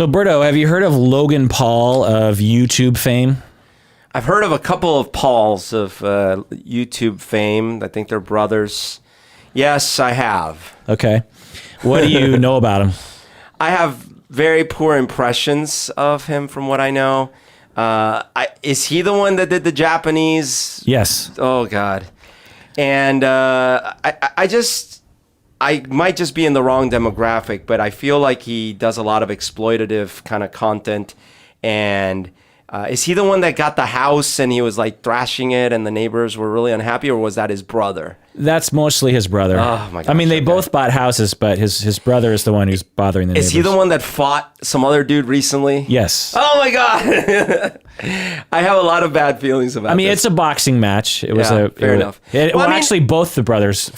So, Berto, have you heard of Logan Paul of YouTube fame? I've heard of a couple of Pauls of YouTube fame. I think they're brothers. Yes, I have. Okay. What do you know about him? I have very poor impressions of him from what I know. Is he the one that did the Japanese? Yes. Oh, God. And I might just be in the wrong demographic, but I feel like he does a lot of exploitative kind of content. And is he the one that got the house and he was like thrashing it and the neighbors were really unhappy, or was that his brother? That's mostly his brother. Oh, my gosh. I mean, they both bought houses, but his brother is the one who's bothering the neighbors. Is he the one that fought some other dude recently? Yes. Oh, my God. I have a lot of bad feelings about it. I mean, it's a boxing match. It was fair enough. Actually, both the brothers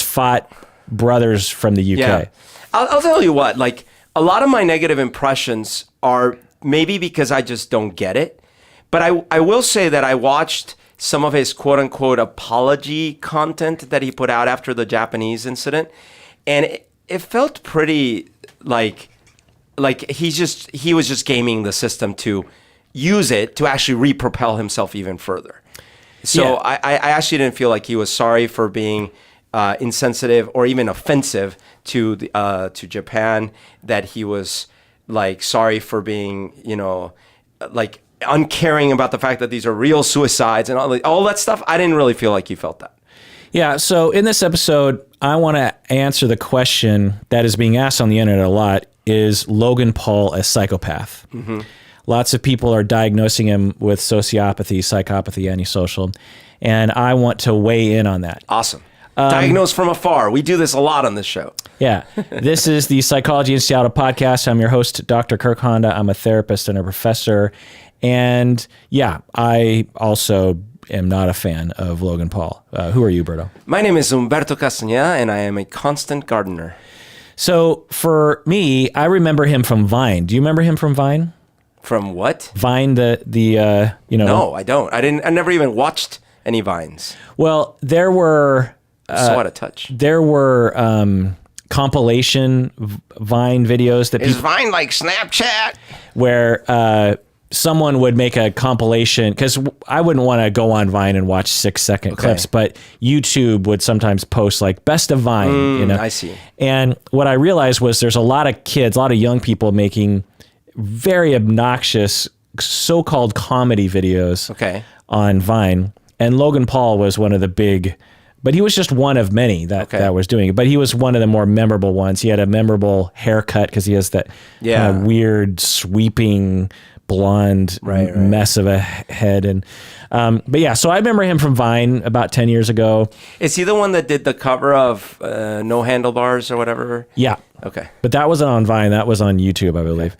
fought brothers from the UK. Yeah. I'll tell you what, like, a lot of my negative impressions are maybe because I just don't get it. But I will say that I watched some of his quote-unquote apology content that he put out after the Japanese incident. And it felt pretty like he was just gaming the system to use it to actually re-propel himself even further. So yeah. I actually didn't feel like he was sorry for being insensitive or even offensive to Japan, that he was like sorry for being, like uncaring about the fact that these are real suicides and all that stuff. I didn't really feel like he felt that. Yeah. So in this episode, I want to answer the question that is being asked on the internet a lot: is Logan Paul a psychopath? Mm-hmm. Lots of people are diagnosing him with sociopathy, psychopathy, antisocial, and I want to weigh in on that. Awesome. Diagnosed from afar. We do this a lot on this show. Yeah. This is the Psychology in Seattle podcast. I'm your host, Dr. Kirk Honda. I'm a therapist and a professor. And yeah, I also am not a fan of Logan Paul. Who are you, Berto? My name is Humberto Castañeda, and I am a constant gardener. So for me, I remember him from Vine. Do you remember him from Vine? From what? Vine, No, I don't. I never even watched any Vines. Well, there were... so out of touch. There were compilation Vine videos that Is Vine like Snapchat? Where someone would make a compilation, because I wouldn't want to go on Vine and watch 6-second clips, but YouTube would sometimes post like best of Vine. I see. And what I realized was there's a lot of kids, a lot of young people making very obnoxious so-called comedy videos on Vine. And Logan Paul was one of the big... But he was just one of many that was doing it. But he was one of the more memorable ones. He had a memorable haircut because he has that kind of weird, sweeping, blonde mess of a head. And but yeah, so I remember him from Vine about 10 years ago. Is he the one that did the cover of No Handlebars or whatever? Yeah. Okay. But that wasn't on Vine. That was on YouTube, I believe.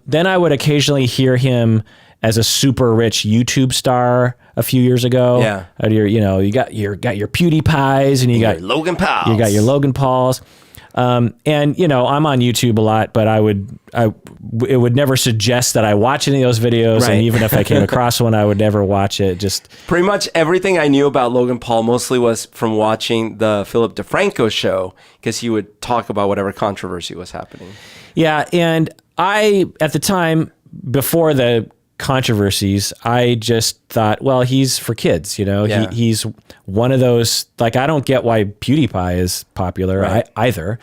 Then I would occasionally hear him as a super rich YouTube star a few years ago. Yeah. You got your PewDiePies and you got Logan Pauls. You got your Logan Pauls. And I'm on YouTube a lot, but it would never suggest that I watch any of those videos. Right. And even if I came across one, I would never watch it. Just pretty much everything I knew about Logan Paul mostly was from watching the Philip DeFranco show, because he would talk about whatever controversy was happening. Yeah. And at the time, before the controversies, I just thought, well, he's for kids, he's one of those, like, I don't get why PewDiePie is popular either.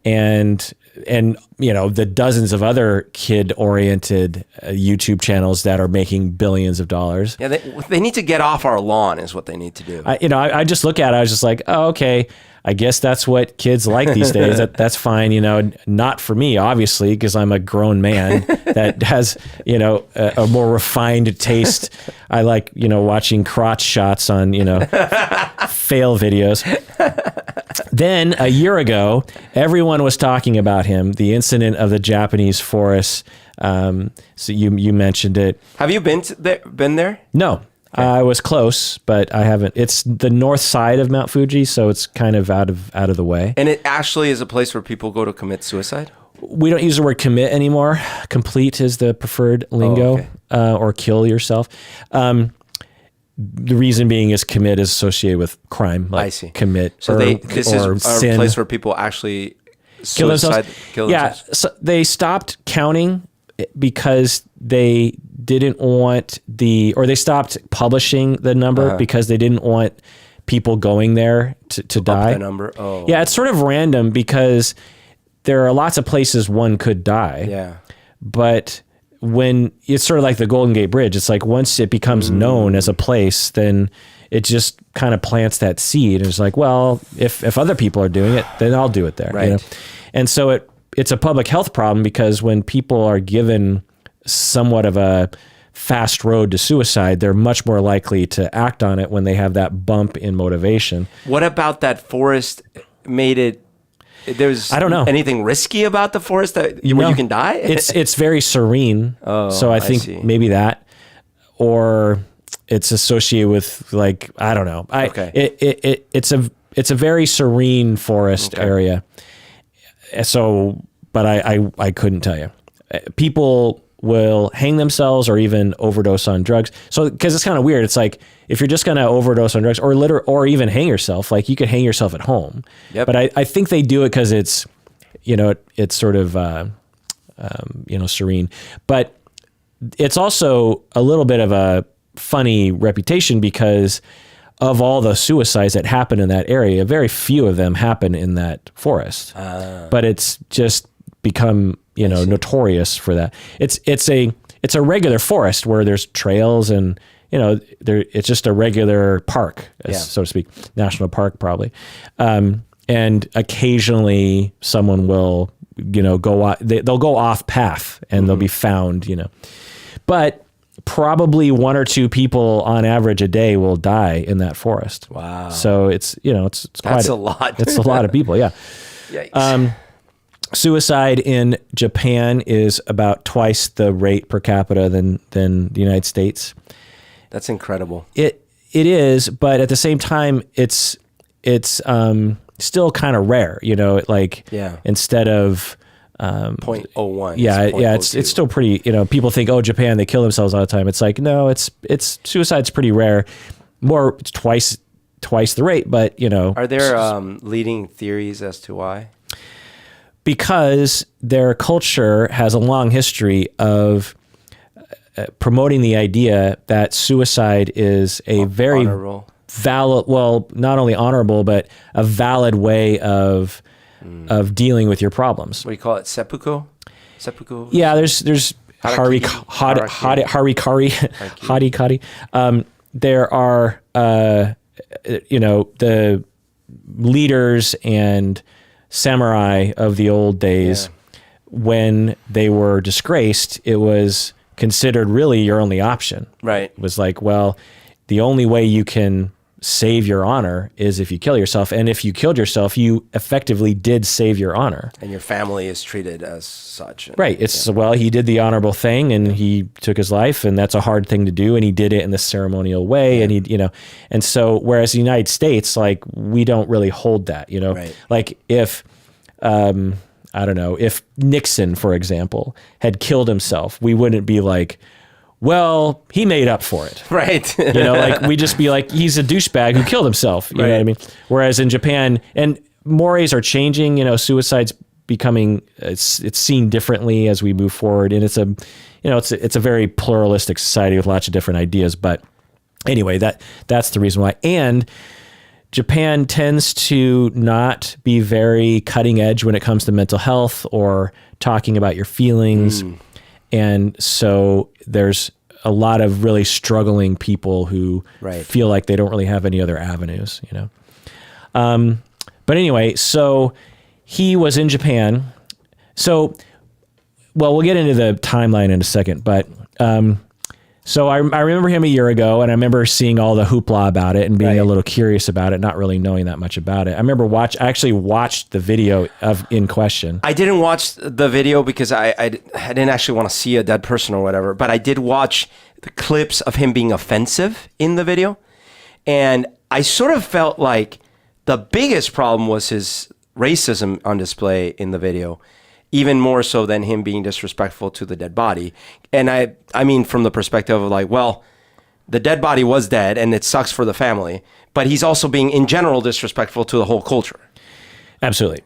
And the dozens of other kid-oriented YouTube channels that are making billions of dollars. Yeah, they need to get off our lawn is what they need to do. I just look at it, I was just like, oh, okay, I guess that's what kids like these days. That's fine, not for me, obviously, because I'm a grown man that has, a more refined taste. I like, watching crotch shots on, fail videos. Then a year ago, everyone was talking about him, the incident of the Japanese forest. So you mentioned it. Have you been there? No. Okay. I was close, but I haven't. It's the north side of Mount Fuji, so it's kind of out of the way. And it actually is a place where people go to commit suicide? We don't use the word commit anymore. Complete is the preferred lingo, or kill yourself. The reason being is commit is associated with crime. Like I see. Commit. So this is a place where people actually Kill themselves? So they stopped counting because they didn't want or they stopped publishing the number because they didn't want people going there to die. The number? Oh. Yeah, it's sort of random because there are lots of places one could die. Yeah. But when it's sort of like the Golden Gate Bridge, it's like once it becomes known as a place, then it just kind of plants that seed. And it's like, well, if other people are doing it, then I'll do it there. Right. You know? And so it's a public health problem because when people are given somewhat of a fast road to suicide, they're much more likely to act on it when they have that bump in motivation. What about that forest made it? I don't know. Anything risky about the forest where you can die? It's very serene. So I think maybe that, or it's associated with like, I don't know. It's a very serene forest area. So, but I couldn't tell you. People will hang themselves or even overdose on drugs. So, because it's kind of weird. It's like, if you're just going to overdose on drugs or even hang yourself, like you could hang yourself at home. Yep. But I think they do it because it's, it's sort of, serene. But it's also a little bit of a funny reputation because of all the suicides that happen in that area, very few of them happen in that forest. But it's just become, notorious for that. It's a regular forest where there's trails and, it's just a regular park, so to speak, national park probably. And occasionally someone will, they'll go off path and they'll be found, but probably one or two people on average a day will die in that forest. Wow. So it's that's quite a lot. It's a lot of people. Yeah. Yikes. Suicide in Japan is about twice the rate per capita than the United States. That's incredible. It is, but at the same time, it's still kind of rare. Instead of 0.01. It's still pretty. People think, oh, Japan, they kill themselves all the time. It's like, no, it's suicide's pretty rare. It's twice the rate, but Are there leading theories as to why? Because their culture has a long history of promoting the idea that suicide is a very valid, not only honorable, but a valid way of dealing with your problems. What do you call it? Seppuku? Seppuku? Yeah, there's harikari. There are, the leaders and samurai of the old days, when they were disgraced, it was considered really your only option. Right. It was like, well, the only way you can save your honor is if you kill yourself. And if you killed yourself, you effectively did save your honor. And your family is treated as such. Right. Well, he did the honorable thing and he took his life, and that's a hard thing to do. And he did it in the ceremonial way. And and so, whereas the United States, like, we don't really hold that, Right. Like if, I don't know, if Nixon, for example, had killed himself, we wouldn't be like, well, he made up for it. Right. We just be like, he's a douchebag who killed himself. You know what I mean? Whereas in Japan, and mores are changing, suicide's becoming, it's seen differently as we move forward. And it's a very pluralistic society with lots of different ideas. But anyway, that's the reason why. And Japan tends to not be very cutting edge when it comes to mental health or talking about your feelings. And so there's a lot of really struggling people who feel like they don't really have any other avenues, But anyway, so he was in Japan. So, well, we'll get into the timeline in a second, but so I remember him a year ago, and I remember seeing all the hoopla about it and being a little curious about it, not really knowing that much about it. I remember I actually watched the video in question. I didn't watch the video because I didn't actually want to see a dead person or whatever, but I did watch the clips of him being offensive in the video. And I sort of felt like the biggest problem was his racism on display in the video, even more so than him being disrespectful to the dead body. And I mean, from the perspective of like, well, the dead body was dead and it sucks for the family, but he's also being in general disrespectful to the whole culture. Absolutely.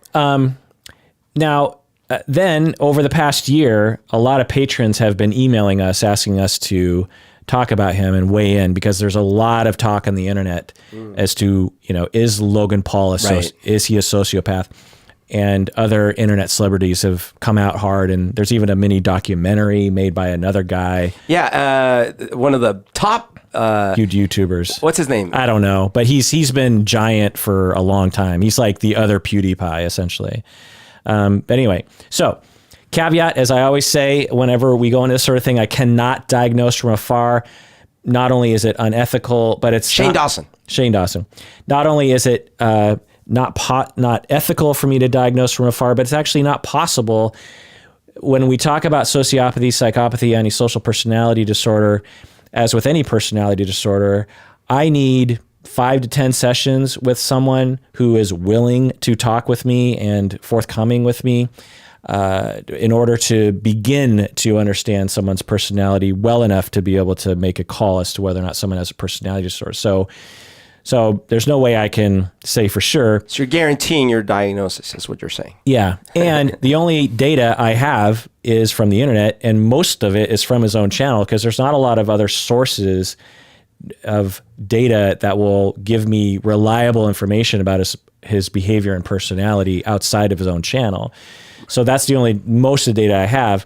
Now, then over the past year, a lot of patrons have been emailing us, asking us to talk about him and weigh in, because there's a lot of talk on the internet as to, is Logan Paul is he a sociopath? And other internet celebrities have come out hard, and there's even a mini documentary made by another guy. Yeah, one of the top huge YouTubers. What's his name? I don't know, but he's been giant for a long time. He's like the other PewDiePie, essentially. But anyway, so caveat, as I always say, whenever we go into this sort of thing, I cannot diagnose from afar. Not only is it unethical, but it's Shane Dawson. Not only is it not ethical for me to diagnose from afar, but it's actually not possible. When we talk about sociopathy, psychopathy, antisocial personality disorder, as with any personality disorder, I need 5 to 10 sessions with someone who is willing to talk with me and forthcoming with me in order to begin to understand someone's personality well enough to be able to make a call as to whether or not someone has a personality disorder. So there's no way I can say for sure. So you're guaranteeing your diagnosis is what you're saying. Yeah. And the only data I have is from the internet, and most of it is from his own channel, because there's not a lot of other sources of data that will give me reliable information about his behavior and personality outside of his own channel. So that's most of the data I have.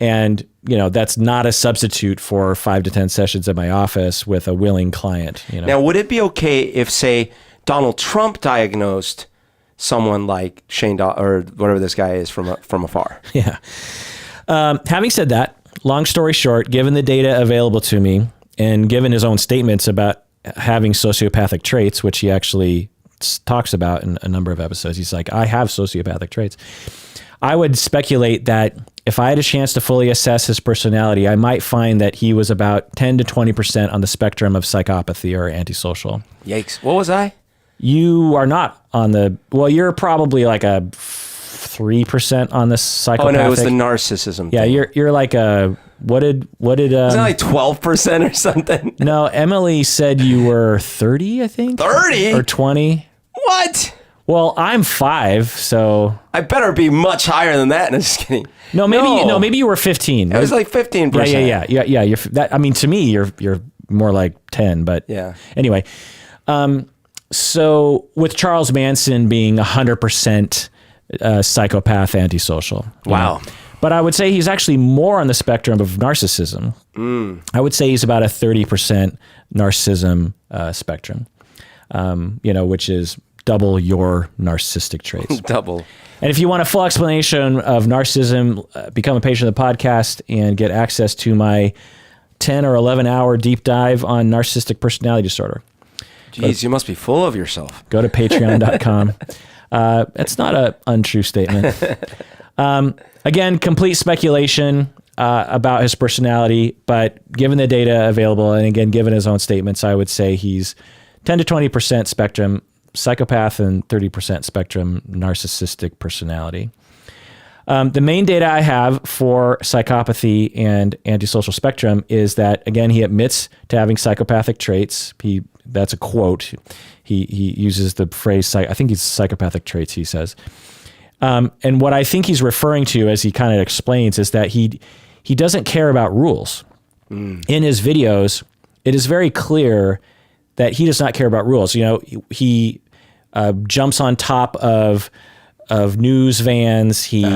And, that's not a substitute for 5 to 10 sessions at my office with a willing client. Now, would it be okay if, say, Donald Trump diagnosed someone like Shane or whatever this guy is from afar? Yeah. Having said that, long story short, given the data available to me and given his own statements about having sociopathic traits, which he actually talks about in a number of episodes, he's like, I have sociopathic traits. I would speculate that if I had a chance to fully assess his personality, I might find that he was about 10 to 20% on the spectrum of psychopathy or antisocial. Yikes. What was I? You are not on you're probably like a 3% on the psychopathic. Oh no, it was the narcissism Yeah, thing. you're like what did Wasn't it like 12% or something? No, Emily said you were 30, I think. 30? Or 20. What? Well, I'm 5, so I better be much higher than that. No, just kidding. Maybe you were 15. It was like 15%. Yeah. To me, you're more like 10, but yeah. Anyway, so with Charles Manson being 100% psychopath, antisocial. Wow. But I would say he's actually more on the spectrum of narcissism. I would say he's about a 30% narcissism spectrum, which is double your narcissistic traits. Double. And if you want a full explanation of narcissism, become a patron of the podcast and get access to my 10 or 11 hour deep dive on narcissistic personality disorder. Jeez, you must be full of yourself. Go to patreon.com. It's not an untrue statement. Again, complete speculation about his personality, but given the data available, and again, given his own statements, I would say he's 10 to 20% spectrum psychopath and 30% spectrum narcissistic personality. The main data I have for psychopathy and antisocial spectrum is that, again, he admits to having psychopathic traits. That's a quote. He uses the phrase, I think it's psychopathic traits, he says. And what I think he's referring to, as he kind of explains, is that he doesn't care about rules. In his videos, it is very clear that he does not care about rules. He jumps on top of news vans. He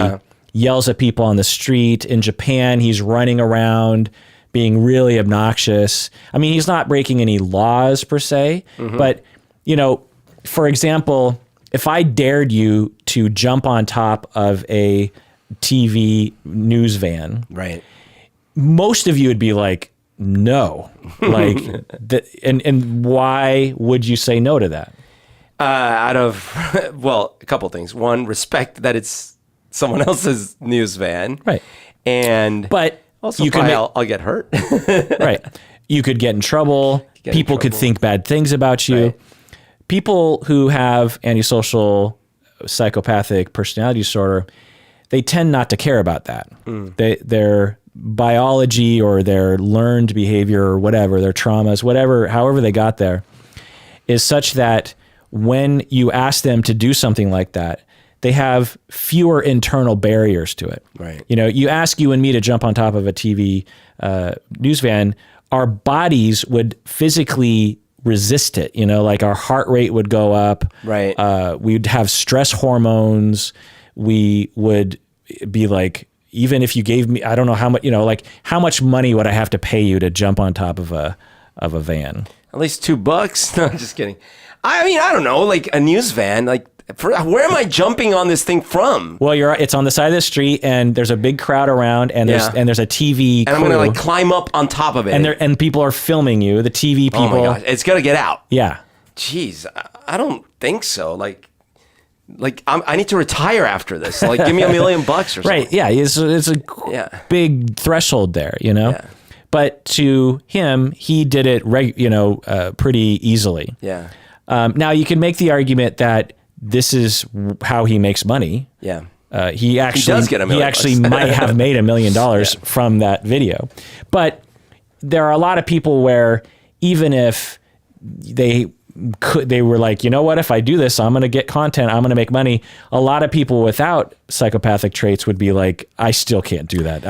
yells at people on the street. In Japan, he's running around being really obnoxious. I mean, he's not breaking any laws per se, but, for example, if I dared you to jump on top of a TV news van, right, most of you would be like, no. And why would you say no to that? Out of, a couple things. One, respect that it's someone else's news van. Right. But also, I'll get hurt. Right. You could get in trouble. People could think bad things about you. Right. People who have antisocial psychopathic personality disorder, they tend not to care about that. Their biology or their learned behavior or whatever, their traumas, however they got there, is such that when you ask them to do something like that, they have fewer internal barriers to it. Right. You know, you ask you and me to jump on top of a TV news van, our bodies would physically resist it. You know, like our heart rate would go up. Right. We'd have stress hormones. We would be like, even if you gave me, I don't know how much, you know, like how much money would I have to pay you to jump on top of a van? At least $2. No, I'm just kidding. I mean, I don't know, like a news van, like where am I jumping on this thing from? Well, it's on the side of the street and there's a big crowd around and there's a TV and I'm going to like climb up on top of it. And people are filming you, the TV people. Oh my gosh, it's going to get out. Yeah. Jeez, I don't think so. Like I need to retire after this. Like, give me $1 million or something. Right. Yeah. It's a big threshold there, you know? Yeah. But to him, he did it, pretty easily. Yeah. Now you can make the argument that this is how he makes money. Yeah. He does get $1 million. He actually might have made $1 million from that video. But there are a lot of people where even if they were like, you know what, if I do this, I'm going to get content, I'm going to make money. A lot of people without psychopathic traits would be like, I still can't do that.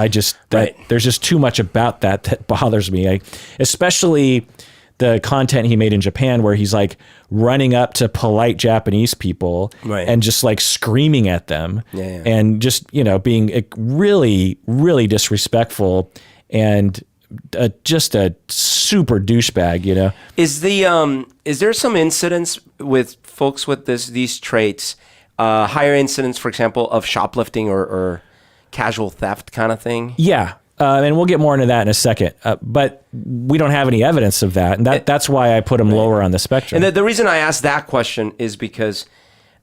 There's just too much about that bothers me. Especially the content he made in Japan where he's like running up to polite Japanese people and just like screaming at them and just, you know, being really, really disrespectful and just a super douchebag, you know. Is there some incidents with folks with these traits, higher incidents, for example, of shoplifting or casual theft kind of thing? Yeah. And we'll get more into that in a second. But we don't have any evidence of that. And that's why I put him lower on the spectrum. And the reason I asked that question is because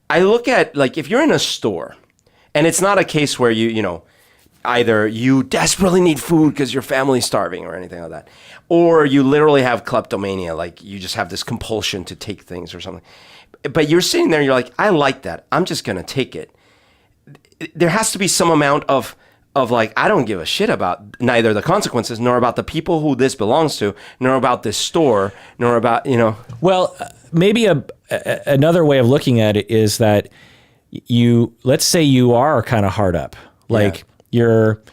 I look at, like, if you're in a store and it's not a case where you know, either you desperately need food because your family's starving or anything like that, or you literally have kleptomania, like you just have this compulsion to take things or something. But you're sitting there and you're like, I like that. I'm just going to take it. There has to be some amount of like, I don't give a shit about neither the consequences, nor about the people who this belongs to, nor about this store, nor about, you know. Well, maybe another way of looking at it is that let's say you are kind of hard up. Like you're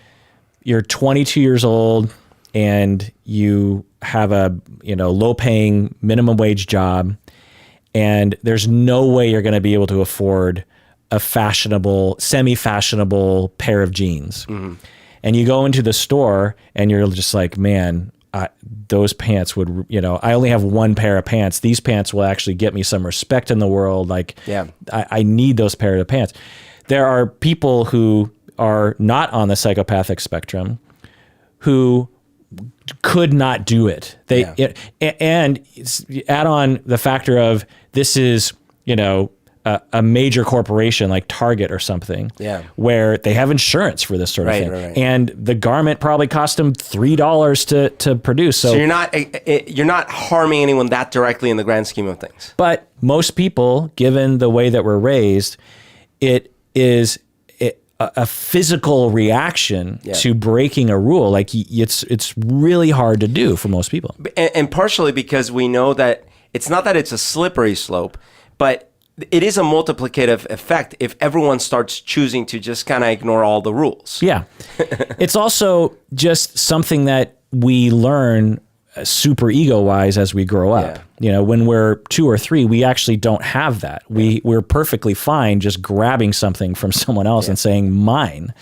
22 years old and you have a, you know, low paying minimum wage job and there's no way you're going to be able to afford a fashionable, semi-fashionable pair of jeans. Mm-hmm. And you go into the store and you're just like, man, those pants would, you know, I only have one pair of pants. These pants will actually get me some respect in the world. Like, I need those pair of pants. There are people who are not on the psychopathic spectrum who could not do it. And add on the factor of this is, you know, a major corporation like Target or something, where they have insurance for this sort of thing, and the garment probably cost them $3 to produce. So you're not harming anyone that directly in the grand scheme of things. But most people, given the way that we're raised, it is a physical reaction to breaking a rule. Like it's really hard to do for most people, and partially because we know that it's not that it's a slippery slope, but it is a multiplicative effect if everyone starts choosing to just kind of ignore all the rules. Yeah. It's also just something that we learn super ego-wise as we grow up. You know, when we're 2 or 3, we actually don't have that. We're perfectly fine just grabbing something from someone else and saying mine.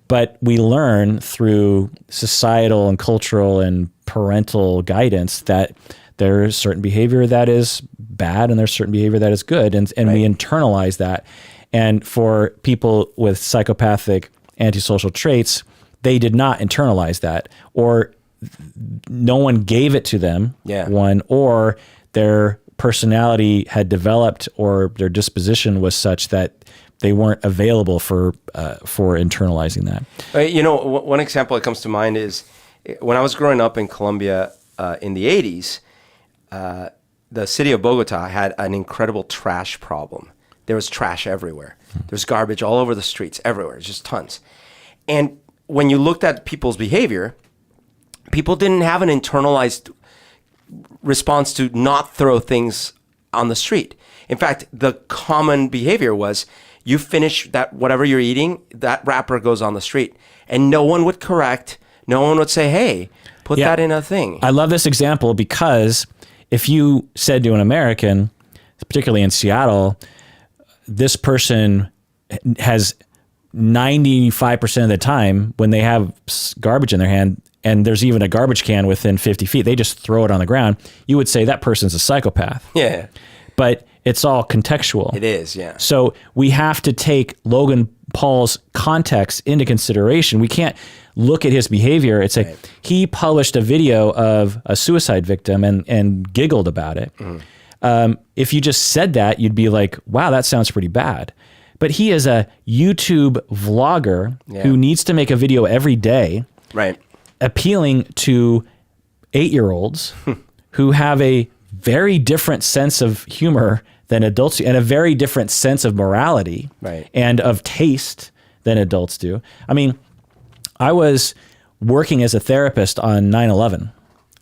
But we learn through societal and cultural and parental guidance that there's certain behavior that is bad and there's certain behavior that is good. And we internalize that. And for people with psychopathic antisocial traits, they did not internalize that, or no one gave it to them, one, or their personality had developed or their disposition was such that they weren't available for internalizing that. You know, one example that comes to mind is when I was growing up in Colombia in the 80s, the city of Bogota had an incredible trash problem. There was trash everywhere. There's garbage all over the streets, everywhere, just tons. And when you looked at people's behavior, people didn't have an internalized response to not throw things on the street. In fact, the common behavior was you finish that whatever you're eating, that wrapper goes on the street, and no one would correct. No one would say, "Hey, put that in a thing." I love this example because if you said to an American, particularly in Seattle, this person has 95% of the time when they have garbage in their hand, and there's even a garbage can within 50 feet, they just throw it on the ground. You would say that person's a psychopath. Yeah. But it's all contextual. It is, yeah. So we have to take Logan Paul's context into consideration. We can't look at his behavior and say, he published a video of a suicide victim and giggled about it. If you just said that, you'd be like, wow, that sounds pretty bad. But he is a YouTube vlogger who needs to make a video every day, appealing to 8-year-olds who have a very different sense of humor than adults do, and a very different sense of morality and of taste than adults do. I mean, I was working as a therapist on 9/11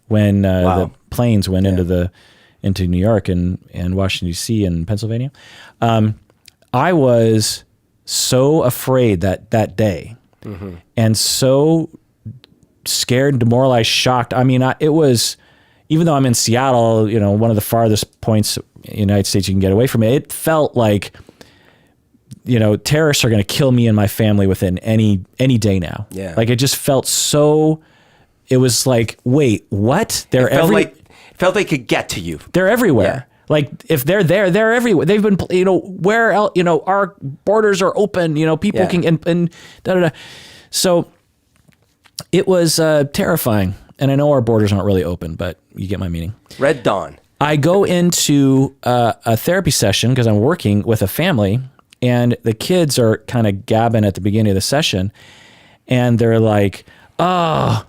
when the planes went into New York and Washington, D.C. and Pennsylvania. I was so afraid that day and so scared, demoralized, shocked. I mean, it was, even though I'm in Seattle, you know, one of the farthest points in the United States you can get away from it felt like, you know, terrorists are going to kill me and my family within any day now. Yeah. Like it just felt so, it was like, wait, what? It felt like it could get to you. They're everywhere. Yeah. Like if they're there, they're everywhere. They've been, you know, where else, you know, our borders are open, you know, people can, and da, da, da. So it was terrifying. And I know our borders aren't really open, but you get my meaning. Red Dawn. I go into a therapy session because I'm working with a family, and the kids are kind of gabbing at the beginning of the session, and they're like, oh,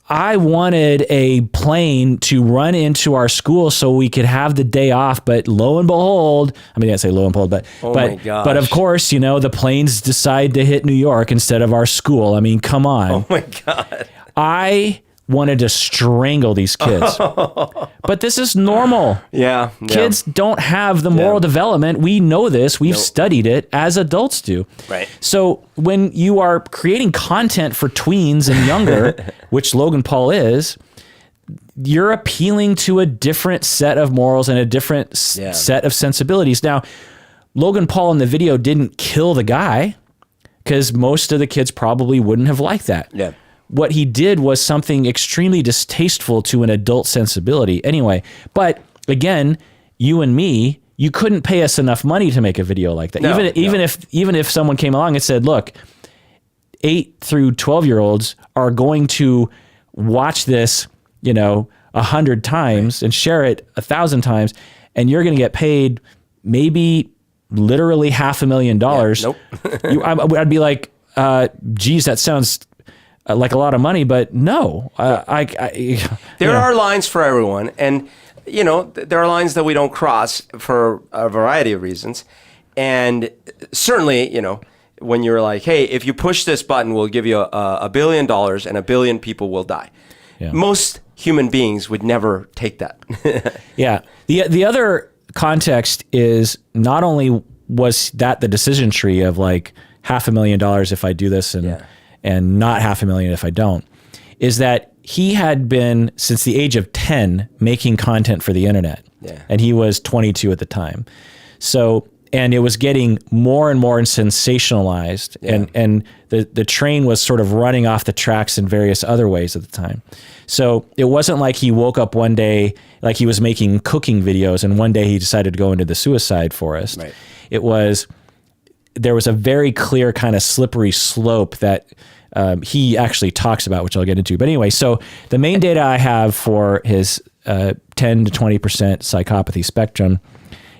I wanted a plane to run into our school so we could have the day off, but lo and behold, I mean, I didn't say lo and behold, but of course, you know, the planes decide to hit New York instead of our school. I mean, come on. Oh my God. I wanted to strangle these kids. But this is normal. Yeah. Kids don't have the moral development. We know this. We've studied it, as adults do. Right. So when you are creating content for tweens and younger, which Logan Paul is, you're appealing to a different set of morals and a different set of sensibilities. Now, Logan Paul in the video didn't kill the guy because most of the kids probably wouldn't have liked that. Yeah. What he did was something extremely distasteful to an adult sensibility anyway. But again, you and me, you couldn't pay us enough money to make a video like that. Even if someone came along and said, look, 8 through 12-year-olds are going to watch this, you know, 100 times and share it 1,000 times, and you're going to get paid maybe literally $500,000. Yeah, nope. I'd be like, geez, that sounds like a lot of money, but no. There are lines for everyone, and you know there are lines that we don't cross for a variety of reasons. And certainly, you know, when you're like, "Hey, if you push this button, we'll give you $1 billion, and 1 billion people will die." Yeah. Most human beings would never take that. Yeah. The other context is not only was that the decision tree of like $500,000 if I do this and not $500,000 if I don't, is that he had been, since the age of 10, making content for the internet. Yeah. And he was 22 at the time. So, and it was getting more and more sensationalized. Yeah. And the train was sort of running off the tracks in various other ways at the time. So it wasn't like he woke up one day, like he was making cooking videos, and one day he decided to go into the suicide forest. Right. There was a very clear kind of slippery slope that he actually talks about, which I'll get into. But anyway, so the main data I have for his 10 to 20% psychopathy spectrum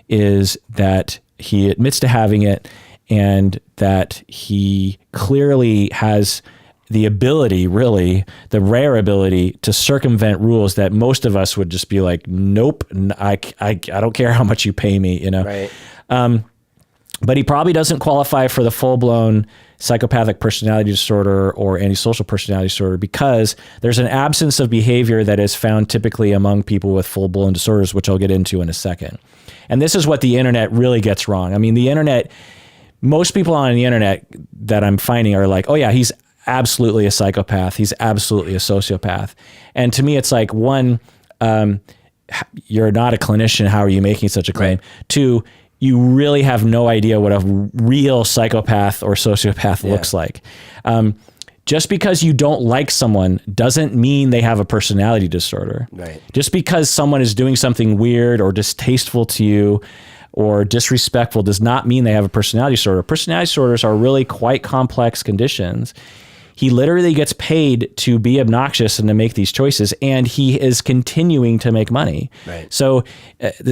is that he admits to having it, and that he clearly has the ability, really, the rare ability to circumvent rules that most of us would just be like, nope, I don't care how much you pay me, you know? Right. But he probably doesn't qualify for the full-blown psychopathic personality disorder or antisocial personality disorder, because there's an absence of behavior that is found typically among people with full-blown disorders, which I'll get into in a second. And this is what the internet really gets wrong. I mean, the internet most people on the internet that I'm finding are like, oh yeah, he's absolutely a psychopath. He's absolutely a sociopath. And to me, it's like, one, you're not a clinician. How are you making such a claim? Right. Two, you really have no idea what a real psychopath or sociopath looks like. Just because you don't like someone doesn't mean they have a personality disorder. Right. Just because someone is doing something weird or distasteful to you or disrespectful does not mean they have a personality disorder. Personality disorders are really quite complex conditions. He literally gets paid to be obnoxious and to make these choices, and he is continuing to make money. Right. So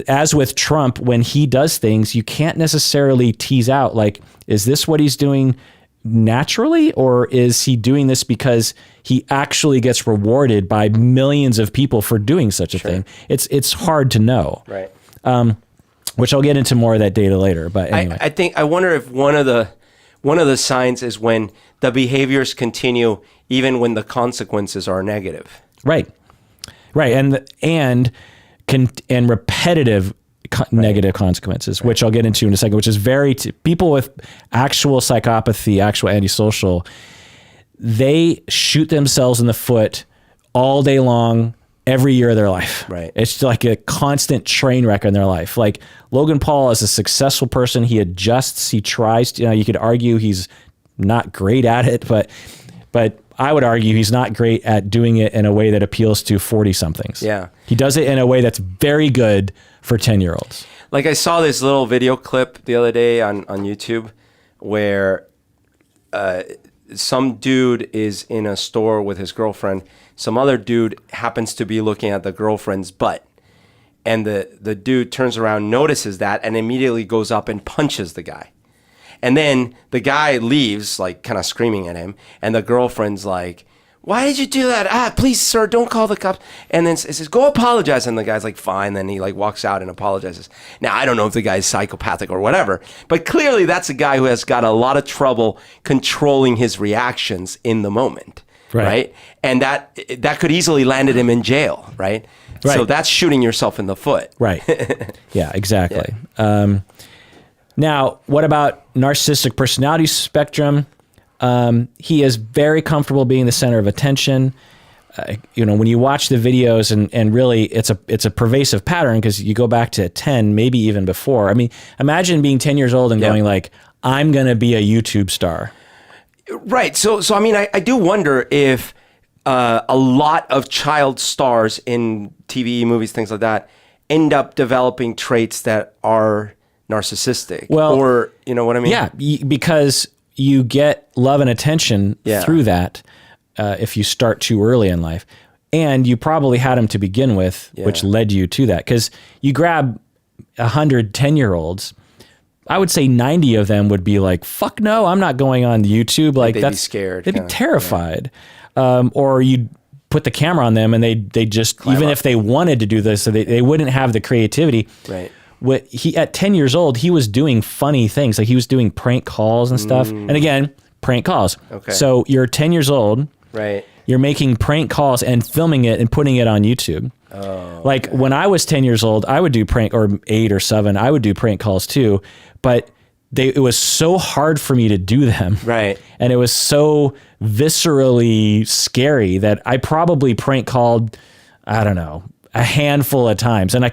as with Trump, when he does things, you can't necessarily tease out, like, is this what he's doing naturally, or is he doing this because he actually gets rewarded by millions of people for doing such a thing? It's hard to know. Right. Which I'll get into more of that data later. But anyway, I wonder if one of the signs is when the behaviors continue even when the consequences are negative. Right. Right. And repetitive negative consequences, which I'll get into in a second, which is people with actual psychopathy, actual antisocial, they shoot themselves in the foot all day long, every year of their life. Right. It's like a constant train wreck in their life. Like Logan Paul is a successful person. He adjusts, he tries to, you could argue he's not great at it, but I would argue he's not great at doing it in a way that appeals to 40 somethings. Yeah. He does it in a way that's very good for 10-year-olds. Like I saw this little video clip the other day on YouTube where some dude is in a store with his girlfriend. Some other dude happens to be looking at the girlfriend's butt. And the dude turns around, notices that, and immediately goes up and punches the guy. And then the guy leaves, like kind of screaming at him. And the girlfriend's like, why did you do that? Please, sir, don't call the cops. And then it says, go apologize. And the guy's like, fine. Then he like walks out and apologizes. Now, I don't know if the guy's psychopathic or whatever, but clearly that's a guy who has got a lot of trouble controlling his reactions in the moment. Right. And that could easily landed him in jail. Right. So that's shooting yourself in the foot. Right. Yeah, exactly. Yeah. Now, what about narcissistic personality spectrum? He is very comfortable being the center of attention. When you watch the videos and really it's a pervasive pattern because you go back to 10, maybe even before. I mean, imagine being 10 years old and going like, I'm going to be a YouTube star. Right. So I mean, I do wonder if a lot of child stars in TV, movies, things like that, end up developing traits that are narcissistic. Well, or you know what I mean? Yeah, because you get love and attention through that if you start too early in life. And you probably had them to begin with, which led you to that. Because you grab 100 10-year-olds, I would say 90 of them would be like, fuck no, I'm not going on YouTube. Like they'd be scared. They'd be terrified. Yeah. Or you'd put the camera on them and they just, climb even up. If they wanted to do this, so they wouldn't have the creativity. Right. At 10 years old, he was doing funny things. Like he was doing prank calls and stuff. And again, prank calls. Okay. So you're 10 years old. Right. You're making prank calls and filming it and putting it on YouTube. Oh, like when I was 10 years old, I would do or 8 or 7, I would do prank calls too. But it was so hard for me to do them. Right. And it was so viscerally scary that I probably prank called, I don't know, a handful of times. And I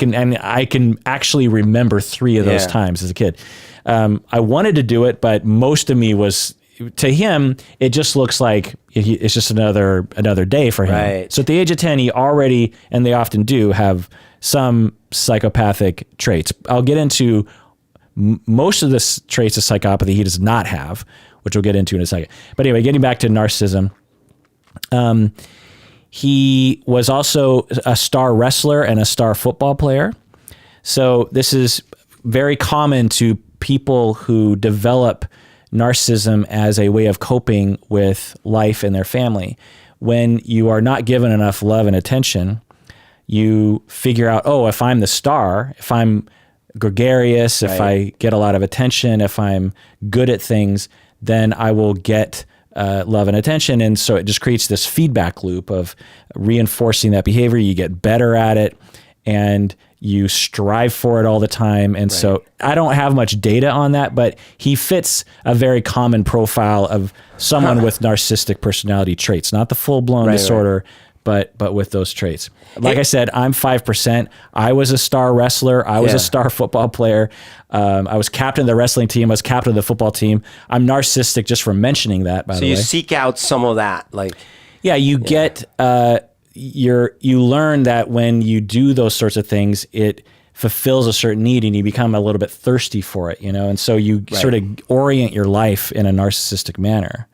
can actually remember 3 of those times as a kid. I wanted to do it, but most of me was, to him, it just looks like it's just another day for him. Right. So at the age of 10, he already, and they often do, have some psychopathic traits. I'll get into most of the traits of psychopathy he does not have, which we'll get into in a second. But anyway, getting back to narcissism, he was also a star wrestler and a star football player. So this is very common to people who develop narcissism as a way of coping with life and their family. When you are not given enough love and attention, you figure out, oh, if I'm the star, if I'm gregarious, if I get a lot of attention, if I'm good at things, then I will get love and attention. And so it just creates this feedback loop of reinforcing that behavior. You get better at it and You strive for it all the time. And so I don't have much data on that, but he fits a very common profile of someone with narcissistic personality traits, not the full-blown disorder, but with those traits. Like I said, I'm 5%. I was a star wrestler. I was a star football player. I was captain of the wrestling team. I was captain of the football team. I'm narcissistic just for mentioning that, by the way. So you seek out some of that, like... Yeah, you get... you learn that when you do those sorts of things, it fulfills a certain need and you become a little bit thirsty for it, and so you sort of orient your life in a narcissistic manner.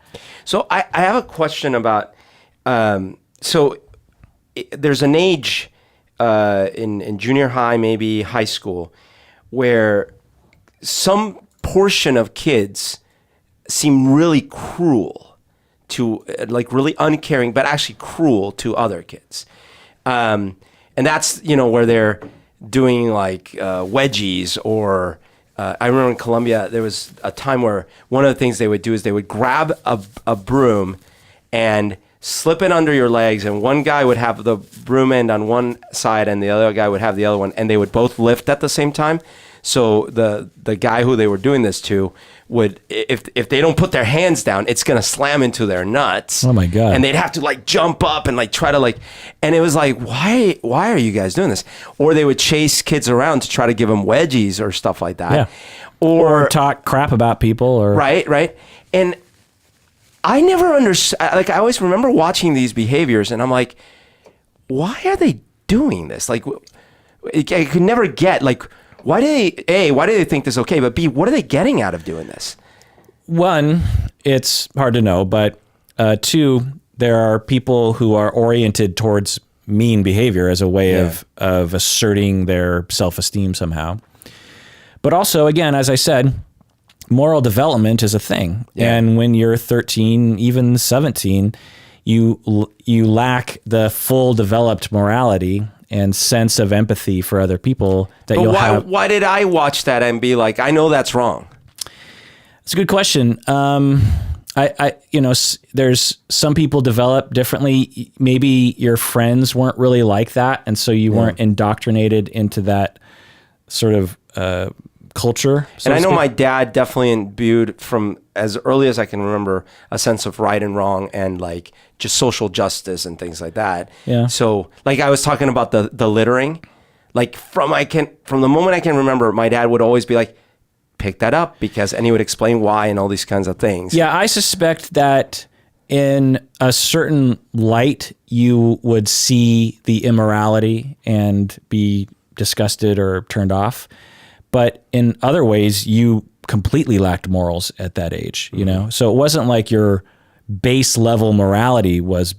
So I have a question about, there's an age in junior high, maybe high school, where some portion of kids seem really cruel to, like, really uncaring, but actually cruel to other kids. And that's, where they're doing like wedgies or I remember in Colombia, there was a time where one of the things they would do is they would grab a broom and slip it under your legs, and one guy would have the broom end on one side and the other guy would have the other one, and they would both lift at the same time. So the guy who they were doing this to would, if they don't put their hands down, it's gonna slam into their nuts. Oh my God. And they'd have to like jump up and like try to like, and it was like, why are you guys doing this? Or they would chase kids around to try to give them wedgies or stuff like that. Yeah. Or talk crap about people or right. And I never understood, like I always remember watching these behaviors and I'm like, why are they doing this? Like I could never get like, why do they think this is okay? But B, what are they getting out of doing this? One, it's hard to know, but two, there are people who are oriented towards mean behavior as a way of asserting their self-esteem somehow. But also, again, as I said, moral development is a thing. Yeah. And when you're 13, even 17, you lack the full developed morality and sense of empathy for other people that you'll have. Why did I watch that and be like, I know that's wrong? It's a good question. There's some people develop differently. Maybe your friends weren't really like that, and so you weren't indoctrinated into that sort of culture. And I know my dad definitely imbued from as early as I can remember a sense of right and wrong and like just social justice and things like that. Yeah. So like I was talking about the littering, like from the moment I can remember, my dad would always be like, pick that up and he would explain why and all these kinds of things. Yeah. I suspect that in a certain light, you would see the immorality and be disgusted or turned off. But in other ways, you completely lacked morals at that age, So it wasn't like your base level morality was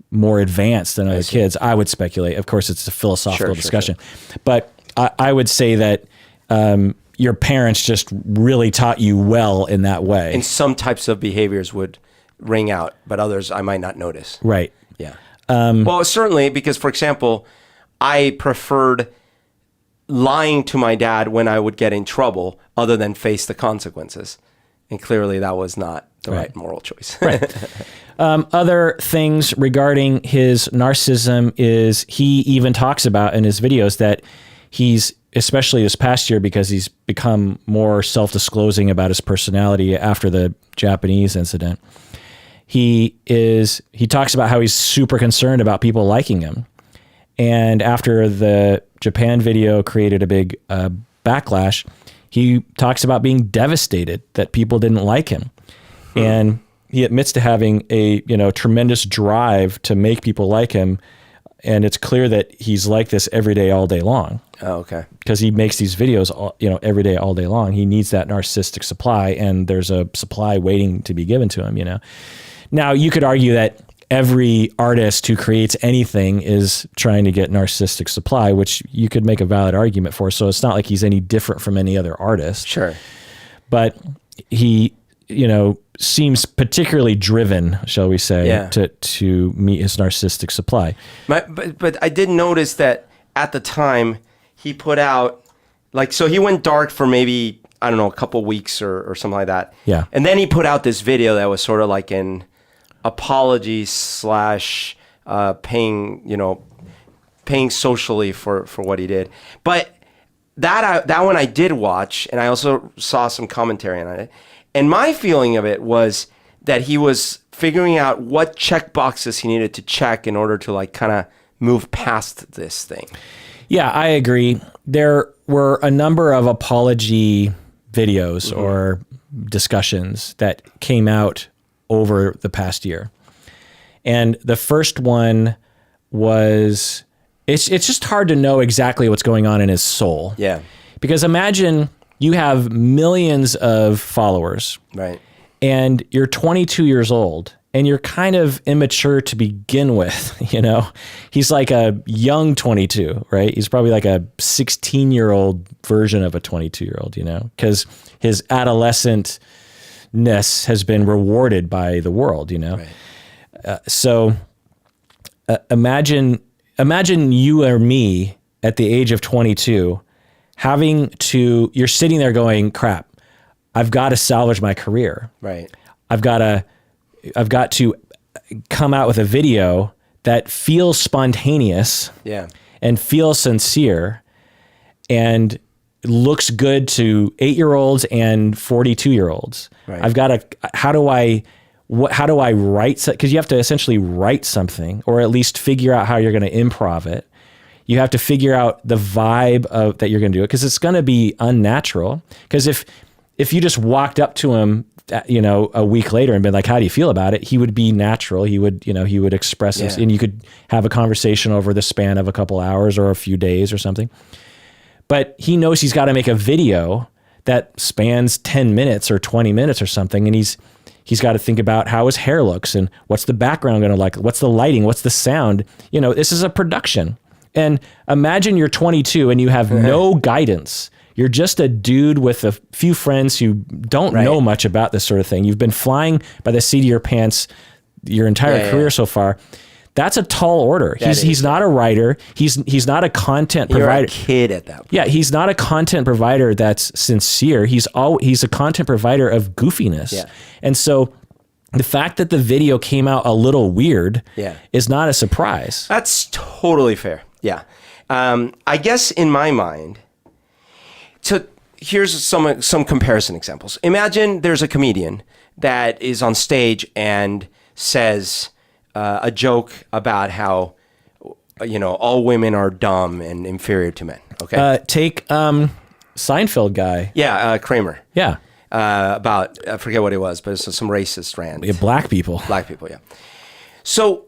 more advanced than other kids. I would speculate. Of course, it's a philosophical discussion. Sure. But I would say that your parents just really taught you well in that way. And some types of behaviors would ring out, but others I might not notice. Right. Yeah. Well, certainly, because, for example, I preferred lying to my dad when I would get in trouble other than face the consequences. And clearly that was not the right moral choice. Right. Other things regarding his narcissism is he even talks about in his videos that he's, especially this past year, because he's become more self-disclosing about his personality after the Japanese incident. He talks about how he's super concerned about people liking him. And after the Japan video created a big backlash, he talks about being devastated that people didn't like him. And he admits to having a tremendous drive to make people like him. And it's clear that he's like this every day, all day long. Oh, okay. Because he makes these videos, every day, all day long. He needs that narcissistic supply, and there's a supply waiting to be given to him, Now, you could argue that every artist who creates anything is trying to get narcissistic supply, which you could make a valid argument for. So it's not like he's any different from any other artist. Sure. But he, seems particularly driven, shall we say, to meet his narcissistic supply. But I did notice that at the time he put out, so he went dark for maybe, I don't know, a couple weeks or something like that. Yeah. And then he put out this video that was sort of like an apology / paying paying socially for what he did. But that one I did watch, and I also saw some commentary on it. And my feeling of it was that he was figuring out what check boxes he needed to check in order to like kind of move past this thing. Yeah, I agree. There were a number of apology videos or discussions that came out over the past year. And the first one was, it's just hard to know exactly what's going on in his soul. Yeah. Because imagine you have millions of followers. Right. And you're 22 years old and you're kind of immature to begin with, you know? He's like a young 22, right? He's probably like a 16-year-old version of a 22-year-old, you know? Because his adolescentness has been rewarded by the world, you know? Right. So imagine you or me at the age of 22 you're sitting there going, crap, I've got to salvage my career. Right. I've got to come out with a video that feels spontaneous. Yeah. And feels sincere and looks good to 8-year-olds and 42-year-olds. Right. I've got to, how do I write? Because you have to essentially write something, or at least figure out how you're going to improv it. You have to figure out the vibe that you're going to do it, because it's going to be unnatural. Because if you just walked up to him, you know, a week later and been like, how do you feel about it? He would be natural. He would express this, and you could have a conversation over the span of a couple hours or a few days or something. But he knows he's got to make a video that spans 10 minutes or 20 minutes or something. And he's got to think about how his hair looks and what's the background going to like, what's the lighting, what's the sound. You know, this is a production. And imagine you're 22 and you have no guidance. You're just a dude with a few friends who don't know much about this sort of thing. You've been flying by the seat of your pants your entire career so far. That's a tall order. He's not a writer. He's not a content provider. You're a kid at that point. Yeah, he's not a content provider that's sincere. He's a content provider of goofiness. Yeah. And so the fact that the video came out a little weird is not a surprise. That's totally fair. Yeah. I guess in my mind, here's some comparison examples. Imagine there's a comedian that is on stage and says a joke about how, you know, all women are dumb and inferior to men. Okay. Take Seinfeld guy. Yeah, Kramer. Yeah. About, I forget what it was, but it's some racist rant. Yeah, black people, yeah. So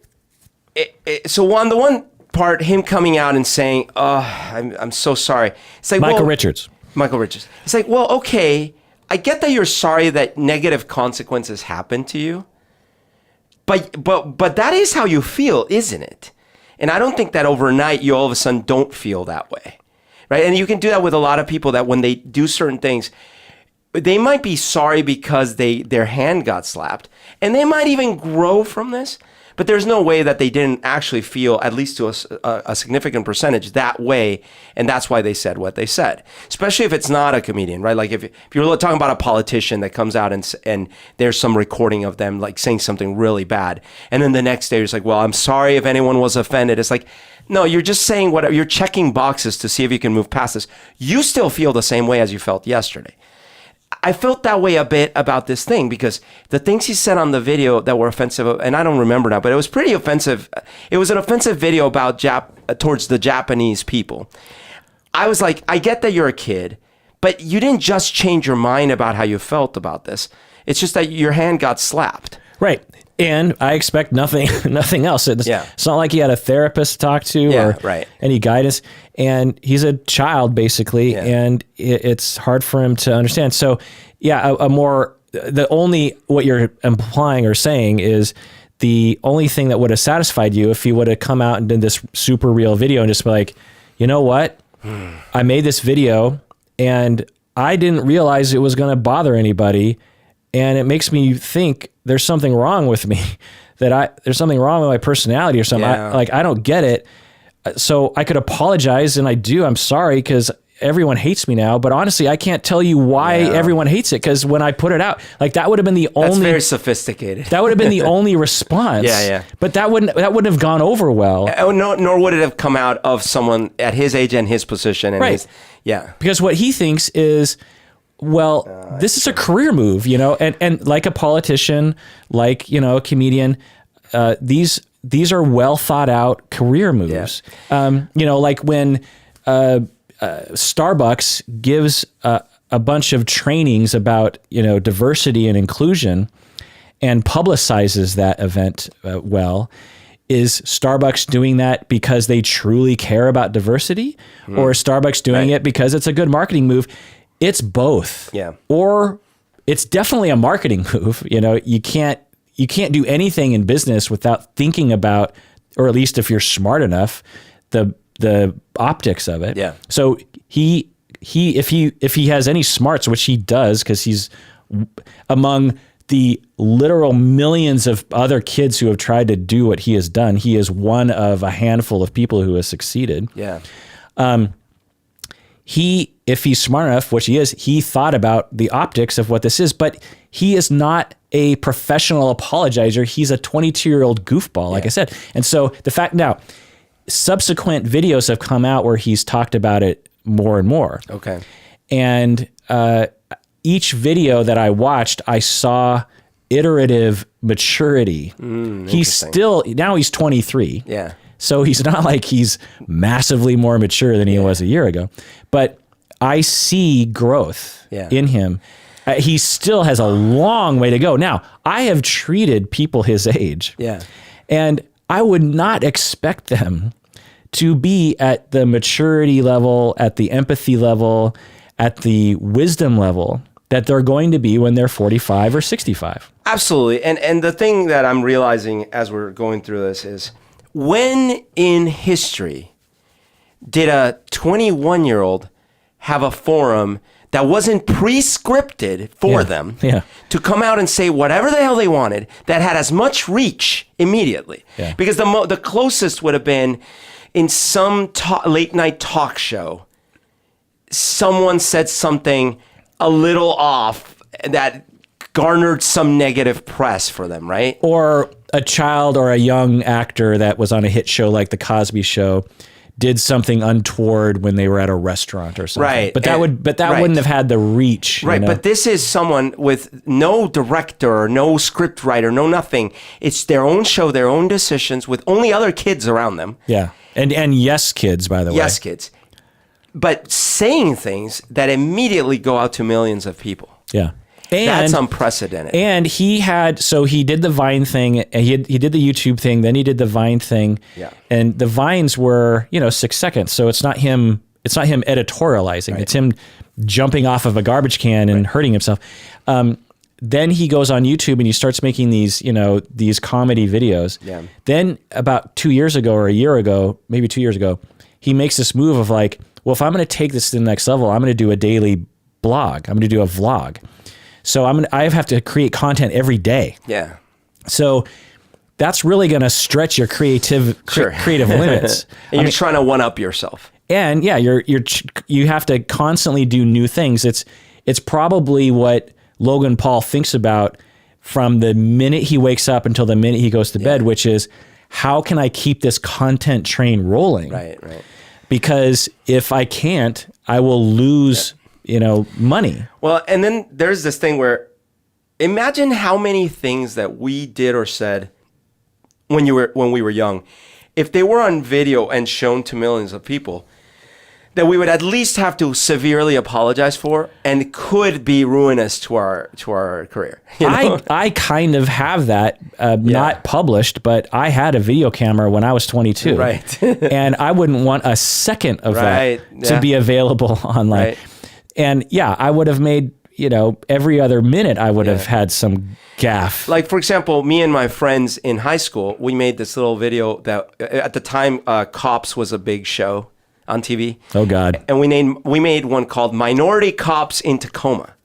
on the one part, him coming out and saying, "Oh, I'm so sorry." It's like Michael Richards. It's like, well, okay, I get that you're sorry that negative consequences happened to you, but that is how you feel, isn't it? And I don't think that overnight you all of a sudden don't feel that way, right? And you can do that with a lot of people, that when they do certain things, they might be sorry because their hand got slapped, and they might even grow from this. But there's no way that they didn't actually feel, at least to a significant percentage, that way, and that's why they said what they said. Especially if it's not a comedian, right? Like if you're talking about a politician that comes out and there's some recording of them like saying something really bad, and then the next day it's like, well, I'm sorry if anyone was offended. It's like, no, you're just saying whatever. You're checking boxes to see if you can move past this. You still feel the same way as you felt yesterday. I felt that way a bit about this thing, because the things he said on the video that were offensive, and I don't remember now, but it was pretty offensive. It was an offensive video about towards the Japanese people. I was like, I get that you're a kid, but you didn't just change your mind about how you felt about this. It's just that your hand got slapped. Right. And I expect nothing else. It's not like he had a therapist to talk to or any guidance. And he's a child, basically, and it's hard for him to understand. So, what you're implying or saying is the only thing that would have satisfied you if he would have come out and did this super real video and just be like, you know what? I made this video and I didn't realize it was going to bother anybody. And it makes me think there's something wrong with me, there's something wrong with my personality or something. I don't get it. So I could apologize, and I do. I'm sorry, because everyone hates me now, but honestly, I can't tell you why everyone hates it, because when I put it out, like that would have been the only. That's very sophisticated. That would have been the only response. Yeah. But that wouldn't have gone over well. No, nor would it have come out of someone at his age and his position. And right. Yeah. Because what he thinks is, well, this is a career move, and like a politician, like, a comedian, these are well thought out career moves. Yeah. Like when Starbucks gives a bunch of trainings about, diversity and inclusion and publicizes that event well. Is Starbucks doing that because they truly care about diversity, or is Starbucks doing it because it's a good marketing move? It's both. Yeah. Or it's definitely a marketing move. You can't do anything in business without thinking about, or at least if you're smart enough, the optics of it. Yeah. So if he has any smarts, which he does, because he's among the literal millions of other kids who have tried to do what he has done, he is one of a handful of people who has succeeded. Yeah. If he's smart enough, which he is, he thought about the optics of what this is, but he is not a professional apologizer. He's a 22-year-old goofball, like I said. And so the fact now, subsequent videos have come out where he's talked about it more and more. Okay. And each video that I watched, I saw iterative maturity. He's now he's 23. Yeah. So he's not like he's massively more mature than he was a year ago, but I see growth in him. He still has a long way to go. Now, I have treated people his age, and I would not expect them to be at the maturity level, at the empathy level, at the wisdom level that they're going to be when they're 45 or 65. Absolutely. And the thing that I'm realizing as we're going through this is, when in history did a 21-year-old have a forum that wasn't pre-scripted for them to come out and say whatever the hell they wanted that had as much reach immediately? Yeah. Because the closest would have been in some late night talk show, someone said something a little off that garnered some negative press for them, right? Or a child or a young actor that was on a hit show like The Cosby Show did something untoward when they were at a restaurant or something. Right. But that wouldn't have had the reach. Right. But this is someone with no director, no script writer, no nothing. It's their own show, their own decisions, with only other kids around them. Yeah. And yes kids, by the way. Yes kids. But saying things that immediately go out to millions of people. Yeah. And that's unprecedented. And he did the Vine thing, and he did the YouTube thing, then he did the Vine thing. Yeah. And the Vines were, 6 seconds. So it's not him editorializing. Right. It's him jumping off of a garbage can and hurting himself. Then he goes on YouTube and he starts making these comedy videos. Yeah. Then about 2 years ago or a year ago, maybe 2 years ago, he makes this move of like, well, if I'm going to take this to the next level, I'm going to do a daily blog. I'm going to do a vlog. So I have to create content every day. Yeah. So that's really going to stretch your creative limits. And you're trying to one up yourself. And yeah, you have to constantly do new things. It's probably what Logan Paul thinks about from the minute he wakes up until the minute he goes to bed, which is, how can I keep this content train rolling? Right. Because if I can't, I will lose money. Well, and then there's this thing where, imagine how many things that we did or said when we were young, if they were on video and shown to millions of people, that we would at least have to severely apologize for, and could be ruinous to our career. I kind of have that, not published, but I had a video camera when I was 22. Right. And I wouldn't want a second of that to be available online. Right. And yeah, I would have made, every other minute I would have had some gaffe. Like, for example, me and my friends in high school, we made this little video that at the time, Cops was a big show on TV. Oh God. And we made one called Minority Cops in Tacoma.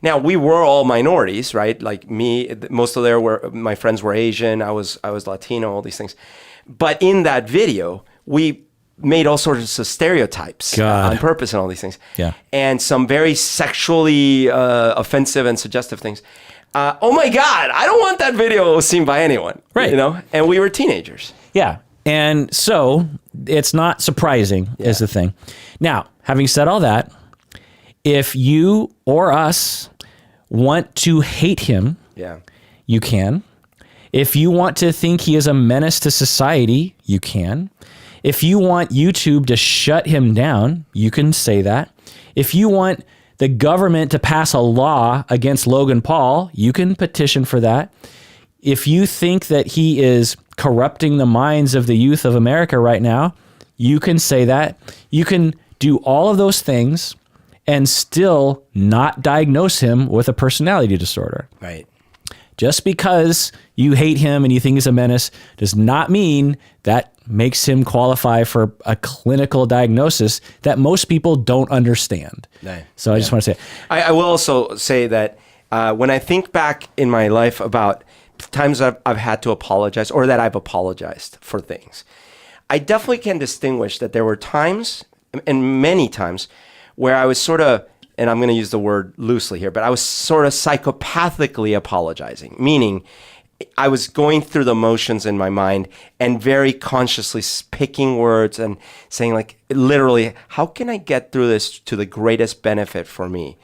Now, we were all minorities, right? Like me, most of my friends were Asian, I was Latino, all these things. But in that video, we made all sorts of stereotypes on purpose and all these things. Yeah. And some very sexually offensive and suggestive things. Oh my God, I don't want that video seen by anyone. Right. You know, and we were teenagers. Yeah. And so it's not surprising is the thing. Now, having said all that, if you or us want to hate him, you can. If you want to think he is a menace to society, you can. If you want YouTube to shut him down, you can say that. If you want the government to pass a law against Logan Paul, you can petition for that. If you think that he is corrupting the minds of the youth of America right now, you can say that. You can do all of those things and still not diagnose him with a personality disorder. Right. Just because you hate him and you think he's a menace does not mean that makes him qualify for a clinical diagnosis that most people don't understand. Right. So I just want to say, I will also say that when I think back in my life about times I've had to apologize or that I've apologized for things, I definitely can distinguish that there were times and many times where I was sort of, and I'm going to use the word loosely here, but I was sort of psychopathically apologizing, meaning I was going through the motions in my mind and very consciously picking words and saying like, literally, how can I get through this to the greatest benefit for me?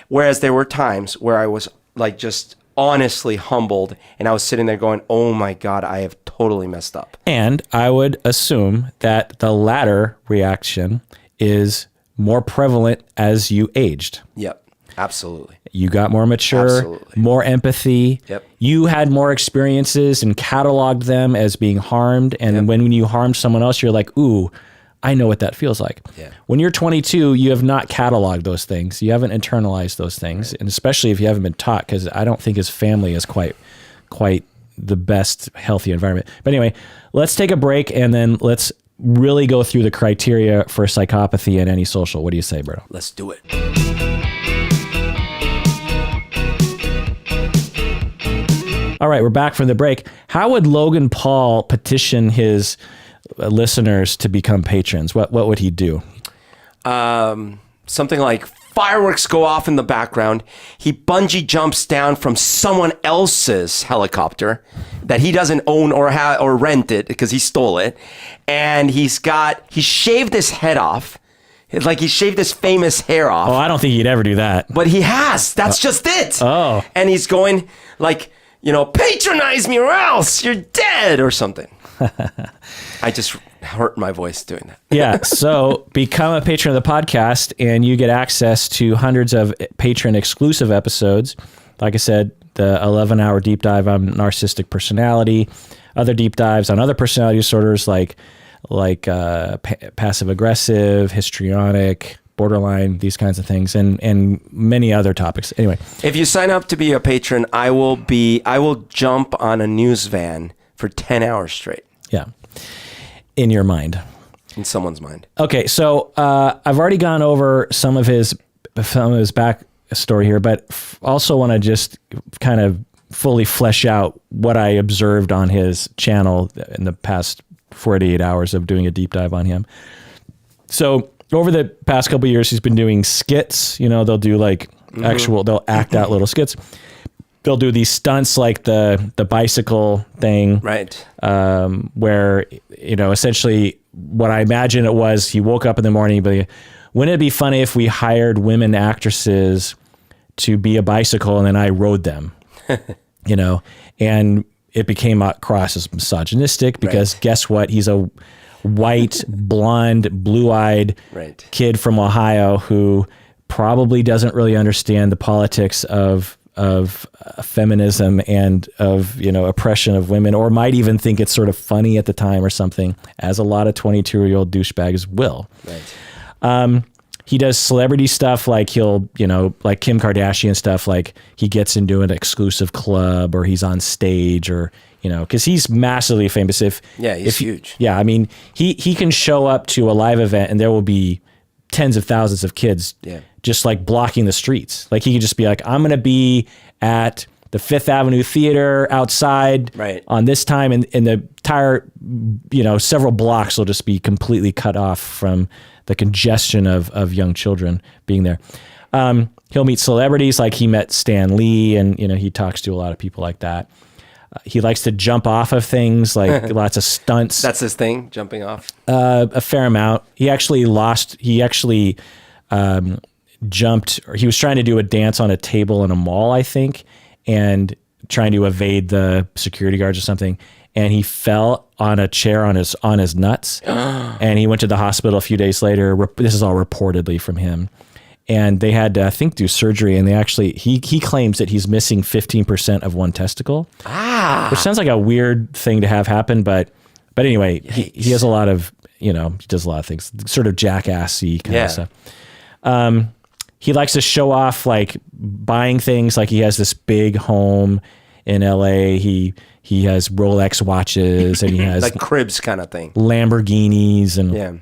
Whereas there were times where I was like just honestly humbled and I was sitting there going, oh my God, I have totally messed up. And I would assume that the latter reaction is more prevalent as you aged. Yep, absolutely. You got more mature, more empathy. Yep. You had more experiences and cataloged them as being harmed. And when you harmed someone else, you're like, ooh, I know what that feels like. Yeah. When you're 22, you have not cataloged those things. You haven't internalized those things. Right. And especially if you haven't been taught, because I don't think his family is quite the best healthy environment. But anyway, let's take a break and then let's really go through the criteria for psychopathy and antisocial. What do you say, Berto? Let's do it. All right, we're back from the break. How would Logan Paul petition his listeners to become patrons? What would he do? Something like fireworks go off in the background. He bungee jumps down from someone else's helicopter that he doesn't own or rent it because he stole it. And he shaved his head off. It's like he shaved his famous hair off. Oh, I don't think he'd ever do that. But he has. That's just it. Oh. And he's going like, patronize me or else you're dead or something. I just hurt my voice doing that. Yeah. So become a patron of the podcast and you get access to hundreds of patron exclusive episodes. Like I said, the 11-hour deep dive on narcissistic personality, other deep dives on other personality disorders like passive aggressive, histrionic, borderline, these kinds of things, and many other topics. Anyway, if you sign up to be a patron, I will jump on a news van for 10 hours straight. Yeah. In your mind. In someone's mind. Okay, so I've already gone over some of his backstory here, but also want to just kind of fully flesh out what I observed on his channel in the past 48 hours of doing a deep dive on him. So over the past couple of years, he's been doing skits. They'll do like they'll act out little skits. They'll do these stunts like the bicycle thing. Right. Where, essentially what I imagine it was, he woke up in the morning, but wouldn't it be funny if we hired women actresses to be a bicycle and then I rode them, and it became across as misogynistic because guess what? He's a white, blonde, blue-eyed kid from Ohio who probably doesn't really understand the politics of feminism and of oppression of women, or might even think it's sort of funny at the time or something, as a lot of 22-year-old douchebags will. Right. He does celebrity stuff like he'll like Kim Kardashian stuff, like he gets into an exclusive club or he's on stage or because he's massively famous. He's huge. Yeah, I mean he can show up to a live event and there will be tens of thousands of kids just like blocking the streets. Like he could just be like, I'm going to be at the Fifth Avenue Theater outside on this time, and the entire, several blocks will just be completely cut off from the congestion of young children being there. He'll meet celebrities, like he met Stan Lee, and he talks to a lot of people like that. He likes to jump off of things, like lots of stunts. That's his thing, jumping off? A fair amount. He actually jumped, or he was trying to do a dance on a table in a mall, I think, and trying to evade the security guards or something. And he fell on a chair on his nuts. And he went to the hospital a few days later. This is all reportedly from him. And they had to, I think, do surgery. And he claims that he's missing 15% of one testicle, which sounds like a weird thing to have happen. But anyway, he has a lot of, he does a lot of things, sort of jackassy kind of stuff. He likes to show off, like buying things. Like he has this big home in LA. He has Rolex watches, and he has like cribs kind of thing, Lamborghinis, and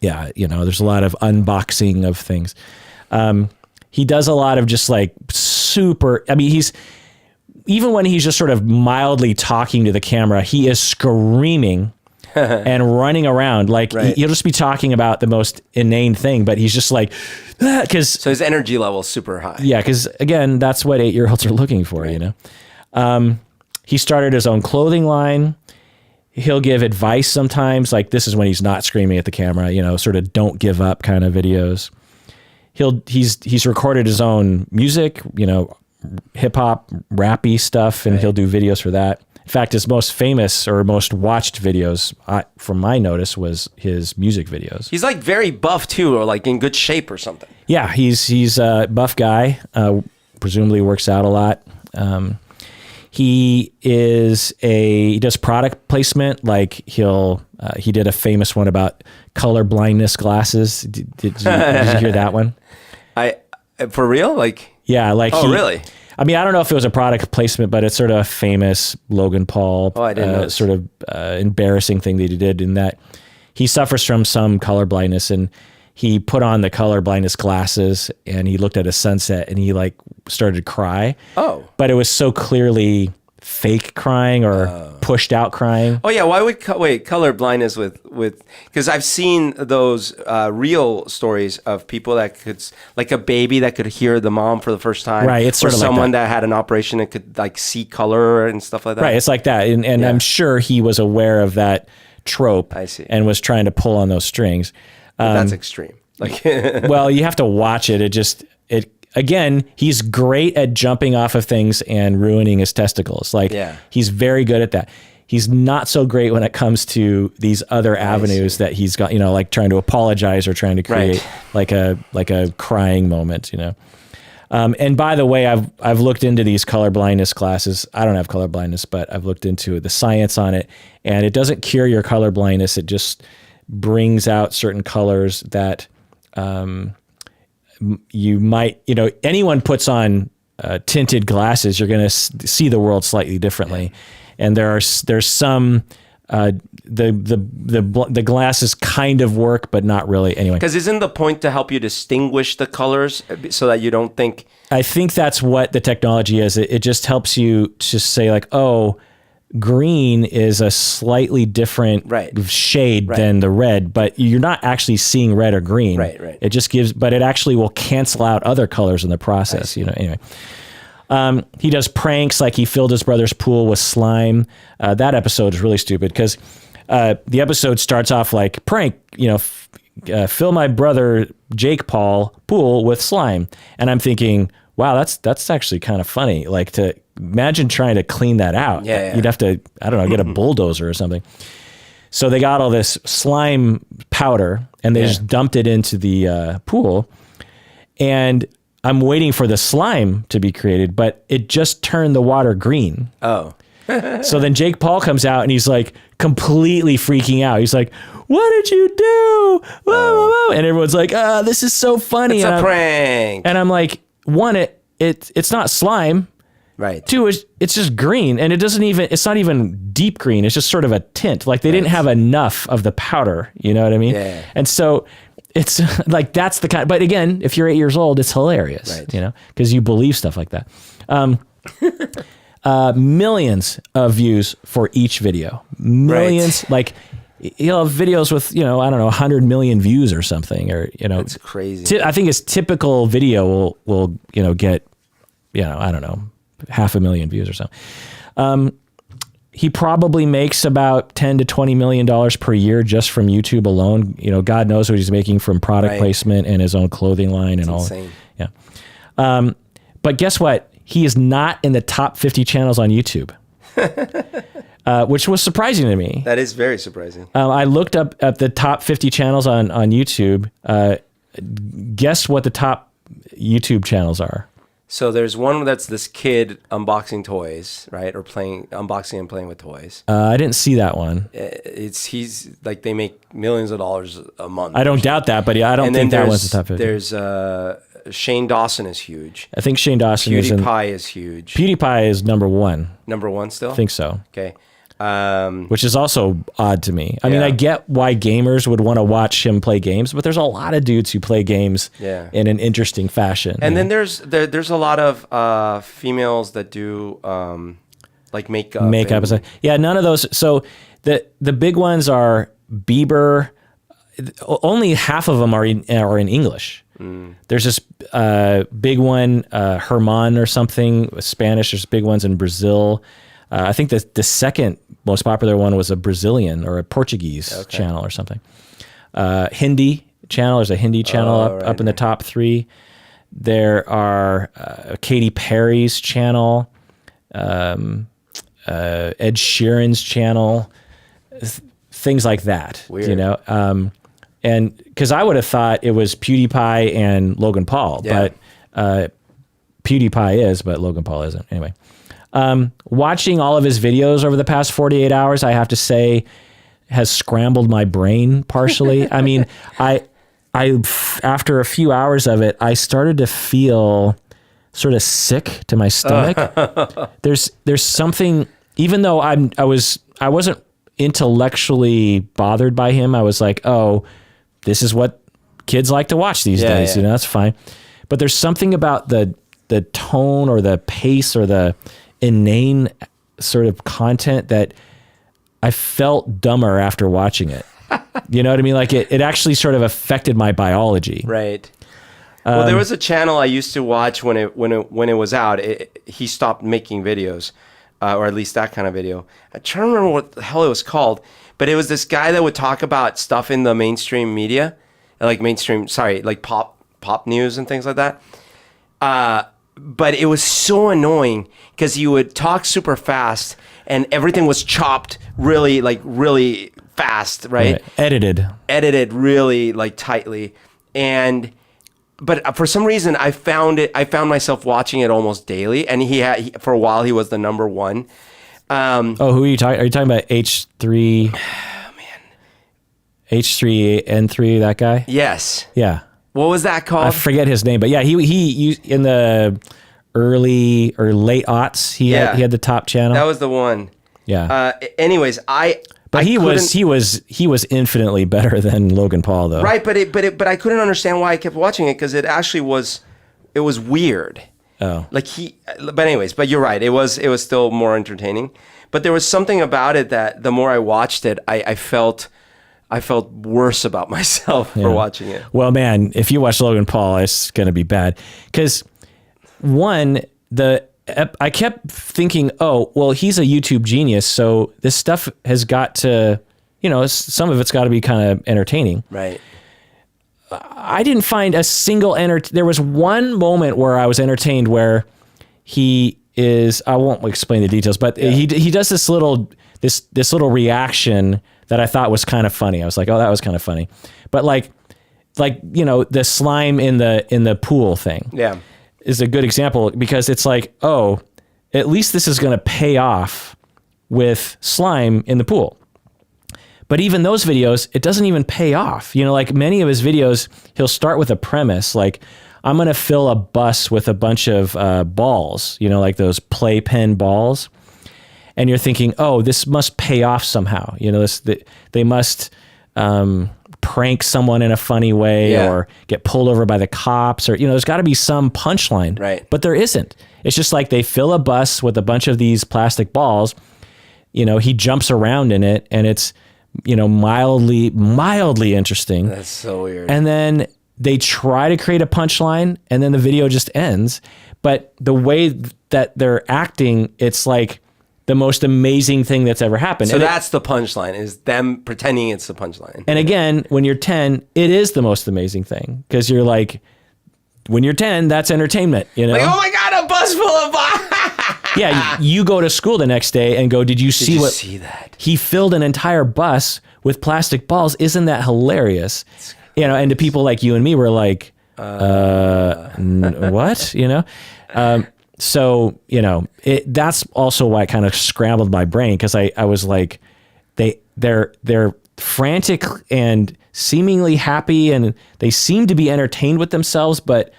there's a lot of unboxing of things. He does a lot of just like super, even when he's just sort of mildly talking to the camera, he is screaming and running around. Like he'll just be talking about the most inane thing, but he's just like, so his energy level is super high. Yeah. Cause again, that's what 8-year-olds are looking for, He started his own clothing line. He'll give advice sometimes. Like this is when he's not screaming at the camera, sort of don't give up kind of videos. He's recorded his own music, hip hop, rappy stuff, and he'll do videos for that. In fact, his most famous or most watched videos, from my notice, was his music videos. He's like very buff too, or like in good shape or something. Yeah, he's a buff guy. Presumably works out a lot. He does product placement. Like he did a famous one about color blindness glasses. Did you hear that one? For real? Like, yeah, like, really? I don't know if it was a product placement, but it's sort of a famous Logan Paul, I didn't know. Sort of embarrassing thing that he did, in that he suffers from some color blindness, and he put on the color blindness glasses and he looked at a sunset and he like started to cry. Oh, but it was so clearly fake crying or pushed out crying. Oh yeah. Why would color blindness with, because I've seen those real stories of people that could, like a baby that could hear the mom for the first time. Right. It's sort of someone like that had an operation and could like see color and stuff like that. Right. It's like that. And I'm sure he was aware of that trope. I see. And was trying to pull on those strings. That's extreme. Like, well, you have to watch it. Again, he's great at jumping off of things and ruining his testicles. Like, he's very good at that. He's not so great when it comes to these other avenues that he's got, like trying to apologize or trying to create like a crying moment, And by the way, I've looked into these color blindness classes. I don't have color blindness, but I've looked into the science on it, and it doesn't cure your color blindness. It just brings out certain colors that you might, anyone puts on tinted glasses, you're going to see the world slightly differently. And there's some, the glasses kind of work, but not really anyway. Because isn't the point to help you distinguish the colors so that you don't think? I think that's what the technology is. It just helps you to say like, oh, green is a slightly different shade than the red, but you're not actually seeing red or green. Right. It just but it actually will cancel out other colors in the process, anyway. He does pranks, like he filled his brother's pool with slime. That episode is really stupid because the episode starts off like prank, fill my brother Jake Paul pool with slime. And I'm thinking, wow, that's actually kind of funny. Like, to imagine trying to clean that out. Yeah. You'd have to, I don't know, get a bulldozer or something. So they got all this slime powder and they just dumped it into the pool. And I'm waiting for the slime to be created, but it just turned the water green. Oh. So then Jake Paul comes out and he's like completely freaking out. He's like, what did you do? Whoa. And everyone's like, this is so funny. It's a prank. And I'm like, one, it's not slime. Right. Two, it's just green, and it's not even deep green. It's just sort of a tint. Like they didn't have enough of the powder. You know what I mean? Yeah. And so it's like, that's the kind, but again, if you're 8 years old, it's hilarious, because you believe stuff like that. millions of views for each video. Millions, right. like he'll have videos with, I don't know, 100 million views or something, or, That's crazy. I think his typical video will get, I don't know, 500,000 views or so. He probably makes about $10 to $20 million per year just from YouTube alone. God knows what he's making from product placement and his own clothing line and all. Insane. Yeah. But guess what? He is not in the top 50 channels on YouTube, which was surprising to me. That is very surprising. I looked up at the top 50 channels on YouTube. Guess what the top YouTube channels are? So there's one that's this kid unboxing toys, right? Or unboxing and playing with toys. I didn't see that one. He's like, they make millions of dollars a month. I don't doubt that, but I don't think that one's the top 50. There's Shane Dawson is huge. I think Shane Dawson PewDiePie is huge. PewDiePie is number one. Number one still? I think so. Okay. Which is also odd to me. I mean, I get why gamers would want to watch him play games, but there's a lot of dudes who play games in an interesting fashion. And then there's a lot of females that do like makeup. None of those. So the big ones are Bieber. Only half of them are in English. There's this big one, Herman or something, Spanish. There's big ones in Brazil. I think the second most popular one was a Brazilian or a Portuguese channel or something. Hindi channel. There's a Hindi channel up in the top 3. There are Katy Perry's channel, Ed Sheeran's channel, things like that. Weird. And because I would have thought it was PewDiePie and Logan Paul, but PewDiePie is, but Logan Paul isn't. Anyway. Watching all of his videos over the past 48 hours, I have to say, has scrambled my brain partially. I mean, I after a few hours of it, I started to feel sort of sick to my stomach. There's something, even though I wasn't intellectually bothered by him. I was like, oh, this is what kids like to watch these days. That's fine. But there's something about the tone or the pace or the inane sort of content that I felt dumber after watching it. You know what I mean? Like it actually sort of affected my biology. Right. Well, there was a channel I used to watch when it was out. He stopped making videos, or at least that kind of video. I'm trying to remember what the hell it was called, but it was this guy that would talk about stuff in the mainstream media, like pop news and things like that. But it was so annoying because he would talk super fast and everything was chopped really fast, right? Edited really tightly. But for some reason I found myself watching it almost daily, and for a while he was the number one. Who are you talking? Are you talking about H3? Man, H3N3, that guy? Yes. Yeah. What was that called? I forget his name, but yeah, he in the early or late aughts, he had the top channel. That was the one. Yeah. Anyways, he was infinitely better than Logan Paul, though. Right, but I couldn't understand why I kept watching it, because it actually was weird. Oh. But you're right. It was still more entertaining. But there was something about it that the more I watched it, I felt worse about myself for watching it. Well, man, if you watch Logan Paul, it's going to be bad. Because I kept thinking, oh, well, he's a YouTube genius, so this stuff has got to, some of it's got to be kind of entertaining. Right. I didn't find a single there was one moment where I was entertained where he is, I won't explain the details, but he does this little reaction that I thought was kind of funny. I was like, oh, that was kind of funny. But like the slime in the pool thing. Yeah. Is a good example, because it's like, oh, at least this is going to pay off with slime in the pool. But even those videos, it doesn't even pay off. Like many of his videos, he'll start with a premise, like, I'm going to fill a bus with a bunch of balls, like those playpen balls. And you're thinking, oh, this must pay off somehow. They must prank someone in a funny way or get pulled over by the cops, or, there's got to be some punchline. Right. But there isn't. It's just like they fill a bus with a bunch of these plastic balls. He jumps around in it, and it's, mildly interesting. That's so weird. And then they try to create a punchline, and then the video just ends. But the way that they're acting, it's like the most amazing thing that's ever happened. So that's the punchline, is them pretending it's the punchline. And again, when you're 10, it is the most amazing thing, because you're like, when you're 10, that's entertainment, Like, oh my God, a bus full of Yeah, you go to school the next day and go, did you see that? He filled an entire bus with plastic balls. Isn't that hilarious? And to people like you and me, we're like, what? So, that's also why it kind of scrambled my brain, because I was like, they're frantic and seemingly happy, and they seem to be entertained with themselves, but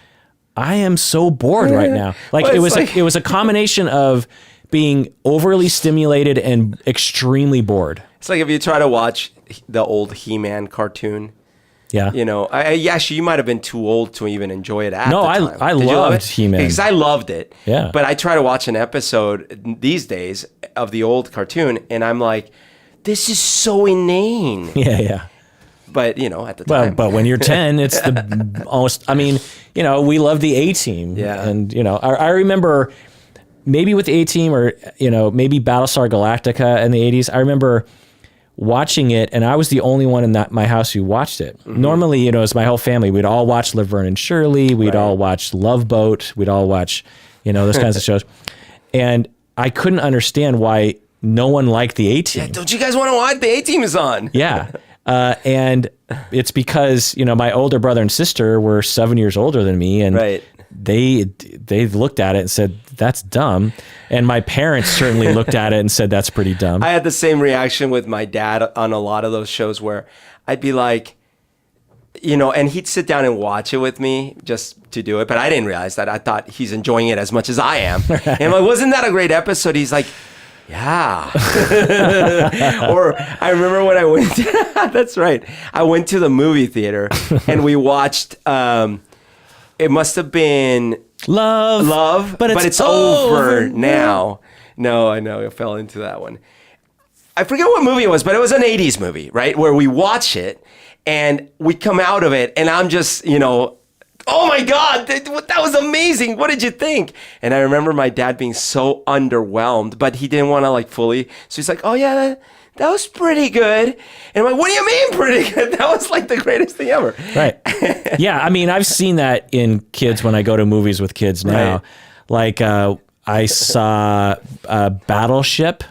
I am so bored right now. Like, well, it was a combination of being overly stimulated and extremely bored. It's like if you try to watch the old He-Man cartoon. Yeah. Actually, you might have been too old to even enjoy it at the time. I loved He-Man. Because I loved it. Yeah. But I try to watch an episode these days of the old cartoon, and I'm like, this is so inane. Yeah. But, at the time. But when you're 10, it's the almost, we love the A-Team. Yeah. And, I remember maybe with the A-Team, or, maybe Battlestar Galactica in the 80s, I remember watching it, and I was the only one in my house who watched it. Mm-hmm. Normally, it's my whole family. We'd all watch Laverne and Shirley. We'd all watch Love Boat. We'd all watch, those kinds of shows. And I couldn't understand why no one liked the A-Team. Yeah, don't you guys want to watch? The A-Team is on. Yeah. And it's because, my older brother and sister were 7 years older than me, and they looked at it and said, that's dumb. And my parents certainly looked at it and said, that's pretty dumb. I had the same reaction with my dad on a lot of those shows, where I'd be like, and he'd sit down and watch it with me just to do it. But I didn't realize that. I thought he's enjoying it as much as I am. And I'm like, wasn't that a great episode? He's like, yeah. Or I remember when I went to, that's right. I went to the movie theater and we watched, it must have been Love, but it's over now. No, I know. I fell into that one. I forget what movie it was, but it was an 80s movie, right? Where we watch it and we come out of it and I'm just, oh my God, that was amazing. What did you think? And I remember my dad being so underwhelmed, but he didn't want to fully. So he's like, oh yeah, that was pretty good. And I'm like, what do you mean pretty good? That was the greatest thing ever. Right. Yeah. I've seen that in kids when I go to movies with kids now. Right. I saw Battleship.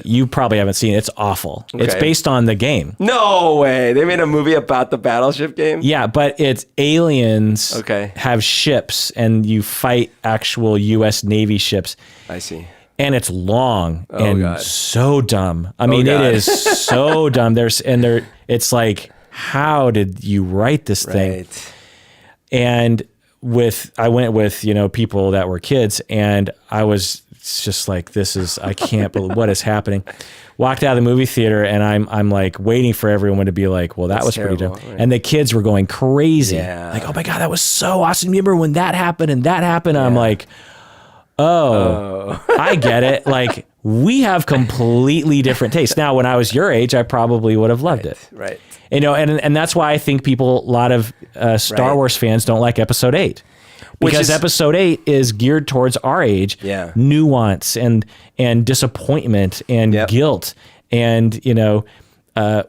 You probably haven't seen it. It's awful. Okay. It's based on the game. No way. They made a movie about the Battleship game? Yeah, but it's aliens have ships, and you fight actual U.S. Navy ships. I see. And it's long and so dumb. It is so dumb. It's like, how did you write this thing? And I went with, people that were kids, and I was just like, I can't believe what is happening. Walked out of the movie theater, and I'm like waiting for everyone to be like, well, that was terrible, pretty dumb. Right? And the kids were going crazy. Yeah. Like, oh my God, that was so awesome. Remember when that happened and that happened? And I'm like, oh, I get it. Like, we have completely different tastes. Now, when I was your age, I probably would have loved it. Right. And that's why I think a lot of Star Wars fans don't like Episode 8. Because Episode 8 is geared towards our age. Yeah. Nuance and disappointment and guilt. And,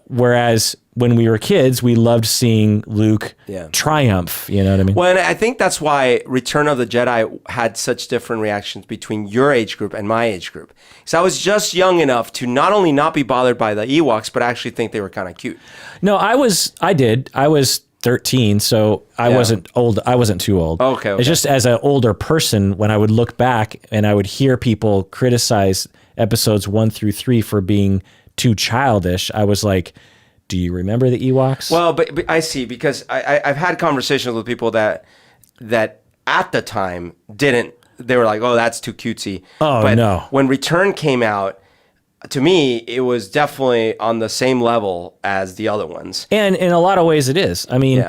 whereas when we were kids, we loved seeing Luke triumph. You know what I mean? Well, and I think that's why Return of the Jedi had such different reactions between your age group and my age group. So I was just young enough to not only not be bothered by the Ewoks, but actually think they were kind of cute. No, I was 13, so I wasn't old. I wasn't too old. Okay. It's just as an older person, when I would look back and I would hear people criticize episodes 1 through 3 for being too childish, I was like, do you remember the Ewoks? Well, but I see, because I've had conversations with people that at the time didn't. They were like, oh, that's too cutesy. Oh, but no. When Return came out, to me, it was definitely on the same level as the other ones. And in a lot of ways it is. I mean,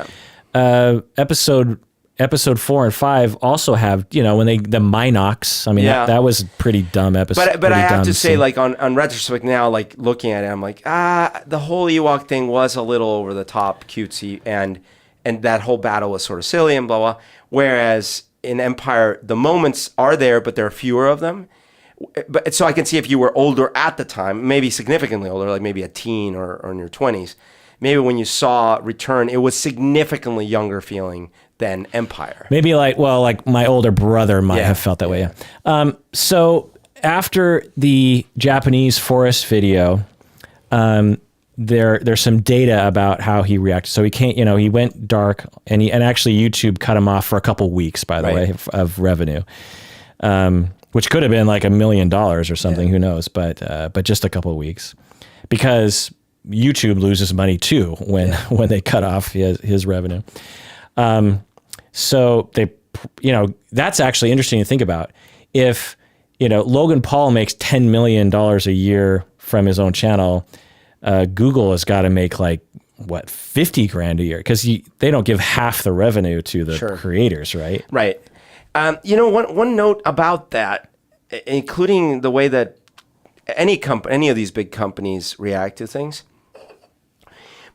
episode 4 and 5 also have, you know, when the Minox, I mean, that was a pretty dumb episode. But I have to say, like, on retrospect now, like, looking at it, I'm like, the whole Ewok thing was a little over the top, cutesy, and that whole battle was sort of silly and blah, blah. Whereas in Empire, the moments are there, but there are fewer of them. But so I can see if you were older at the time, maybe significantly older, like maybe a teen or in your 20s, maybe when you saw Return, it was significantly younger feeling than Empire. Maybe like my older brother might have felt that way. Yeah. So after the Japanese forest video, there's some data about how he reacted. So he can't, you know, he went dark, and actually YouTube cut him off for a couple weeks, by the way, of revenue. Which could have been like $1 million or something, who knows, but just a couple of weeks, because YouTube loses money too when they cut off his revenue. So they, you know, that's actually interesting to think about. If, you know, Logan Paul makes $10 million a year from his own channel, Google has got to make like, what, 50 grand a year? Because they don't give half the revenue to the creators, right? Right. You know, one note about that, including the way that any of these big companies react to things.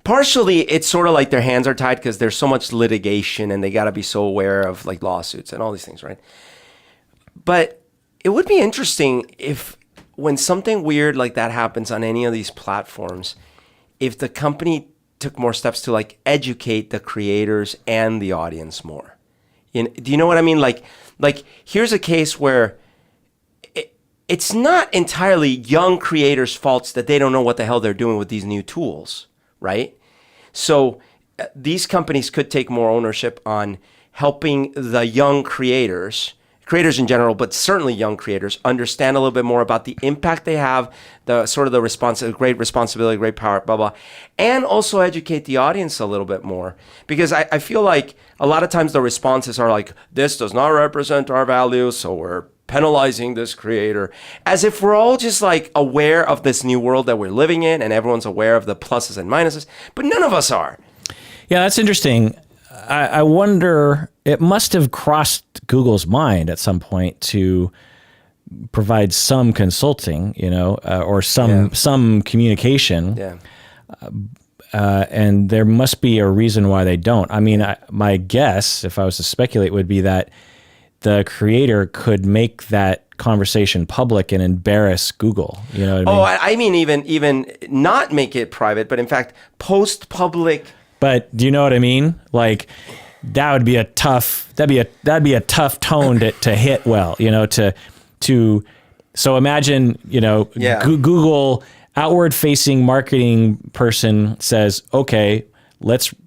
Partially, it's sort of like their hands are tied because there's so much litigation and they got to be so aware of like lawsuits and all these things, right? But it would be interesting if when something weird like that happens on any of these platforms, if the company took more steps to like educate the creators and the audience more. Do you know what I mean? Like here's a case where it's not entirely young creators' faults that they don't know what the hell they're doing with these new tools, right? So these companies could take more ownership on helping the young creators in general, but certainly young creators, understand a little bit more about the impact they have, the great responsibility, great power, blah, blah, and also educate the audience a little bit more. Because I feel like a lot of times the responses are like, this does not represent our values, so we're penalizing this creator, as if we're all just like aware of this new world that we're living in and everyone's aware of the pluses and minuses, but none of us are. Yeah, that's interesting. I wonder, it must have crossed Google's mind at some point to provide some consulting, you know, or some communication. Yeah. And there must be a reason why they don't. I mean, my guess, if I was to speculate, would be that the creator could make that conversation public and embarrass Google. You know what I mean? I mean, even not make it private, but in fact, post public. But do you know what I mean? Like, that would be a tough tone to hit well, you know, so imagine, you know, Google outward facing marketing person says, okay,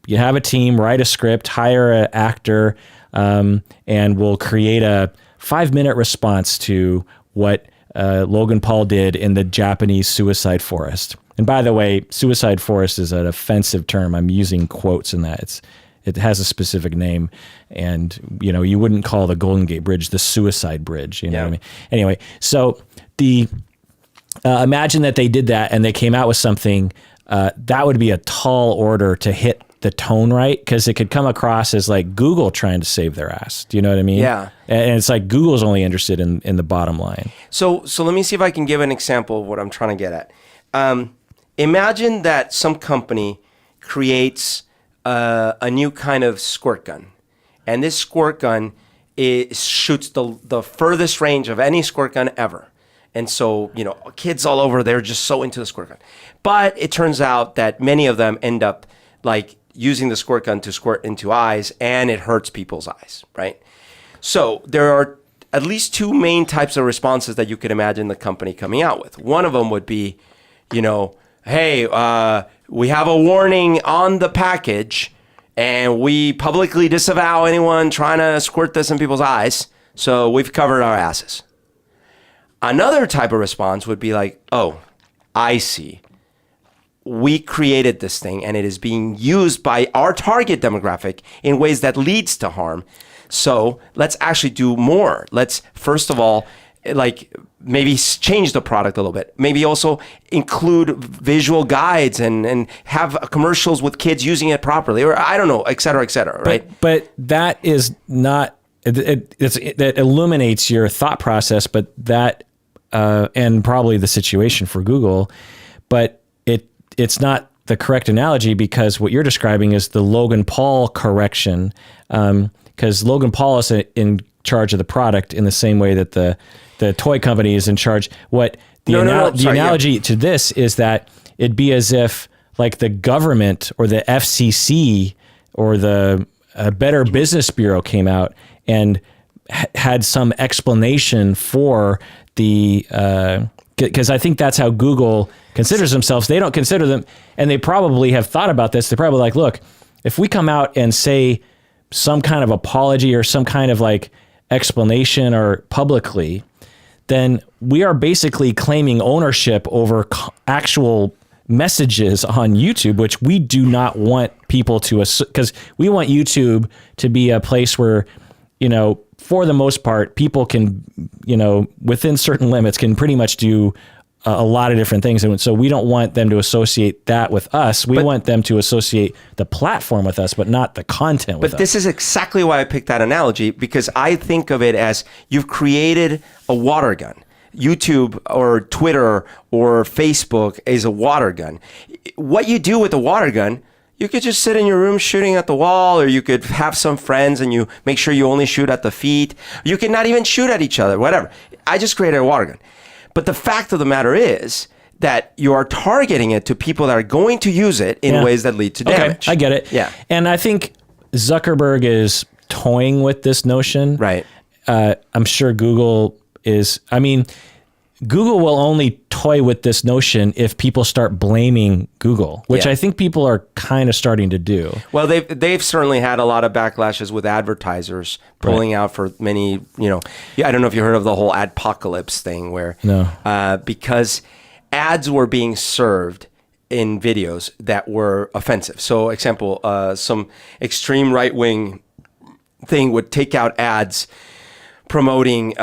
you have a team, write a script, hire an actor, and we'll create a 5-minute response to what Logan Paul did in the Japanese suicide forest. And by the way, suicide forest is an offensive term. I'm using quotes in that. It has a specific name, and you know, you wouldn't call the Golden Gate Bridge the suicide bridge. You know what I mean? Anyway, so imagine that they did that and they came out with something that would be a tall order to hit the tone right, because it could come across as like Google trying to save their ass. Do you know what I mean? Yeah. And it's like Google's only interested in the bottom line. So let me see if I can give an example of what I'm trying to get at. Imagine that some company creates a new kind of squirt gun, and this squirt gun shoots the furthest range of any squirt gun ever. And so, you know, kids all over, they're just so into the squirt gun. But it turns out that many of them end up like using the squirt gun to squirt into eyes, and it hurts people's eyes, right? So there are at least two main types of responses that you could imagine the company coming out with. One of them would be, you know, hey, we have a warning on the package, and we publicly disavow anyone trying to squirt this in people's eyes, so we've covered our asses. Another type of response would be like, oh, I see. We created this thing, and it is being used by our target demographic in ways that leads to harm. So let's actually do more. Let's, first of all, like maybe change the product a little bit. Maybe also include visual guides and have commercials with kids using it properly, or I don't know, et cetera, right? But that is not, that illuminates your thought process, but that, and probably the situation for Google, but it's not the correct analogy, because what you're describing is the Logan Paul correction, because Logan Paul is in charge of the product in the same way that the toy company is in charge. What the analogy to this is that it'd be as if like the government or the FCC or the Better Business Bureau came out and had some explanation for the, because I think that's how Google considers themselves. They don't consider them, and they probably have thought about this. They're probably like, look, if we come out and say some kind of apology or some kind of like explanation or publicly, then we are basically claiming ownership over actual messages on YouTube, which we do not want people to, because we want YouTube to be a place where, you know, for the most part, people can, you know, within certain limits, can pretty much do a lot of different things. And so we don't want them to associate that with us. We want them to associate the platform with us, but not the content with us. But this is exactly why I picked that analogy, because I think of it as you've created a water gun. YouTube or Twitter or Facebook is a water gun. What you do with a water gun, you could just sit in your room shooting at the wall, or you could have some friends and you make sure you only shoot at the feet. You could not even shoot at each other, whatever. I just created a water gun. But the fact of the matter is that you are targeting it to people that are going to use it in ways that lead to damage. Okay, I get it. Yeah. And I think Zuckerberg is toying with this notion. Right. I'm sure Google is, I mean, Google will only toy with this notion if people start blaming Google, which I think people are kind of starting to do. Well, they've certainly had a lot of backlashes with advertisers pulling out for many, you know, I don't know if you heard of the whole adpocalypse thing where, because ads were being served in videos that were offensive. So example, some extreme right-wing thing would take out ads promoting,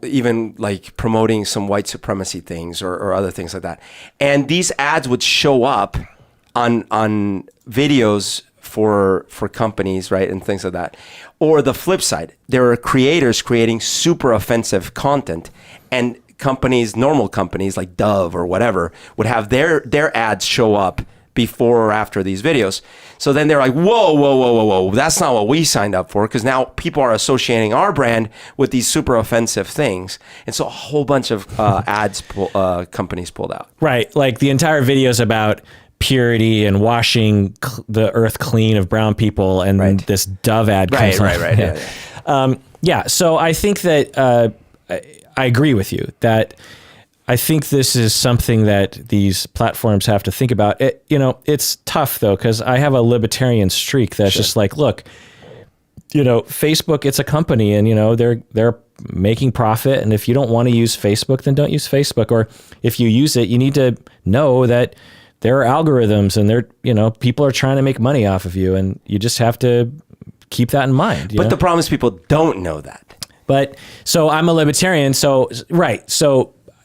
even like promoting some white supremacy things or other things like that. And these ads would show up on videos for companies, right? And things like that. Or the flip side, there are creators creating super offensive content, and companies, normal companies like Dove or whatever, would have their ads show up before or after these videos. So then they're like, whoa, that's not what we signed up for, because now people are associating our brand with these super offensive things. And so a whole bunch of companies pulled out. Right. Like the entire video is about purity and washing the earth clean of brown people, and this Dove ad comes on. Right. So I think that I agree with you that I think this is something that these platforms have to think about. You know, it's tough though, because I have a libertarian streak that's just like, look, you know, Facebook, it's a company, and you know they're making profit, and if you don't want to use Facebook, then don't use Facebook. Or if you use it, you need to know that there are algorithms, and they're, you know, people are trying to make money off of you, and you just have to keep that in mind. But the problem is people don't know that. But so I'm a libertarian, so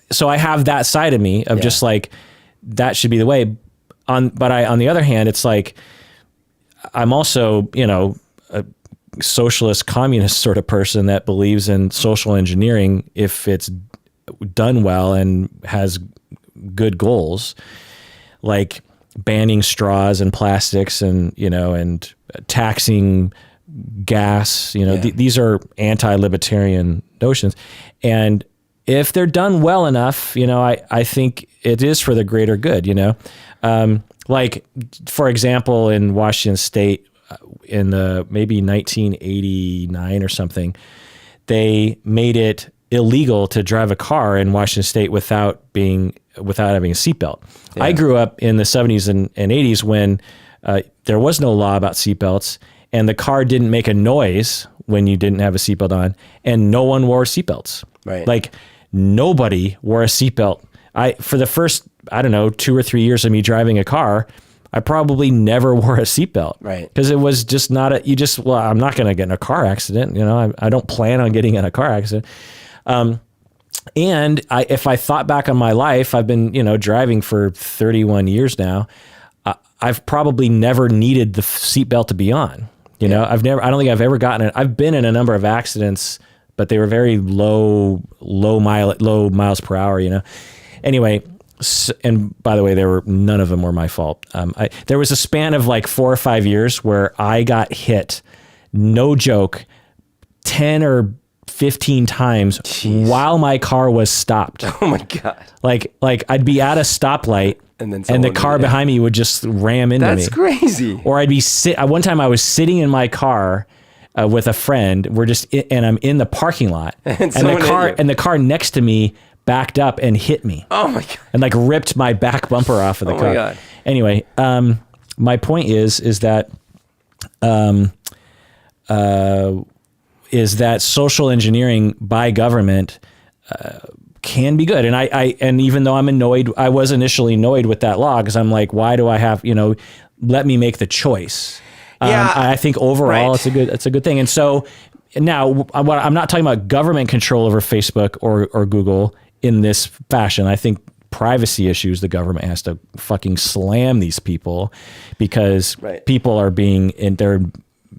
So I have that side of me of just like, that should be the way. On the other hand, it's like, I'm also, you know, a socialist communist sort of person that believes in social engineering if it's done well and has good goals, like banning straws and plastics and, you know, and taxing gas, you know, these are anti-libertarian notions. And if they're done well enough, you know, I think it is for the greater good, you know. Like, for example, in Washington State, in the maybe 1989 or something, they made it illegal to drive a car in Washington State without having a seatbelt. Yeah. I grew up in the 70s and 80s when there was no law about seatbelts, and the car didn't make a noise when you didn't have a seatbelt on, and no one wore seatbelts. Right. Like, nobody wore a seatbelt. For the first, 2 or 3 years of me driving a car, I probably never wore a seatbelt. Right. Because it was just not I'm not going to get in a car accident. You know, I don't plan on getting in a car accident. And if I thought back on my life, I've been, driving for 31 years now. I've probably never needed the seatbelt to be on. I don't think I've ever gotten it. I've been in a number of accidents, but they were very low miles per hour, Anyway, and by the way, none of them were my fault. There was a span of like 4 or 5 years where I got hit, no joke, 10 or 15 times while my car was stopped. Oh my God. Like I'd be at a stoplight and the car behind me would just ram into me. That's crazy. Or I'd be one time I was sitting in my car with a friend. And I'm in the parking lot and the car next to me backed up and hit me. Oh my God. And like ripped my back bumper off of the car. Oh my God. Anyway, my point is that social engineering by government can be good. And even though I was initially annoyed with that law because I'm like, why do I have, let me make the choice. I think overall it's a good thing. And so now I'm not talking about government control over Facebook or Google in this fashion. I think privacy issues, the government has to fucking slam these people because people are they're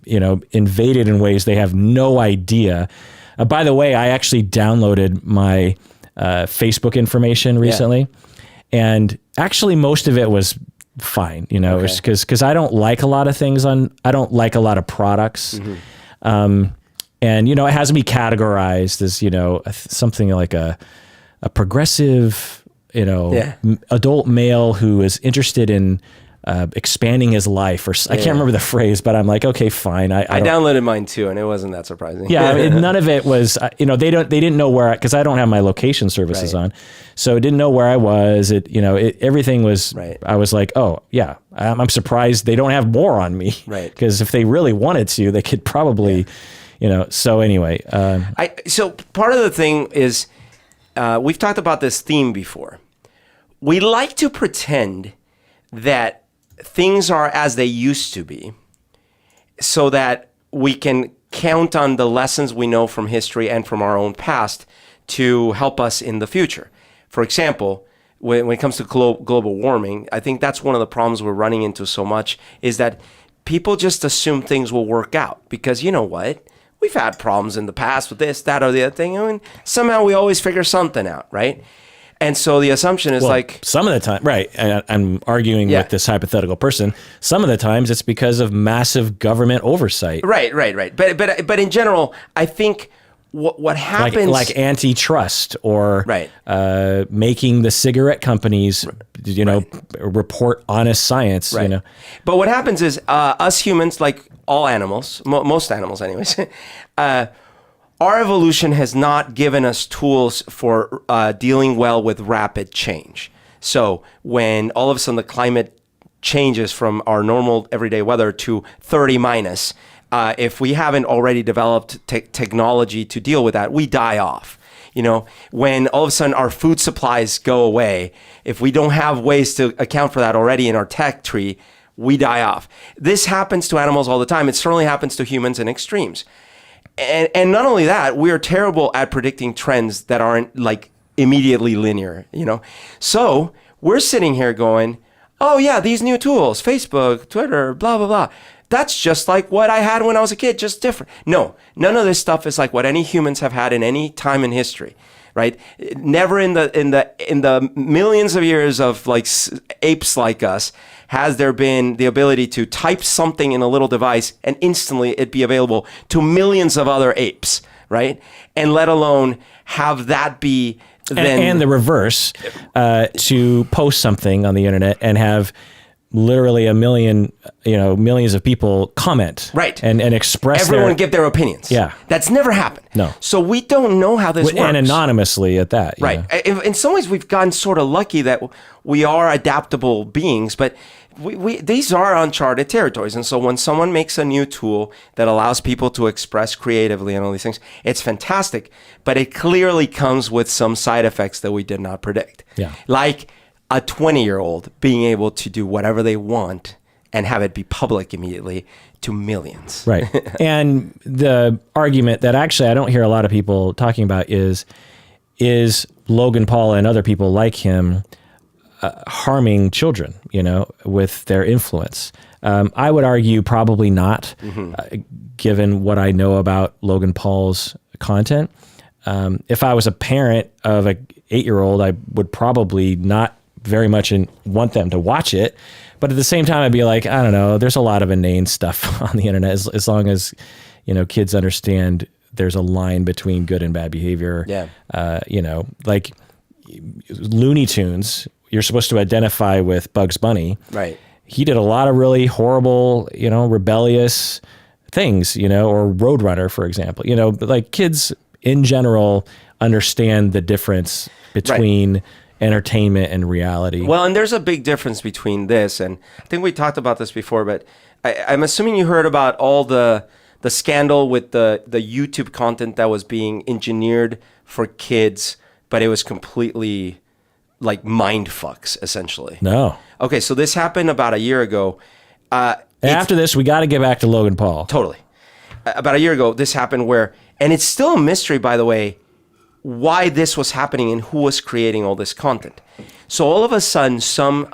invaded in ways they have no idea. By the way, I actually downloaded my Facebook information recently, and actually most of it was fine. Because I don't like a lot of things I don't like a lot of products. And it has to be categorized as something like a progressive adult male who is interested in expanding his life, or I can't remember the phrase, but I'm like, okay, fine. I downloaded mine too, and it wasn't that surprising. Yeah, none of it was. They didn't know where, because I don't have my location services on, so it didn't know where I was. Everything was. Right. I was like, oh yeah, I'm surprised they don't have more on me. Right. Because if they really wanted to, they could probably, So anyway, so part of the thing is, we've talked about this theme before. We like to pretend that things are as they used to be so that we can count on the lessons we know from history and from our own past to help us in the future. For example, when it comes to global warming, I think that's one of the problems we're running into so much is that people just assume things will work out because you know what? We've had problems in the past with this, that, or the other thing, and somehow we always figure something out, right? And so the assumption is some of the time, right? And I'm arguing with this hypothetical person. Some of the times it's because of massive government oversight. Right. But in general, I think what happens, like antitrust or making the cigarette companies, report honest science. Right. But what happens is us humans, like all animals, most animals, anyways. Our evolution has not given us tools for dealing well with rapid change. So when all of a sudden the climate changes from our normal everyday weather to 30 minus, if we haven't already developed technology to deal with that, we die off. When all of a sudden our food supplies go away, if we don't have ways to account for that already in our tech tree, we die off. This happens to animals all the time. It certainly happens to humans in extremes. And not only that, we are terrible at predicting trends that aren't like immediately linear, So we're sitting here going, oh yeah, these new tools, Facebook, Twitter, blah, blah, blah. That's just like what I had when I was a kid, just different. No, none of this stuff is like what any humans have had in any time in history, right? Never in the millions of years of like apes like us has there been the ability to type something in a little device and instantly it be available to millions of other apes, right? And let alone have that be then... And the reverse, to post something on the internet and have literally millions of people comment. Right. And express everyone give their opinions. Yeah. That's never happened. No. So we don't know how this works. And anonymously at that. Right. In some ways, we've gotten sort of lucky that we are adaptable beings, but these are uncharted territories. And so when someone makes a new tool that allows people to express creatively and all these things, it's fantastic. But it clearly comes with some side effects that we did not predict. Yeah. Like a 20-year-old being able to do whatever they want and have it be public immediately to millions. Right. And the argument that actually I don't hear a lot of people talking about is Logan Paul and other people like him harming children, with their influence? I would argue probably not, given what I know about Logan Paul's content. If I was a parent of a 8-year-old, I would probably not very much want them to watch it. But at the same time, I'd be like, I don't know, there's a lot of inane stuff on the internet as long as, kids understand there's a line between good and bad behavior. Yeah. Like Looney Tunes, you're supposed to identify with Bugs Bunny. Right. He did a lot of really horrible, rebellious things, or Roadrunner, for example. Like kids in general understand the difference between entertainment and reality. Well, and there's a big difference between this, and I think we talked about this before, but I'm assuming you heard about all the scandal with the YouTube content that was being engineered for kids, but it was completely like mind fucks, essentially. No. Okay, so this happened about a year ago. After this, we got to get back to Logan Paul. Totally. About a year ago, this happened where, and it's still a mystery, by the way, why this was happening and who was creating all this content. So all of a sudden, some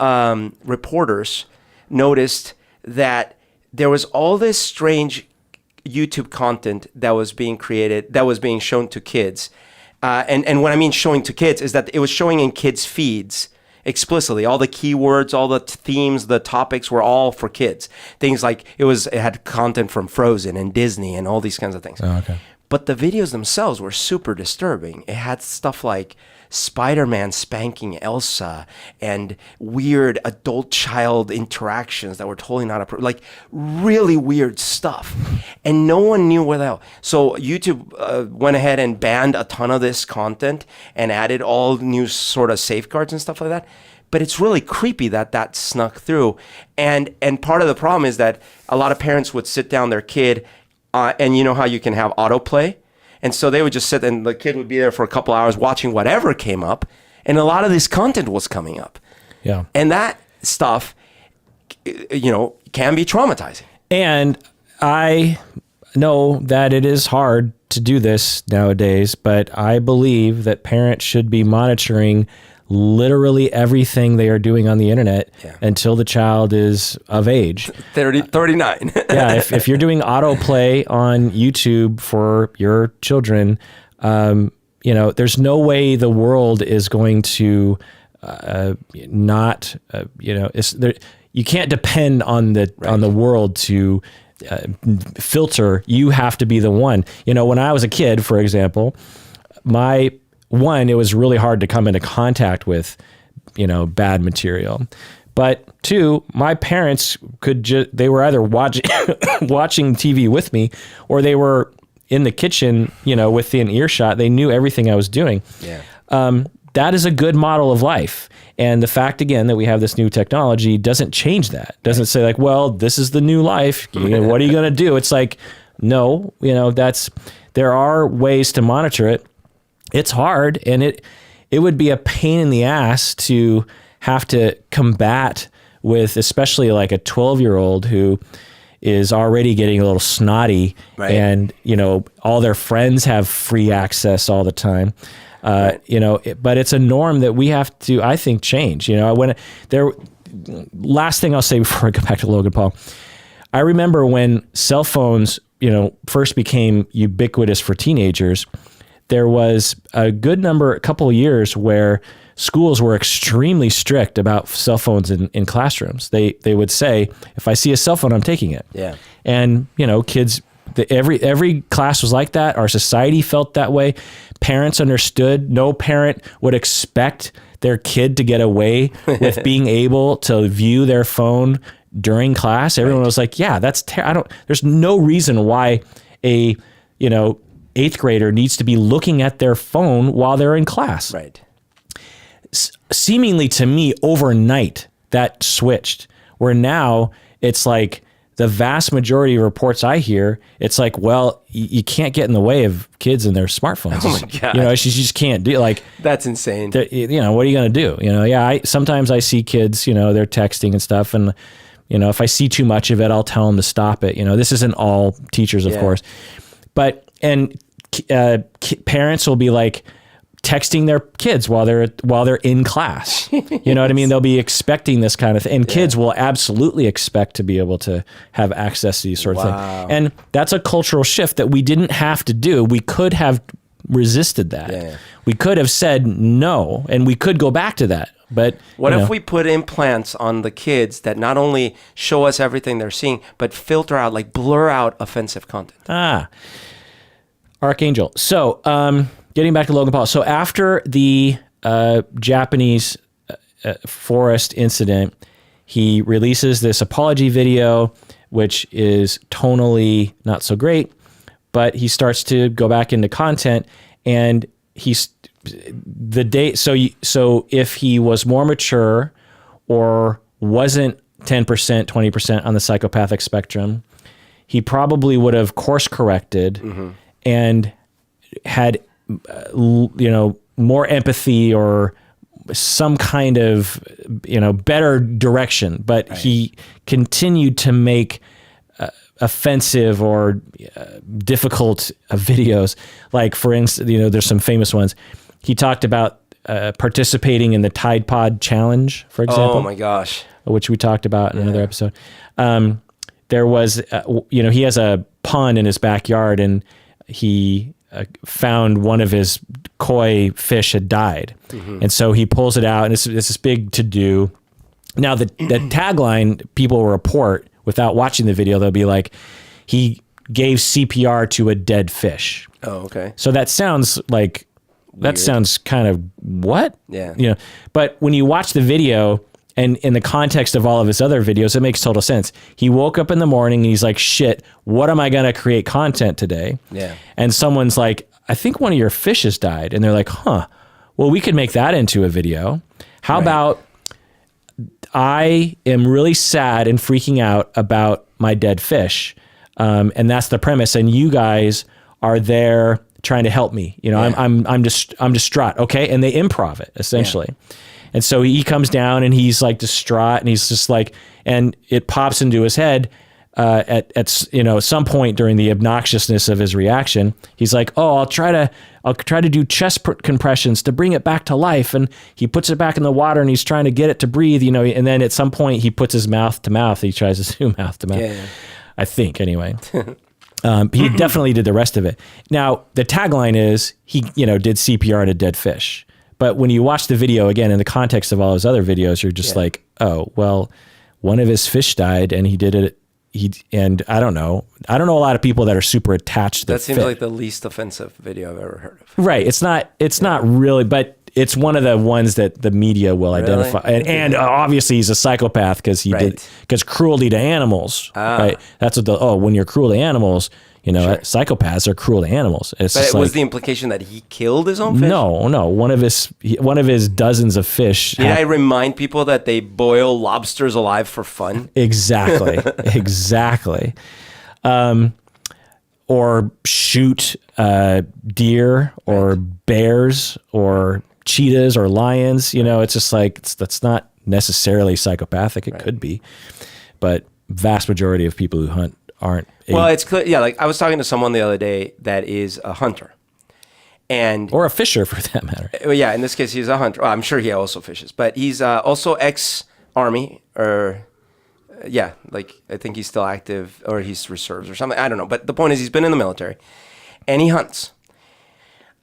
reporters noticed that there was all this strange YouTube content that was being created, that was being shown to kids. And what I mean showing to kids is that it was showing in kids' feeds explicitly. All the keywords, all the themes, the topics were all for kids. Things like it had content from Frozen and Disney and all these kinds of things. Oh, okay. But the videos themselves were super disturbing. It had stuff like Spider-Man spanking Elsa and weird adult-child interactions that were totally not approved. Like really weird stuff. And no one knew where the hell. So YouTube went ahead and banned a ton of this content and added all new sort of safeguards and stuff like that. But it's really creepy that snuck through. And part of the problem is that a lot of parents would sit down their kid and you know how you can have autoplay? And so they would just sit and the kid would be there for a couple hours watching whatever came up. And a lot of this content was coming up. Yeah. And that stuff, can be traumatizing. And I know that it is hard to do this nowadays, but I believe that parents should be monitoring literally everything they are doing on the internet until the child is of age. 39. Yeah, if you're doing autoplay on YouTube for your children, there's no way the world is going to you can't depend on the world to filter. You have to be the one. When I was a kid, for example, it was really hard to come into contact with, bad material. But 2, my parents they were either watching TV with me or they were in the kitchen, within earshot. They knew everything I was doing. Yeah. That is a good model of life. And the fact, again, that we have this new technology doesn't change that. Doesn't say like, well, this is the new life. What are you going to do? It's like, no, there are ways to monitor it. It's hard, and it would be a pain in the ass to have to combat with, especially like a 12-year-old who is already getting a little snotty, and all their friends have free access all the time. But it's a norm that we have to, I think, change. Last thing I'll say before I go back to Logan Paul, I remember when cell phones, first became ubiquitous for teenagers. There was a couple of years where schools were extremely strict about cell phones in classrooms. They would say, if I see a cell phone, I'm taking it. Yeah. And, kids, every class was like that. Our society felt that way. Parents understood. No parent would expect their kid to get away with being able to view their phone during class. Everyone was like, yeah, that's there's no reason why a, 8th grader needs to be looking at their phone while they're in class. Right. Seemingly to me, overnight, that switched, where now it's like the vast majority of reports I hear, it's like, well, you can't get in the way of kids and their smartphones. Oh my God. You just can't do that's insane. What are you going to do? Sometimes I see kids, they're texting and stuff, and You know, if I see too much of it, I'll tell them to stop it. You know, this isn't all teachers, of course, but, and parents will be like texting their kids while they're in class. You know what I mean? They'll be expecting this kind of thing. And kids will absolutely expect to be able to have access to these sort of things. And that's a cultural shift that we didn't have to do. We could have resisted that. Yeah. We could have said no, and we could go back to that. But what if we put implants on the kids that not only show us everything they're seeing, but filter out, like blur out offensive content? Archangel. So, getting back to Logan Paul. So after the Japanese forest incident, he releases this apology video, which is tonally not so great, but he starts to go back into content, and so if he was more mature or wasn't 10%, 20% on the psychopathic spectrum, he probably would have course corrected and had, more empathy or some kind of, better direction. But he continued to make offensive or difficult videos. Like, for instance, there's some famous ones. He talked about participating in the Tide Pod Challenge, for example. Oh my gosh. Which we talked about in another episode. There was, he has a pond in his backyard, and he found one of his koi fish had died. And so he pulls it out, and it's this big to-do. Now, the tagline people will report without watching the video, they'll be like, he gave CPR to a dead fish. Oh, okay. So that sounds like, that sounds kind of what? Yeah. But when you watch the video and in the context of all of his other videos, it makes total sense. He woke up in the morning and he's like, shit, what am I going to create content today? Yeah. And someone's like, I think one of your fishes died. And they're like, well, we could make that into a video. How about I am really sad and freaking out about my dead fish. And that's the premise. And you guys are there trying to help me. I'm distraught. Okay. And they improv it essentially. Yeah. And so he comes down and he's like distraught, and he's just like, and it pops into his head at some point during the obnoxiousness of his reaction. He's like, oh, I'll try to do chest compressions to bring it back to life. And he puts it back in the water, and he's trying to get it to breathe, and then at some point he puts his mouth to mouth. He tries to do mouth to mouth. Yeah. I think anyway. He definitely did the rest of it. Now, the tagline is he, did CPR to dead fish. But when you watch the video again in the context of all his other videos, you're just like, oh, well, one of his fish died, and he did it. And I don't know a lot of people that are super attached to that. Seems like the least offensive video I've ever heard of. Right. It's not really, but it's one of the ones that the media will identify. And obviously he's a psychopath because cruelty to animals, right? That's what when you're cruel to animals, psychopaths are cruel to animals. But it was the implication that he killed his own fish? No. One of his dozens of fish. Did I remind people that they boil lobsters alive for fun? Exactly. Exactly. Or shoot deer or bears or cheetahs or lions. It's just like, that's not necessarily psychopathic. It could be, but vast majority of people who hunt aren't. Well, it's clear. Yeah, like I was talking to someone the other day that is a hunter, or a fisher for that matter. Yeah, in this case, he's a hunter. Well, I'm sure he also fishes, but he's also ex-army, or like I think he's still active, or he's reserves or something. I don't know. But the point is, he's been in the military, and he hunts.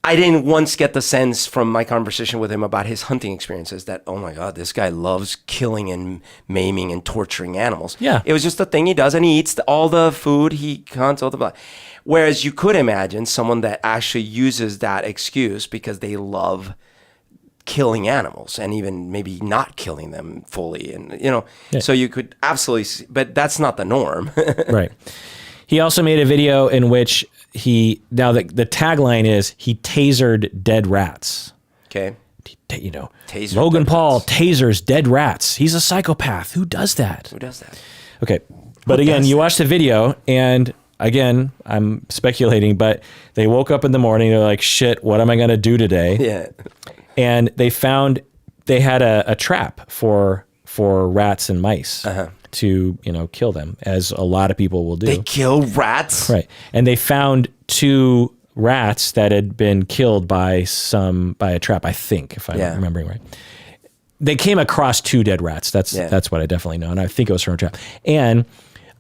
I didn't once get the sense from my conversation with him about his hunting experiences that, oh my God, this guy loves killing and maiming and torturing animals. Yeah. It was just a thing he does, and he eats all the food he hunts, all the blah. Whereas you could imagine someone that actually uses that excuse because they love killing animals and even maybe not killing them fully. And, so you could absolutely see, but that's not the norm. Right. He also made a video in which the tagline is he tasered dead rats. Okay. Taser Logan Paul tasers dead rats. He's a psychopath. Who does that? Okay. But again, you watch the video, and again, I'm speculating, but they woke up in the morning. They're like, shit, what am I going to do today? Yeah. And they had a trap for rats and mice. to, kill them, as a lot of people will do. They kill rats? Right. And they found 2 rats that had been killed by a trap, I think, if I'm remembering right. They came across 2 dead rats. That's what I definitely know. And I think it was from a trap. And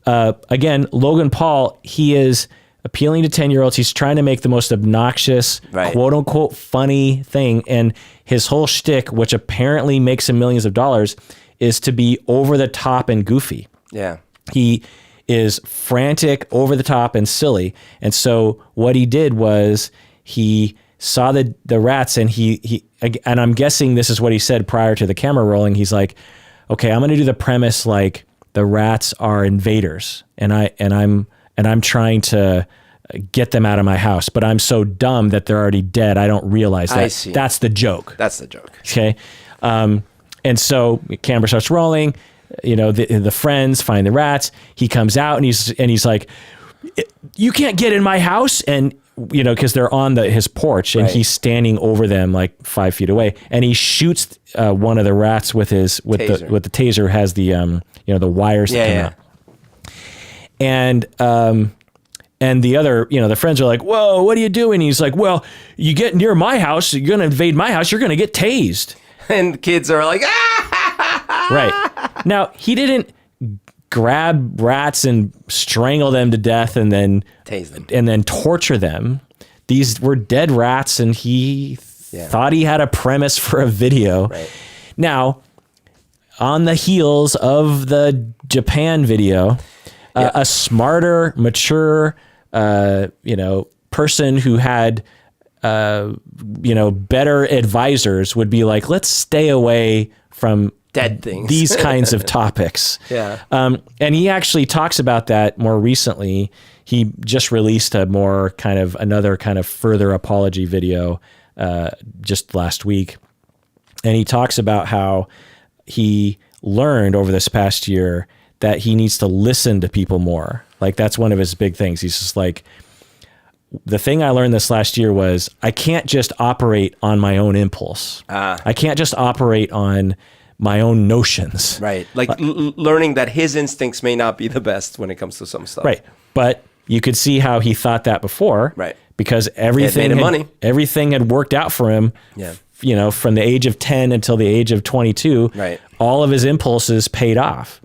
again, Logan Paul, he is appealing to 10-year-olds. He's trying to make the most obnoxious, quote unquote, funny thing. And his whole shtick, which apparently makes him millions of dollars, is to be over the top and goofy. Yeah. He is frantic, over the top, and silly. And so what he did was he saw the rats, and and I'm guessing this is what he said prior to the camera rolling. He's like, okay, I'm going to do the premise like the rats are invaders, and I'm trying to get them out of my house, but I'm so dumb that they're already dead. I don't realize that. I see. That's the joke. That's the joke. Okay. And so the camera starts rolling, the friends find the rats. He comes out and he's like, you can't get in my house. And, cause they're on his porch, and he's standing over them like 5 feet away, and he shoots one of the rats with the taser has the, the wires that come out. And the other, the friends are like, whoa, what are you doing? He's like, well, you get near my house, you're going to invade my house, you're going to get tased. And the kids are like, ah! Right. Now, he didn't grab rats and strangle them to death and then tase them and then torture them. These were dead rats, and he thought he had a premise for a video. Right. Now, on the heels of the Japan video, a smarter, mature, person who had, better advisors would be like, let's stay away from dead things, these kinds of topics. Yeah. And he actually talks about that more recently. He just released another kind of further apology video, just last week. And he talks about how he learned over this past year that he needs to listen to people more. Like, that's one of his big things. He's just like, the thing I learned this last year was I can't just operate on my own impulse. I can't just operate on my own notions. Right. Like learning that his instincts may not be the best when it comes to some stuff. Right. But you could see how he thought that before. Right. Because everything had worked out for him. Yeah. From the age of 10 until the age of 22. Right. All of his impulses paid off.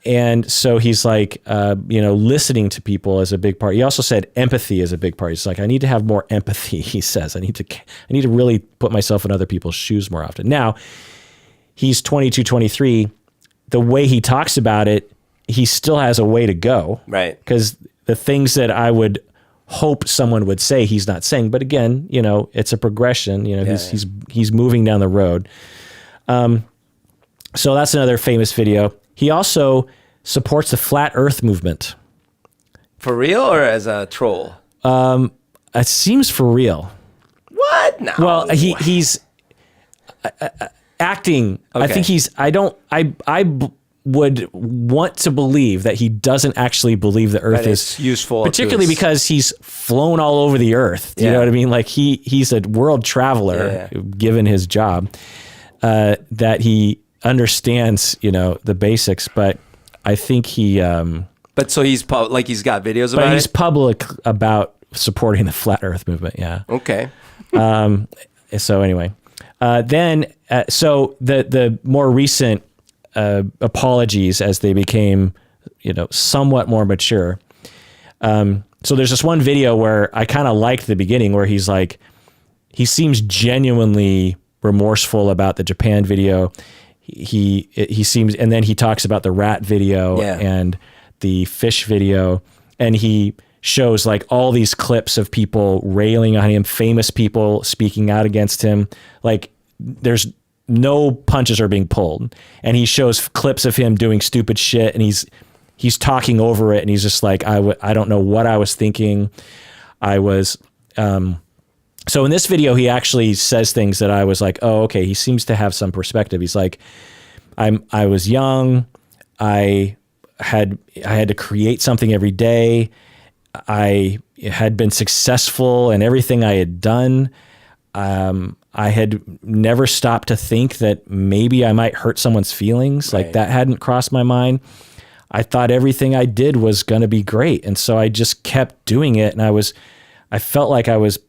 And so he's like, listening to people is a big part. He also said empathy is a big part. He's like, I need to have more empathy. He says, I need to really put myself in other people's shoes more often. Now, he's 22, 23. The way he talks about it, he still has a way to go. Right. Because the things that I would hope someone would say, he's not saying. But again, it's a progression. He's moving down the road. So that's another famous video. He also supports the flat Earth movement. For real, or as a troll? It seems for real. What? No. Well, he's acting. Okay. I think I would want to believe that he doesn't actually believe the Earth is useful, particularly because he's flown all over the Earth. Do you know what I mean? Like he's a world traveler, given his job, that he understands, the basics, but I think he. But so he's he's got videos about it. But he's public about supporting the flat Earth movement. Yeah. Okay. So anyway, so the more recent apologies as they became, somewhat more mature. So there's this one video where I kind of liked the beginning where he's like, he seems genuinely remorseful about the Japan video. He seems, and then he talks about the rat video and the fish video, and he shows like all these clips of people railing on him, famous people speaking out against him. Like there's no punches are being pulled, and he shows clips of him doing stupid shit, and he's talking over it, and he's just like, I don't know what I was thinking. So in this video, he actually says things that I was like, oh, okay, he seems to have some perspective. He's like, I was young. I had to create something every day. I had been successful in everything I had done. I had never stopped to think that maybe I might hurt someone's feelings. Like that hadn't crossed my mind. I thought everything I did was going to be great. And so I just kept doing it. And I felt like I was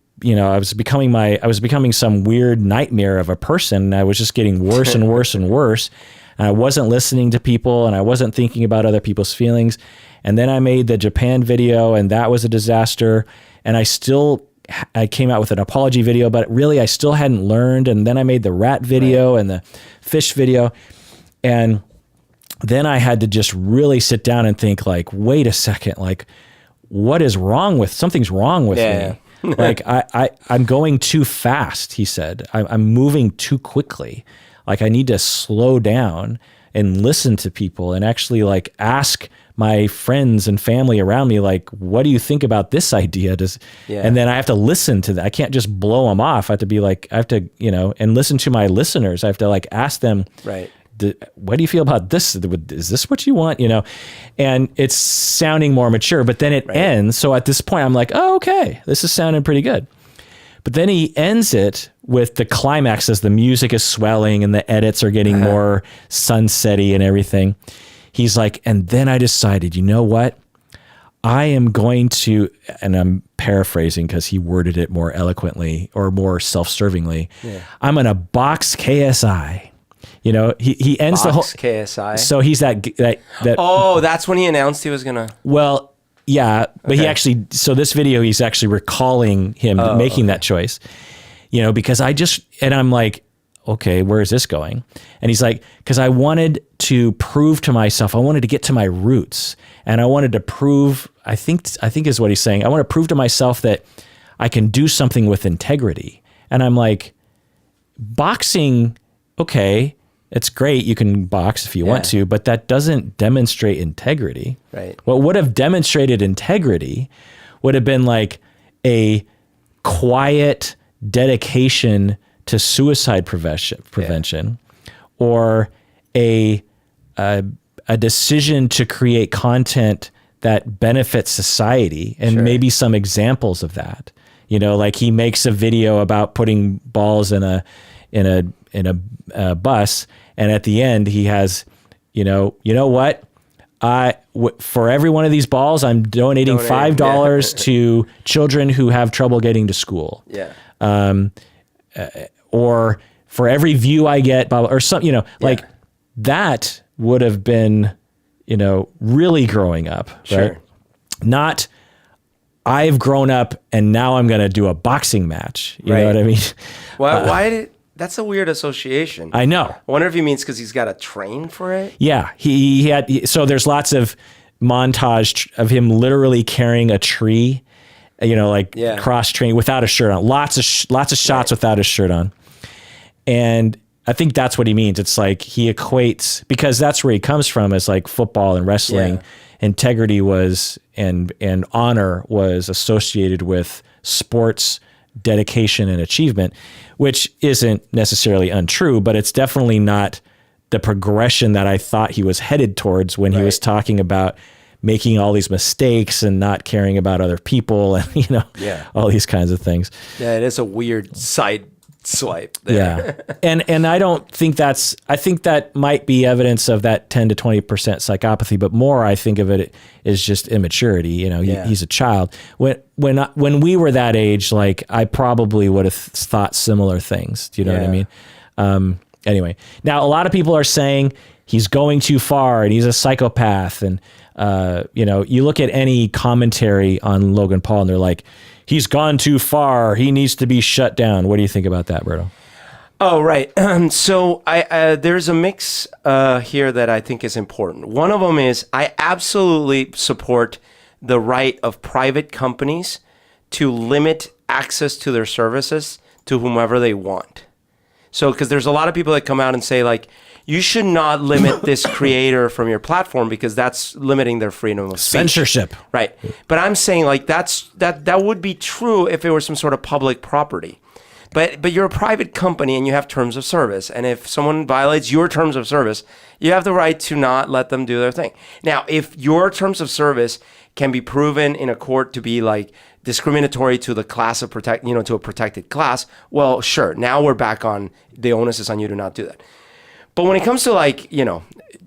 becoming some weird nightmare of a person. And I was just getting worse and worse and worse. And I wasn't listening to people, and I wasn't thinking about other people's feelings. And then I made the Japan video, and that was a disaster. And I came out with an apology video, but really I still hadn't learned. And then I made the rat video and the fish video. And then I had to just really sit down and think like, wait a second, like something's wrong with me. Like I'm going too fast, he said. I'm moving too quickly. Like I need to slow down and listen to people and actually like ask my friends and family around me, like, what do you think about this idea? And then I have to listen to that. I can't just blow them off. I have to be like, and listen to my listeners. I have to like ask them, what do you feel about this? Is this what you want? And it's sounding more mature, but then it ends. So at this point I'm like, oh, okay, this is sounding pretty good. But then he ends it with the climax as the music is swelling and the edits are getting more sunsetty and everything. He's like, and then I decided, you know what? I am going to, and I'm paraphrasing because he worded it more eloquently or more self-servingly. I'm going to box KSI. He ends the whole KSI. So he's that. Oh, that's when he announced he was gonna. Well, yeah, but he actually. So this video, he's actually recalling him making that choice. Because I'm like, okay, where is this going? And he's like, because I wanted to prove to myself, I wanted to get to my roots, and I wanted to prove. I think is what he's saying. I want to prove to myself that I can do something with integrity. And I'm like, boxing, okay. It's great. You can box if you want to, but that doesn't demonstrate integrity. Right. What would have demonstrated integrity would have been like a quiet dedication to suicide prevention or a decision to create content that benefits society and maybe some examples of that. Like he makes a video about putting balls in a bus, and at the end he has, you know what? For every one of these balls, I'm donating $5 to children who have trouble getting to school. Or for every view I get, or something, like that would have been, really growing up, right? Not I've grown up and now I'm going to do a boxing match. You know what I mean? That's a weird association. I know. I wonder if he means because he's got to train for it. Yeah, so there's lots of montage of him literally carrying a tree, cross training without a shirt on. Lots of shots without his shirt on, and I think that's what he means. It's like he equates, because that's where he comes from, is like football and wrestling. Yeah. Integrity was and honor was associated with sports dedication and achievement, which isn't necessarily untrue, but it's definitely not the progression that I thought he was headed towards when he was talking about making all these mistakes and not caring about other people and, all these kinds of things. Yeah, it is a weird side swipe there. Yeah. And I don't think I think that might be evidence of that 10 to 20% psychopathy, but more I think of it is just immaturity. He's a child. When we were that age, like I probably would have thought similar things. Do you know what I mean? Anyway, now a lot of people are saying he's going too far and he's a psychopath. And, you look at any commentary on Logan Paul and they're like, he's gone too far. He needs to be shut down. What do you think about that, Berto? Oh, right. So there's a mix here that I think is important. One of them is I absolutely support the right of private companies to limit access to their services to whomever they want. So, because there's a lot of people that come out and say, like, you should not limit this creator from your platform because that's limiting their freedom of speech. Censorship. Right. But I'm saying, like, that would be true if it were some sort of public property. But you're a private company and you have terms of service. And if someone violates your terms of service, you have the right to not let them do their thing. Now, if your terms of service can be proven in a court to be like discriminatory to the class of to a protected class, well, sure. Now we're back on the onus is on you to not do that. But when it comes to like,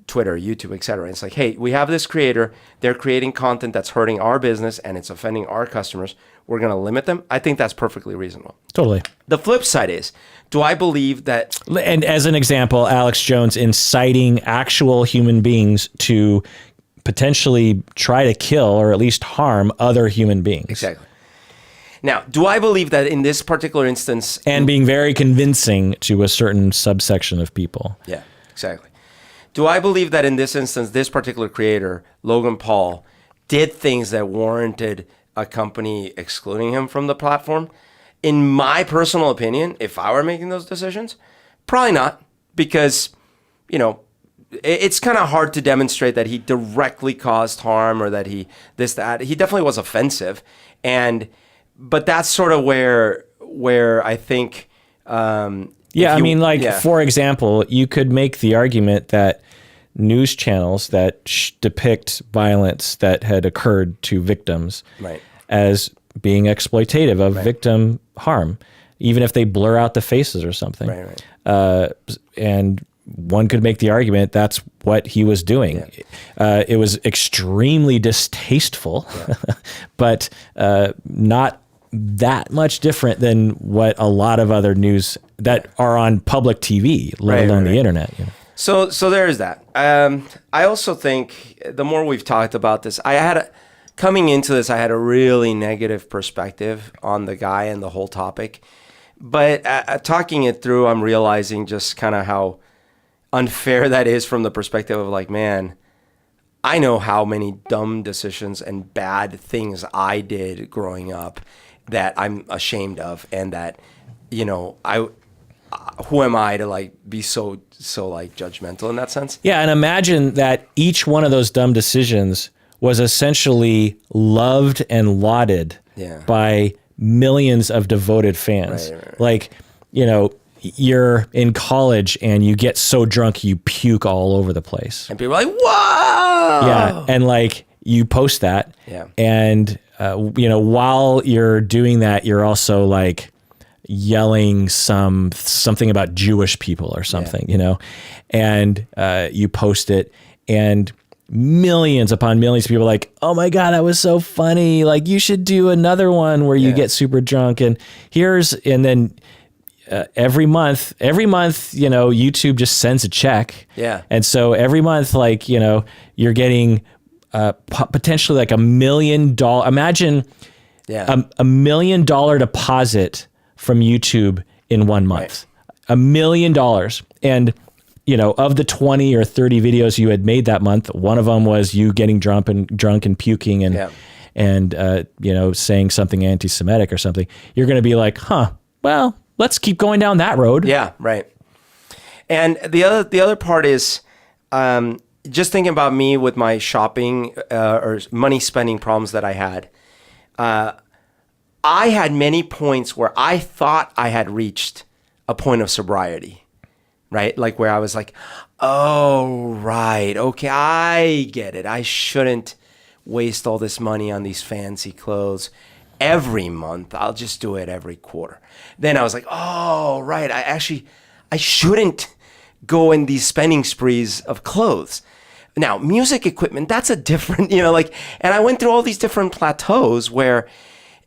Twitter, YouTube, etc., it's like, hey, we have this creator. They're creating content that's hurting our business and it's offending our customers. We're going to limit them. I think that's perfectly reasonable. Totally. The flip side is, do I believe that... And as an example, Alex Jones inciting actual human beings to potentially try to kill or at least harm other human beings. Exactly. Now, do I believe that in this particular instance... And being very convincing to a certain subsection of people. Yeah, exactly. Do I believe that in this instance, this particular creator, Logan Paul, did things that warranted a company excluding him from the platform? In my personal opinion, if I were making those decisions, probably not, because, it's kind of hard to demonstrate that he directly caused harm or that he definitely was offensive. But that's sort of where I think, for example, you could make the argument that news channels that depict violence that had occurred to victims as being exploitative of victim harm, even if they blur out the faces or something. And one could make the argument that's what he was doing. Yeah. It was extremely distasteful, but not that much different than what a lot of other news that are on public TV, let alone the internet. So there's that. I also think the more we've talked about this, coming into this, I had a really negative perspective on the guy and the whole topic. But talking it through, I'm realizing just kind of how unfair that is from the perspective of like, man, I know how many dumb decisions and bad things I did growing up that I'm ashamed of, and that, who am I to like be so like judgmental in that sense? Yeah, and imagine that each one of those dumb decisions was essentially loved and lauded by millions of devoted fans. Right. Like, you're in college and you get so drunk you puke all over the place. And people are like, whoa! Yeah, and like you post that. Yeah. And, while you're doing that, you're also like yelling something about Jewish people or something, and you post it, and millions upon millions of people are like, oh my God, that was so funny. Like, you should do another one where you get super drunk, and then every month, YouTube just sends a check. Yeah. And so every month, like, you're getting potentially like $1 million. Imagine $1 million deposit from YouTube in 1 month. $1 million. And, of the 20 or 30 videos you had made that month, one of them was you getting drunk and puking and saying something anti-Semitic or something. You're going to be like, well, let's keep going down that road. Yeah, right. And the other part is just thinking about me with my shopping or money spending problems that I had. I had many points where I thought I had reached a point of sobriety, right? Like where I was like, oh, right, okay, I get it. I shouldn't waste all this money on these fancy clothes every month. I'll just do it every quarter. Then I was like, oh, right, I shouldn't go in these spending sprees of clothes. Now, music equipment, that's a different, and I went through all these different plateaus where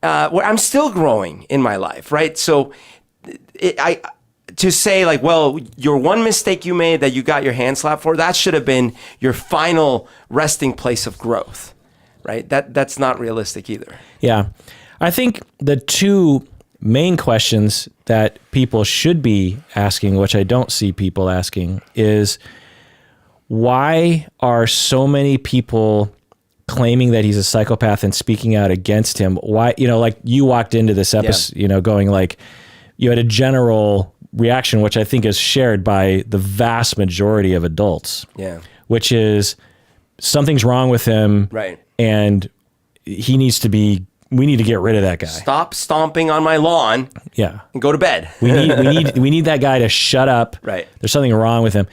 I'm still growing in my life, right? So to say like, well, your one mistake you made that you got your hand slapped for, that should have been your final resting place of growth, right? That's not realistic either. Yeah. I think the two main questions that people should be asking, which I don't see people asking, is why are so many people claiming that he's a psychopath and speaking out against him? Why, like you walked into this episode, going like, you had a general reaction, which I think is shared by the vast majority of adults. Yeah. Which is something's wrong with him. Right. And we need to get rid of that guy. Stop stomping on my lawn. Yeah. And go to bed. we need that guy to shut up. Right. There's something wrong with him.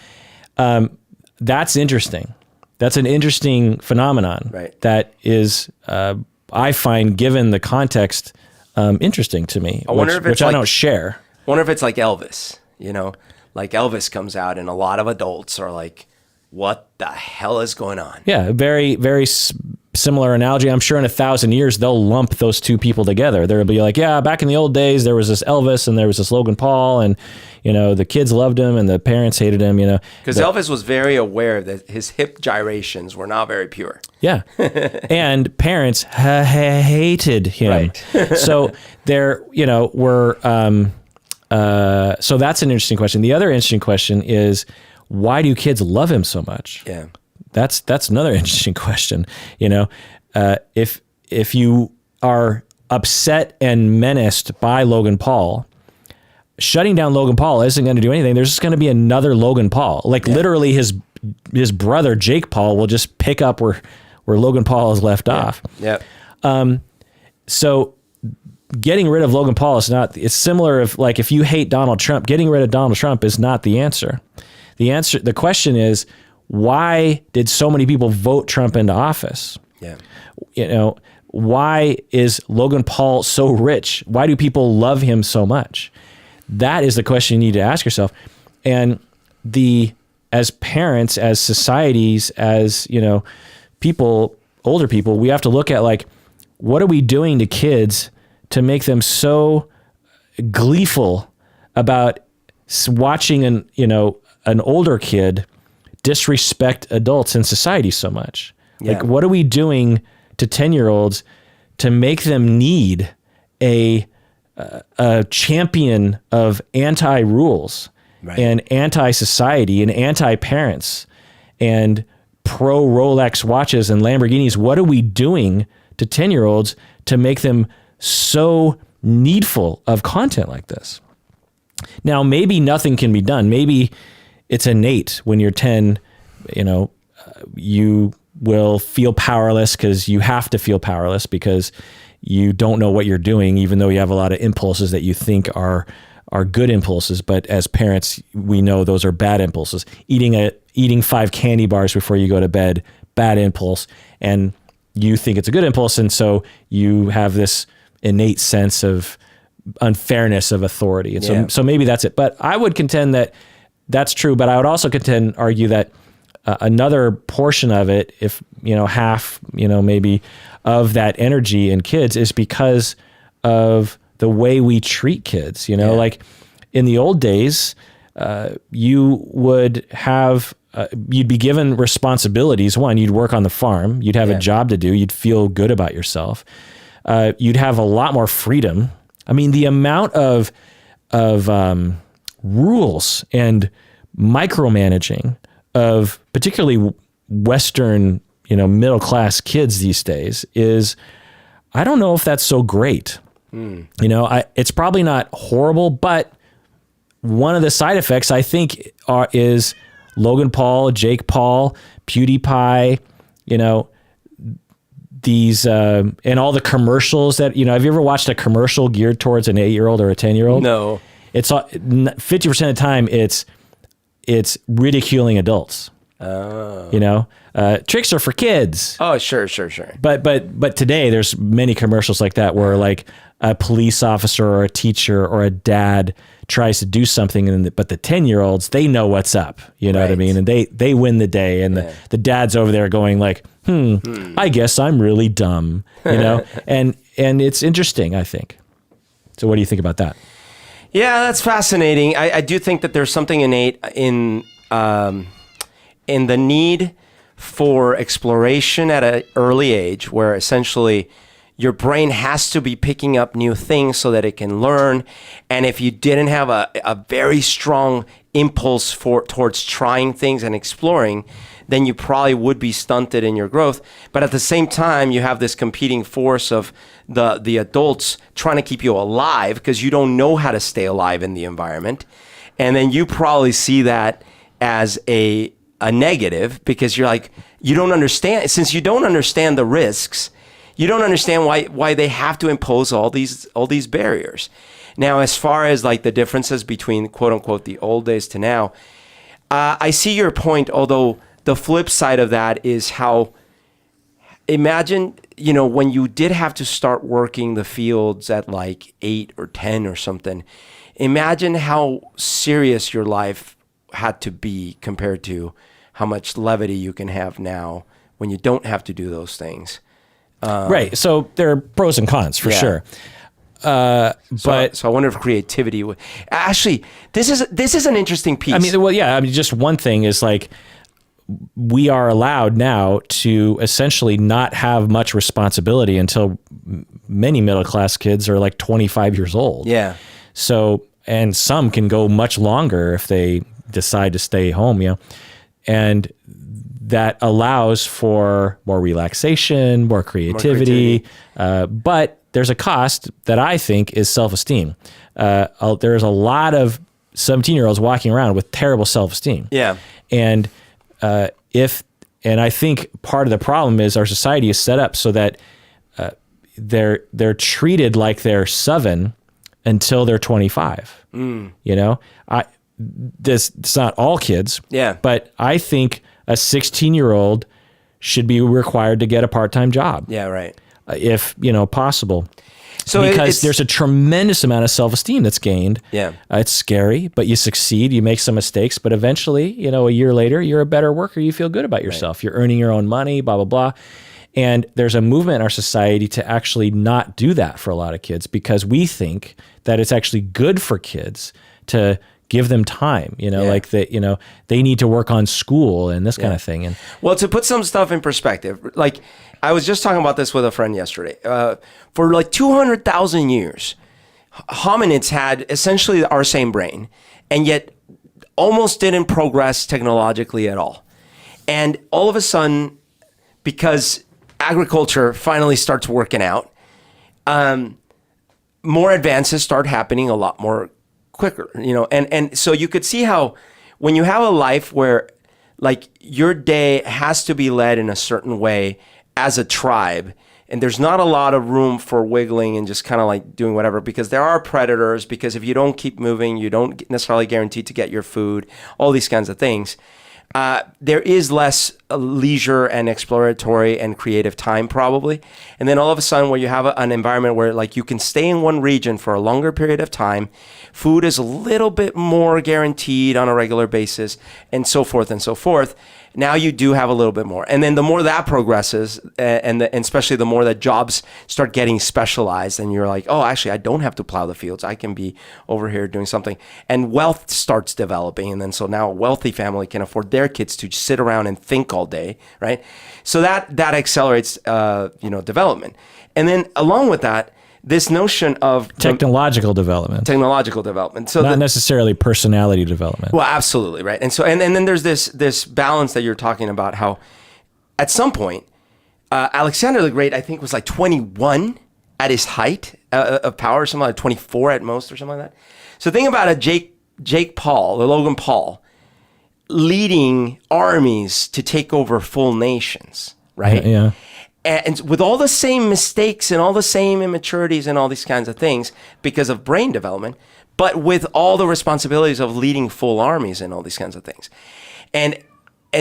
That's interesting. That's an interesting phenomenon. Right. That is, I find, given the context, interesting to me. I wonder if it's which I don't share. I wonder if it's like Elvis. You know, like Elvis comes out, and a lot of adults are like, "What the hell is going on?" Yeah, very, very similar analogy. I'm sure in 1,000 years they'll lump those two people together. They'll be like, yeah, back in the old days there was this Elvis and there was this Logan Paul, and the kids loved him and the parents hated him. Because Elvis was very aware that his hip gyrations were not very pure. Yeah, and parents hated him. Right. So there, were. So that's an interesting question. The other interesting question is, why do kids love him so much? Yeah. That's another interesting question. If you are upset and menaced by Logan Paul, shutting down Logan Paul isn't going to do anything. There's just going to be another Logan Paul. Literally his brother Jake Paul will just pick up where Logan Paul has left off. Yeah. So getting rid of Logan Paul it's similar if you hate Donald Trump, getting rid of Donald Trump is not the answer. The question is, why did so many people vote Trump into office? Yeah. Why is Logan Paul so rich? Why do people love him so much? That is the question you need to ask yourself. And as parents, as societies, as, people, older people, we have to look at what are we doing to kids to make them so gleeful about watching an older kid disrespect adults in society so much? Yeah. What are we doing to 10-year-olds to make them need a champion of anti-rules, right, and anti-society and anti-parents and pro Rolex watches and Lamborghinis? What are we doing to 10-year-olds to make them so needful of content like this? Now, maybe nothing can be done. Maybe it's innate when you're 10, you will feel powerless because you have to feel powerless because you don't know what you're doing, even though you have a lot of impulses that you think are good impulses. But as parents, we know those are bad impulses. Eating 5 candy bars before you go to bed, bad impulse. And you think it's a good impulse. And so you have this innate sense of unfairness of authority. And so maybe that's it. But I would contend that that's true. But I would also argue that another portion of it, if, half, maybe of that energy in kids is because of the way we treat kids, like in the old days, you would have, you'd be given responsibilities. One, you'd work on the farm, you'd have a job to do, you'd feel good about yourself. You'd have a lot more freedom. I mean, the amount of rules and micromanaging of particularly Western, middle-class kids these days is, I don't know if that's so great. It's probably not horrible, but one of the side effects I think is Logan Paul, Jake Paul, PewDiePie, these, and all the commercials that, have you ever watched a commercial geared towards an 8-year-old or a 10-year-old? No. It's 50% of the time it's ridiculing adults. Oh. Tricks are for kids. Oh, sure. But today there's many commercials like that where like a police officer or a teacher or a dad tries to do something, but the 10-year-olds, they know what's up. You know what I mean? And they win the day, and the dad's over there going like, I guess I'm really dumb, and it's interesting, I think. So what do you think about that? Yeah, that's fascinating. I do think that there's something innate in the need for exploration at an early age, where essentially your brain has to be picking up new things so that it can learn. And if you didn't have a very strong impulse towards trying things and exploring, then you probably would be stunted in your growth. But at the same time, you have this competing force of the adults trying to keep you alive because you don't know how to stay alive in the environment. And then you probably see that as a negative because you're like, you don't understand. Since you don't understand the risks, you don't understand why they have to impose all these barriers. Now, as far as like the differences between quote unquote the old days to now, I see your point, although the flip side of that is how, imagine, when you did have to start working the fields at like 8 or 10 or something, imagine how serious your life had to be compared to how much levity you can have now when you don't have to do those things. Right. So there are pros and cons for sure. So I wonder if creativity would actually, this is an interesting piece. I mean, just one thing is like, we are allowed now to essentially not have much responsibility until many middle-class kids are like 25 years old. Yeah. So, and some can go much longer if they decide to stay home, and that allows for more relaxation, more creativity. But there's a cost that I think is self-esteem. There's a lot of 17-year-olds walking around with terrible self-esteem. Yeah. And I think part of the problem is our society is set up so that they're treated like they're 7 until they're 25. It's not all kids. Yeah. But I think a 16-year-old should be required to get a part-time job. Yeah, right. If possible. So because there's a tremendous amount of self-esteem that's gained. Yeah. It's scary, but you succeed, you make some mistakes, but eventually, a year later, you're a better worker. You feel good about yourself. Right. You're earning your own money, blah, blah, blah. And there's a movement in our society to actually not do that for a lot of kids because we think that it's actually good for kids to give them time, like that, they need to work on school and this kind of thing. And well, to put some stuff in perspective, like I was just talking about this with a friend yesterday. For like 200,000 years, hominids had essentially our same brain and yet almost didn't progress technologically at all. And all of a sudden, because agriculture finally starts working out, more advances start happening a lot more quicker, and so you could see how when you have a life where like your day has to be led in a certain way as a tribe, and there's not a lot of room for wiggling and just kind of like doing whatever, because there are predators, because if you don't keep moving, you don't necessarily guarantee to get your food, all these kinds of things. There is less leisure and exploratory and creative time probably. And then all of a sudden where you have an environment where like you can stay in one region for a longer period of time, food is a little bit more guaranteed on a regular basis and so forth and so forth. Now you do have a little bit more. And then the more that progresses and especially the more that jobs start getting specialized and you're like, oh, actually I don't have to plow the fields. I can be over here doing something. And wealth starts developing. And then so now a wealthy family can afford their kids to sit around and think all day, right? So that accelerates development. And then along with that, this notion of technological development. So not necessarily personality development. Well, absolutely, right. And so and then there's this balance that you're talking about, how at some point Alexander the Great, I think, was like 21 at his height of power, something like 24 at most or something like that. So think about a Jake Paul, the Logan Paul, leading armies to take over full nations, right? Yeah. And with all the same mistakes and all the same immaturities and all these kinds of things because of brain development, but with all the responsibilities of leading full armies and all these kinds of things. And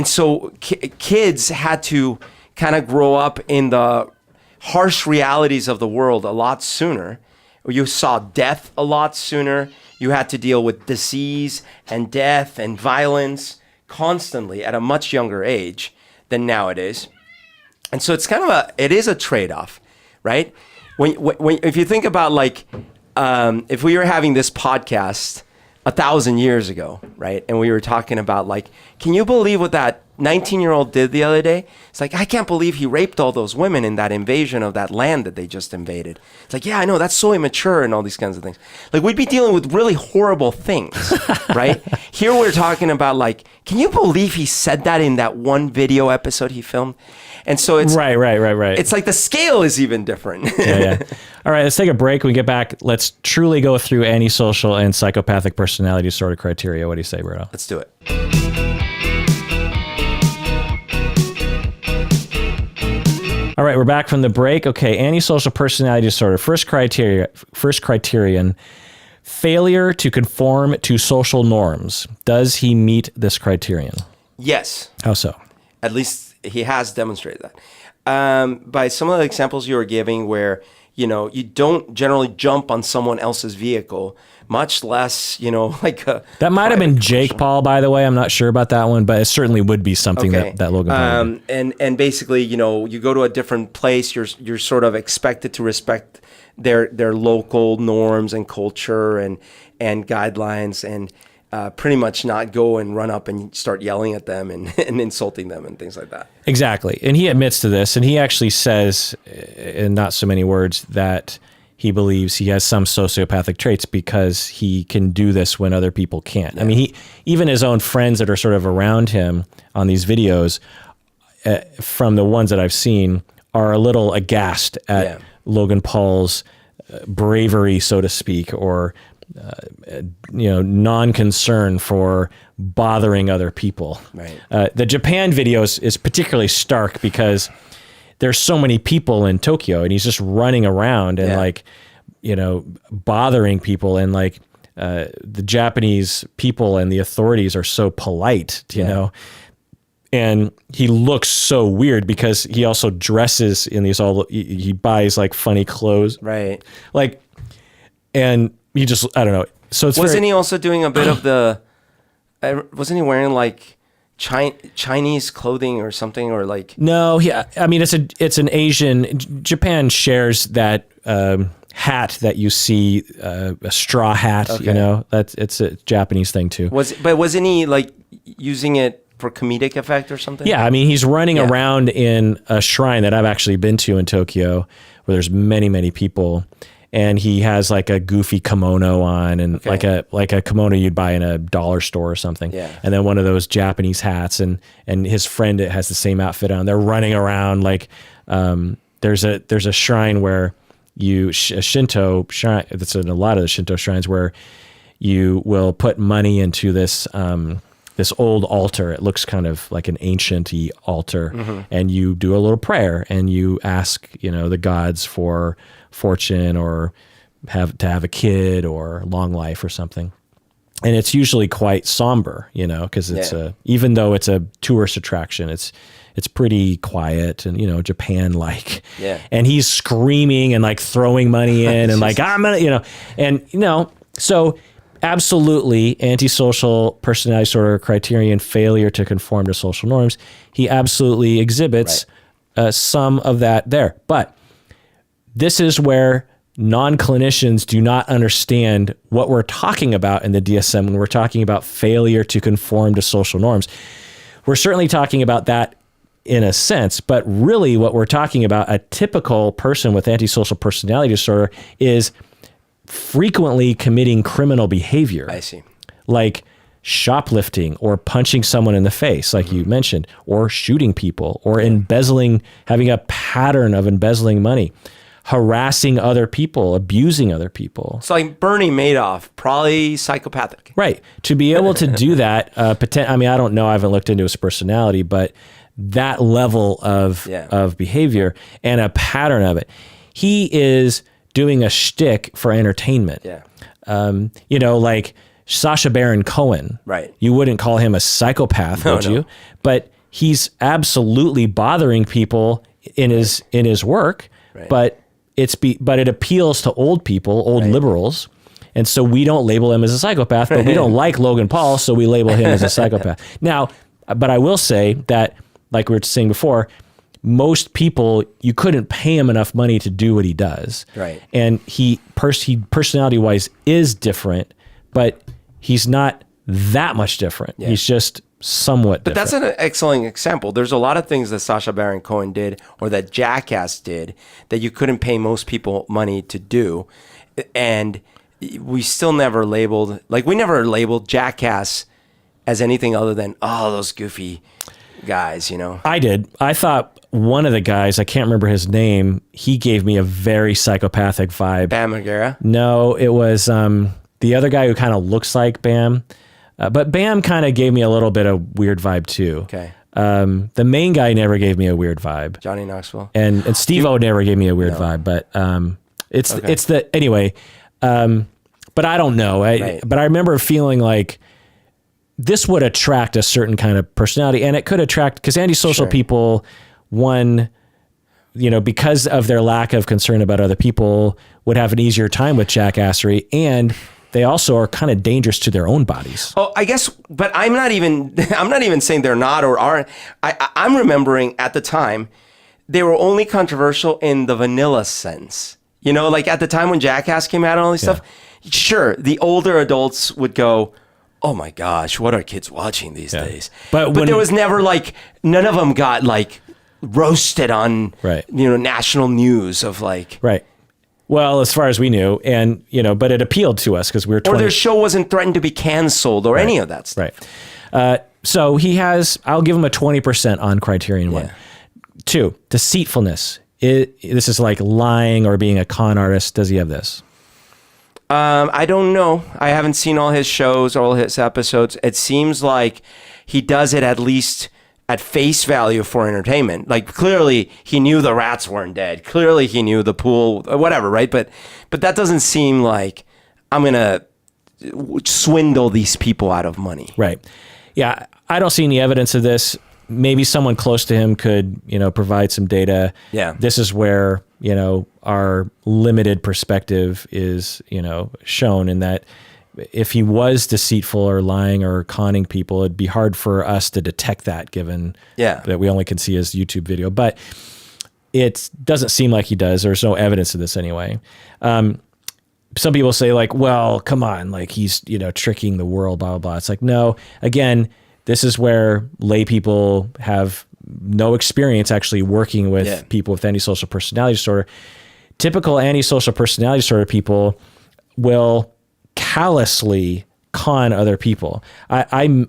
so kids had to kind of grow up in the harsh realities of the world a lot sooner. You saw death a lot sooner. You had to deal with disease and death and violence constantly at a much younger age than nowadays. And so it's kind of it is a trade-off, right? If you think about like, if we were having this podcast 1,000 years ago, right? And we were talking about like, can you believe what that 19-year-old did the other day? It's like, I can't believe he raped all those women in that invasion of that land that they just invaded. It's like, yeah, I know, that's so immature and all these kinds of things. Like we'd be dealing with really horrible things, right? Here we're talking about like, can you believe he said that in that one video episode he filmed? And so it's right. It's like the scale is even different. Yeah. All right, let's take a break. When we get back, let's truly go through antisocial and psychopathic personality disorder criteria. What do you say, Berto? Let's do it. All right, we're back from the break. Okay, antisocial personality disorder. First criterion, failure to conform to social norms. Does he meet this criterion? Yes. How so? At least he has demonstrated that. By some of the examples you were giving where, you don't generally jump on someone else's vehicle, much less, like a... That might have been Jake Paul, by the way. I'm not sure about that one, but it certainly would be something that Logan Paul did. And basically, you go to a different place, you're sort of expected to respect their local norms and culture and guidelines, and pretty much not go and run up and start yelling at them and insulting them and things like that. Exactly. And he admits to this, and he actually says, in not so many words, that he believes he has some sociopathic traits because he can do this when other people can't. Yeah. I mean, even his own friends that are sort of around him on these videos, from the ones that I've seen, are a little aghast at Logan Paul's bravery, so to speak, or non-concern for bothering other people. Right. The Japan video is particularly stark because there's so many people in Tokyo, and he's just running around and bothering people, and the Japanese people and the authorities are so polite, you know. And he looks so weird because he also dresses in these he buys like funny clothes. Right. And he just, I don't know. So wasn't he also doing a bit of wasn't he wearing like Chinese clothing or something, or like? No, I mean, it's an Asian, Japan shares that hat that you see, a straw hat, it's a Japanese thing too. But wasn't he like using it for comedic effect or something? Yeah, I mean, he's running around in a shrine that I've actually been to in Tokyo, where there's many, many people, and he has like a goofy kimono on, and like a kimono you'd buy in a dollar store or something. Yeah. And then one of those Japanese hats, and his friend has the same outfit on. They're running around like there's a shrine where a Shinto shrine, that's in a lot of the Shinto shrines, where you will put money into this this old altar. It looks kind of like an ancient-y altar, and you do a little prayer, and you ask, the gods for fortune, or have a kid, or long life, or something. And it's usually quite somber, because it's even though it's a tourist attraction, it's pretty quiet and, Japan-like. Yeah. And he's screaming and like throwing money in and like, I'm gonna, so absolutely antisocial personality disorder criterion, failure to conform to social norms. He absolutely exhibits some of that there. But this is where non-clinicians do not understand what we're talking about in the DSM when we're talking about failure to conform to social norms. We're certainly talking about that in a sense, but really what we're talking about, a typical person with antisocial personality disorder is frequently committing criminal behavior. I see. Like shoplifting, or punching someone in the face, like you mentioned, or shooting people, or embezzling, having a pattern of embezzling money, harassing other people, abusing other people. It's like Bernie Madoff, probably psychopathic. Right. To be able to do that, I mean, I don't know, I haven't looked into his personality, but that level of behavior and a pattern of it, he is doing a shtick for entertainment. Yeah. Like Sacha Baron Cohen. Right. You wouldn't call him a psychopath, would you? But he's absolutely bothering people in his work. Right. But it appeals to old people, old liberals. And so we don't label him as a psychopath, but we don't like Logan Paul, so we label him as a psychopath. Now, but I will say that, like we were saying before, most people, you couldn't pay him enough money to do what he does. Right. And he personality-wise is different, but he's not that much different. Yeah. He's just somewhat different. But that's an excellent example. There's a lot of things that Sacha Baron Cohen did, or that Jackass did, that you couldn't pay most people money to do. And we still never labeled Jackass as anything other than, those goofy guys, I did. I thought one of the guys, I can't remember his name, he gave me a very psychopathic vibe. Bam Margera? No, it was the other guy who kind of looks like Bam. But Bam kind of gave me a little bit of weird vibe too. Okay. The main guy never gave me a weird vibe. Johnny Knoxville. And Steve-O never gave me a weird vibe, but anyway. But I don't know. But I remember feeling like this would attract a certain kind of personality, and it could attract, because antisocial people, because of their lack of concern about other people, would have an easier time with jackassery, and they also are kind of dangerous to their own bodies. Oh, I guess, but I'm not even saying they're not or aren't. I'm remembering at the time, they were only controversial in the vanilla sense. Like at the time when Jackass came out and all this stuff, sure, the older adults would go, oh my gosh, what are kids watching these days? But there was never none of them got roasted on, national news of Right. Well, as far as we knew, and, but it appealed to us because we were 20. Or their show wasn't threatened to be canceled or any of that stuff. Right. So I'll give him a 20% on Criterion 1. 2, deceitfulness. This is like lying or being a con artist. Does he have this? I don't know. I haven't seen all his shows, all his episodes. It seems like he does it at least at face value for entertainment. Clearly he knew the rats weren't dead. Clearly he knew the pool, whatever, right? But that doesn't seem like I'm going to swindle these people out of money. Right. Yeah. I don't see any evidence of this. Maybe someone close to him could, provide some data. Yeah. This is where, our limited perspective is, shown in that if he was deceitful or lying or conning people, it'd be hard for us to detect that given that we only can see his YouTube video. But it doesn't seem like he does. There's no evidence of this anyway. Some people say well, come on, he's, tricking the world, blah, blah, blah. It's no, again, this is where lay people have no experience actually working with people with antisocial personality disorder. Typical antisocial personality disorder people will callously con other people. I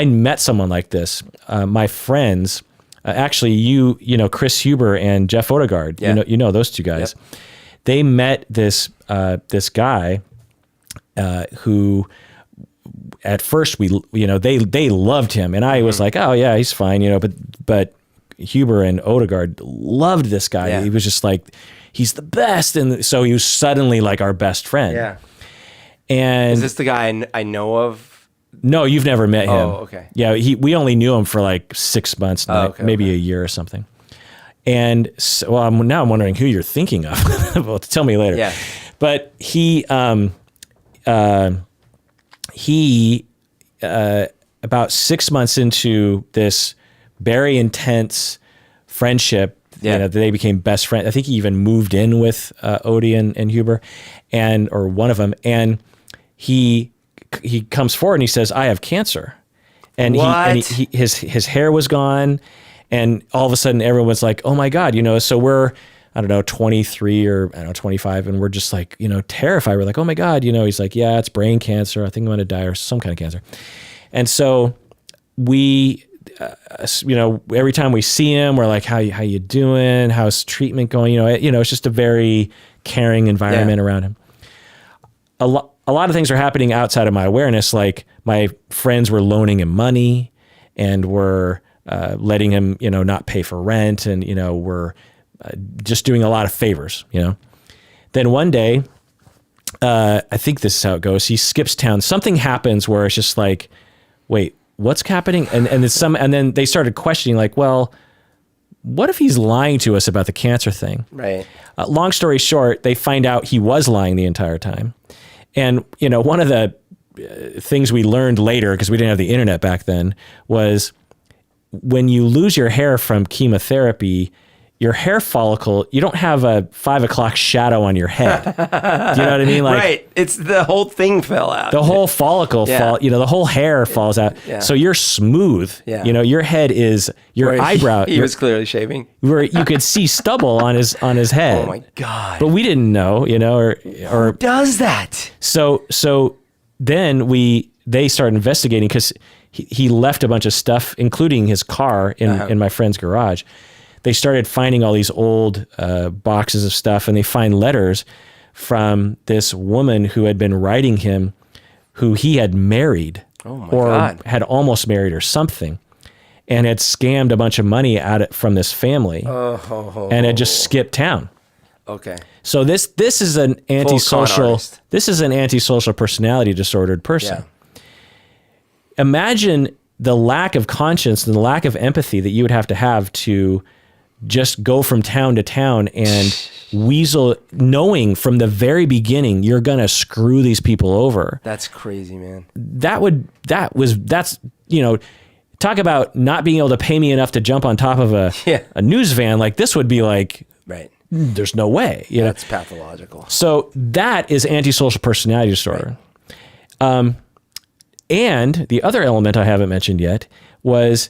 met someone like this. My friends, actually, Chris Huber and Jeff Odegaard. You know those two guys. Yep. They met this guy who. At first, they loved him, and I was like, oh yeah, he's fine, but Huber and Odegaard loved this guy. Yeah. He was just he's the best, and so he was suddenly our best friend. Yeah. And is this the guy I know of? No, you've never met him. Oh, okay. Yeah, we only knew him for 6 months, maybe a year or something. And so, now I'm wondering who you're thinking of. Well, tell me later. Yeah. But he about 6 months into this very intense friendship, they became best friends. I think he even moved in with Odie and Huber, or one of them. And he comes forward and he says, "I have cancer," and his hair was gone, and all of a sudden everyone was like, "Oh my God!" So we're 23 or 25, and we're just terrified. We're like, "Oh my God!" He's like, "Yeah, it's brain cancer. I think I'm going to die or some kind of cancer." And so we, every time we see him, we're like, how you doing? How's treatment going? It's just a very caring environment around him. A lot of things are happening outside of my awareness. My friends were loaning him money, and were letting him, not pay for rent, and we're just doing a lot of favors. Then one day, I think this is how it goes. He skips town. Something happens where it's just wait, what's happening? And then they started questioning, well, what if he's lying to us about the cancer thing? Right. Long story short, they find out he was lying the entire time. And, one of the things we learned later, because we didn't have the internet back then, was when you lose your hair from chemotherapy, your hair follicle, you don't have a 5 o'clock shadow on your head. Do you know what I mean? Right. It's the whole thing fell out. The whole follicle the whole hair falls out. Yeah. So you're smooth. Yeah. Your head is eyebrow. He was clearly shaving. Where you could see stubble on his head. Oh my God. But we didn't know, or who does that? So then they started investigating, because he left a bunch of stuff, including his car in my friend's garage. They started finding all these old boxes of stuff, and they find letters from this woman who had been writing him, who he had married God. Had almost married or something, and had scammed a bunch of money from this family, and had just skipped town. Okay. So this is an antisocial personality disordered person. imagine the lack of conscience and the lack of empathy that you would have to just go from town to town and weasel, knowing from the very beginning you're gonna screw these people over. That's crazy, man. That's talk about not being able to pay me enough to jump on top of a news van. Like, this would be like, right. There's no way. That's pathological. So that is antisocial personality disorder. Right. And the other element I haven't mentioned yet was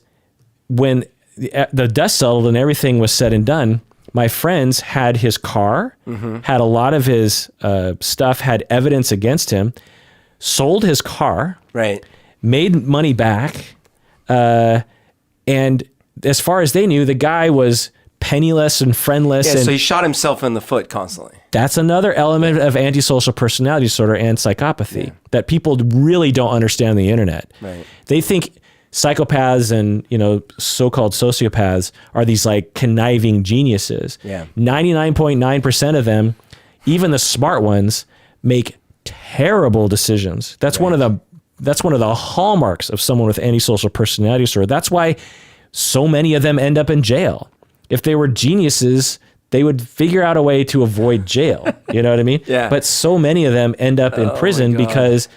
when the dust settled and everything was said and done, my friends had his car, had a lot of his stuff, had evidence against him, sold his car, right, made money back. And as far as they knew, the guy was penniless and friendless. Yeah, and so he shot himself in the foot constantly. That's another element of antisocial personality disorder and psychopathy that people really don't understand on the internet. Right. They think psychopaths and, so-called sociopaths are these like conniving geniuses. Yeah. 99.9% of them, even the smart ones, make terrible decisions. That's one of the hallmarks of someone with antisocial personality disorder. That's why so many of them end up in jail. If they were geniuses, they would figure out a way to avoid jail. You know what I mean? Yeah. But so many of them end up in prison because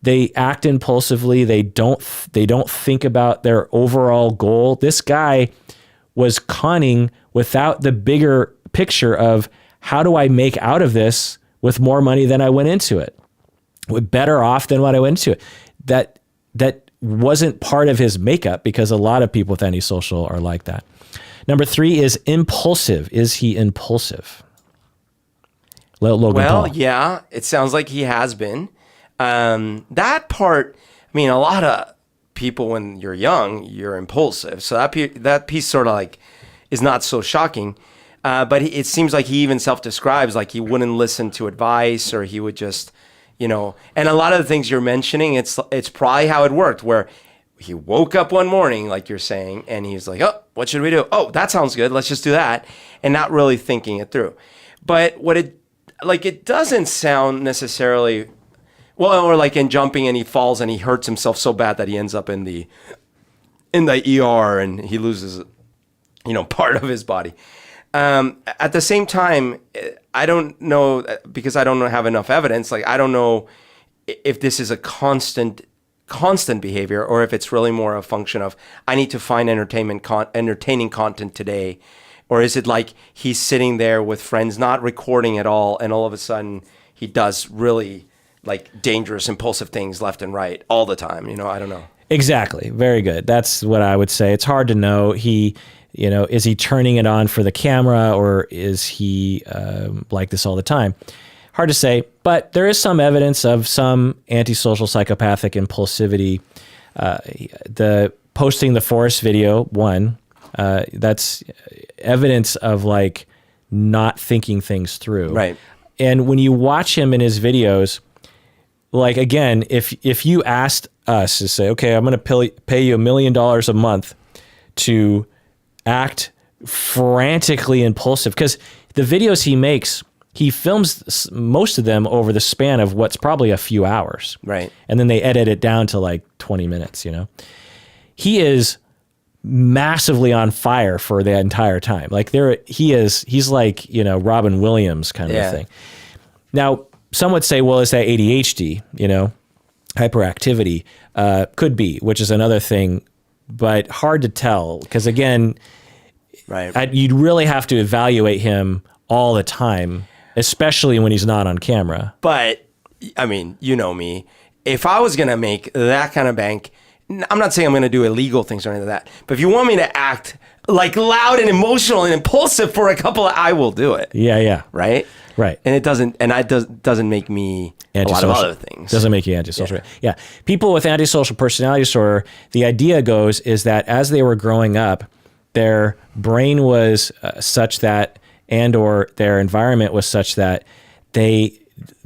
they act impulsively. They don't think about their overall goal. This guy was conning without the bigger picture of, how do I make out of this with more money than I went into it? Better off than what I went into it. That wasn't part of his makeup, because a lot of people with antisocial are like that. Number 3 is impulsive. Is he impulsive? Logan Paul. Yeah, it sounds like he has been. That part, I mean, a lot of people, when you're young, you're impulsive. So that piece sort of like is not so shocking. But it seems like he even self-describes like he wouldn't listen to advice, or he would just, and a lot of the things you're mentioning, it's probably how it worked, where he woke up one morning, like you're saying, and he's like, oh, what should we do? Oh, that sounds good. Let's just do that. And not really thinking it through. But it doesn't sound necessarily, well, or like in jumping and he falls and he hurts himself so bad that he ends up in the ER and he loses, part of his body. At the same time, I don't know, because I don't have enough evidence. Like, I don't know if this is a constant behavior, or if it's really more a function of, I need to find entertaining content today. Or is it like he's sitting there with friends, not recording at all, and all of a sudden he does really like dangerous, impulsive things left and right all the time? I don't know. Exactly. Very good. That's what I would say. It's hard to know. Is he turning it on for the camera, or is he like this all the time? Hard to say, but there is some evidence of some antisocial psychopathic impulsivity. The posting the forest video, that's evidence of like not thinking things through. Right. And when you watch him in his videos, like, again, if you asked us to say, okay, I'm going to pay you $1 million a month to act frantically impulsive, because the videos he makes, he films most of them over the span of what's probably a few hours. Right. And then they edit it down to like 20 minutes, He is massively on fire for the entire time. Like he's like, Robin Williams kind of a thing. Now, some would say, well, is that ADHD, hyperactivity? Could be, which is another thing, but hard to tell, because again, right, you'd really have to evaluate him all the time, especially when he's not on camera. But I mean, you know me, if I was going to make that kind of bank, I'm not saying I'm going to do illegal things or anything like that, but if you want me to act like loud and emotional and impulsive for a couple I will do it. Yeah. Right? Right. And it doesn't make me a lot of other things. Doesn't make you antisocial. Yeah. People with antisocial personality disorder, the idea goes is that as they were growing up, their brain was such that, and or their environment was such that they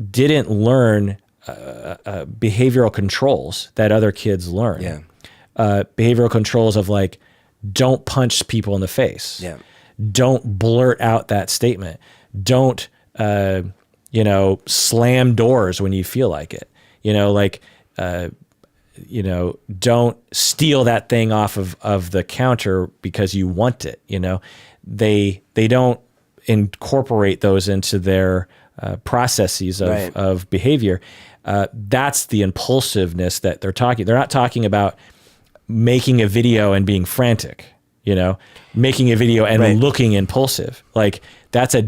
didn't learn behavioral controls that other kids learn. Yeah. Behavioral controls of like, don't punch people in the face. Yeah. Don't blurt out that statement. Don't, slam doors when you feel like it. don't steal that thing off of the counter because you want it. They don't incorporate those into their processes of behavior. That's the impulsiveness that they're talking. They're not talking about making a video and being frantic, making a video and looking impulsive. Like that's a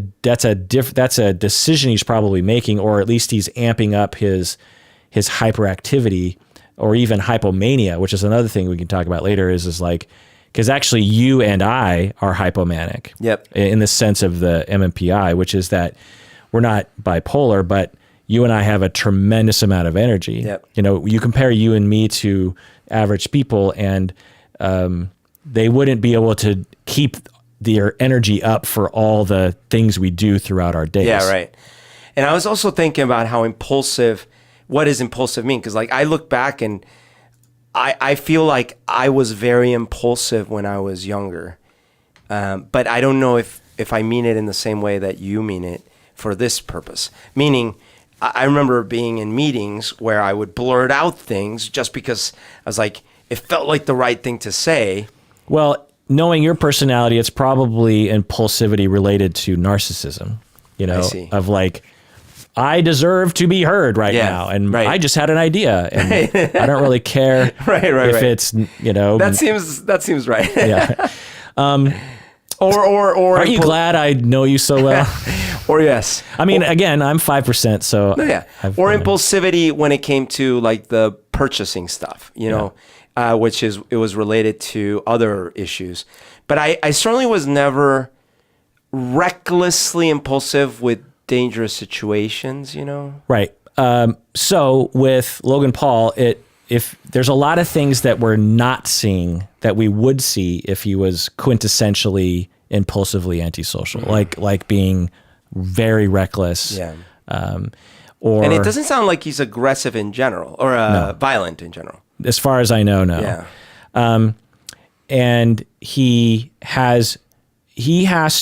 decision he's probably making, or at least he's amping up his hyperactivity or even hypomania, which is another thing we can talk about later is like, because actually you and I are hypomanic. Yep. In the sense of the MMPI, which is that we're not bipolar, but you and I have a tremendous amount of energy. Yep. You compare you and me to average people, and they wouldn't be able to keep their energy up for all the things we do throughout our days. Yeah, right. And I was also thinking about how impulsive, what does impulsive mean? Because like I look back and I feel like I was very impulsive when I was younger. But I don't know if I mean it in the same way that you mean it for this purpose. Meaning, I remember being in meetings where I would blurt out things just because I was like, it felt like the right thing to say. Well, knowing your personality, it's probably impulsivity related to narcissism, I see. Of like, I deserve to be heard now. And I just had an idea and I don't really care if it's, That seems right. Yeah. Or aren't you glad I know you so well? Or yes. I mean, again, I'm 5%, so or impulsivity when it came to like the purchasing stuff, which it was related to other issues. But I certainly was never recklessly impulsive with dangerous situations, Right. So with Logan Paul, if there's a lot of things that we're not seeing that we would see if he was quintessentially impulsively antisocial, like being very reckless. Yeah. And it doesn't sound like he's aggressive in general or violent in general. As far as I know, no. Yeah. And he has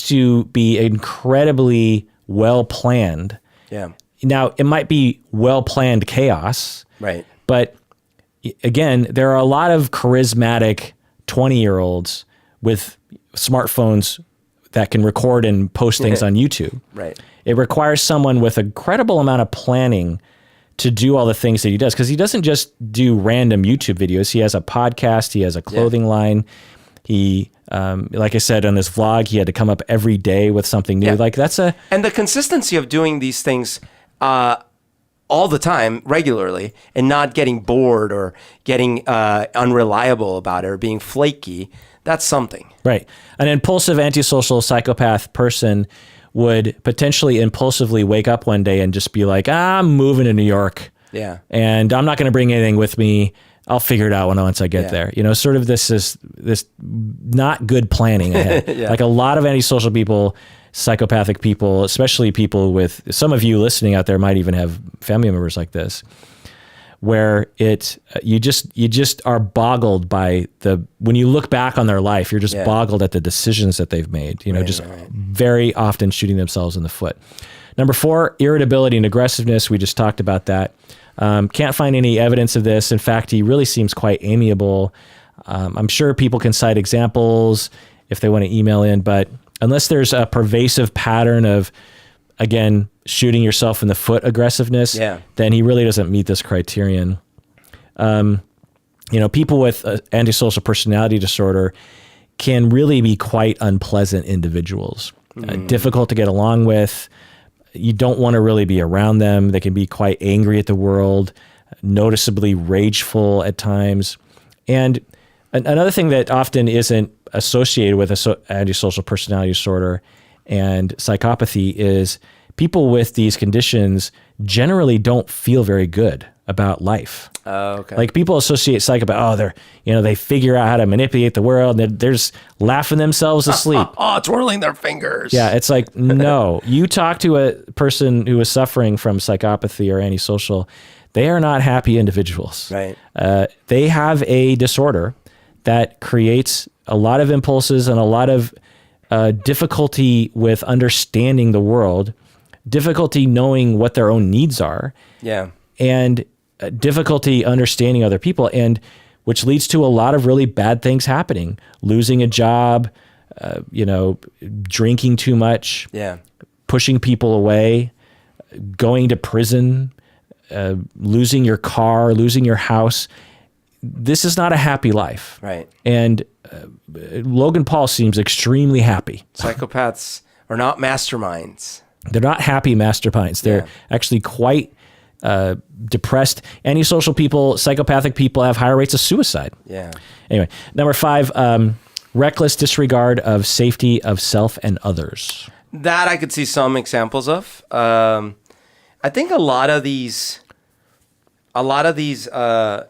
to be incredibly well planned. Yeah. Now it might be well planned chaos. Right. But again, there are a lot of charismatic 20-year-olds with smartphones that can record and post things on YouTube. Right. It requires someone with a credible amount of planning to do all the things that he does, because he doesn't just do random YouTube videos. He has a podcast. He has a clothing line. He, like I said on this vlog, he had to come up every day with something new. Yeah. Like and the consistency of doing these things all the time, regularly, and not getting bored or getting unreliable about it or being flaky. That's something. Right. An impulsive, antisocial, psychopath person would potentially impulsively wake up one day and just be like, I'm moving to New York. Yeah. And I'm not going to bring anything with me. I'll figure it out once I get there. Sort of this not good planning ahead. Like a lot of antisocial people, psychopathic people, especially people with, some of you listening out there might even have family members like this, where you just are boggled by when you look back on their life, you're just boggled at the decisions that they've made, very often shooting themselves in the foot. Number 4, irritability and aggressiveness. We just talked about that. Can't find any evidence of this. In fact, he really seems quite amiable. I'm sure people can cite examples if they want to email in, but unless there's a pervasive pattern of, again, shooting yourself in the foot aggressiveness, then he really doesn't meet this criterion. People with antisocial personality disorder can really be quite unpleasant individuals, difficult to get along with. You don't want to really be around them. They can be quite angry at the world, noticeably rageful at times. And another thing that often isn't associated with antisocial personality disorder and psychopathy is people with these conditions generally don't feel very good about life. Oh, okay. Like people associate psychopath, they figure out how to manipulate the world. They're just laughing themselves asleep. Twirling their fingers. Yeah, it's like, no. You talk to a person who is suffering from psychopathy or antisocial, they are not happy individuals. Right. They have a disorder that creates a lot of impulses and a lot of difficulty with understanding the world, difficulty knowing what their own needs are. Yeah. And difficulty understanding other people, and which leads to a lot of really bad things happening, losing a job, drinking too much, pushing people away, going to prison, losing your car, losing your house. This is not a happy life. Right. And Logan Paul seems extremely happy. Psychopaths are not masterminds. They're not happy masterminds. They're actually quite depressed. Antisocial people, psychopathic people have higher rates of suicide. Yeah. Anyway, number 5, reckless disregard of safety of self and others. That I could see some examples of. I think a lot of these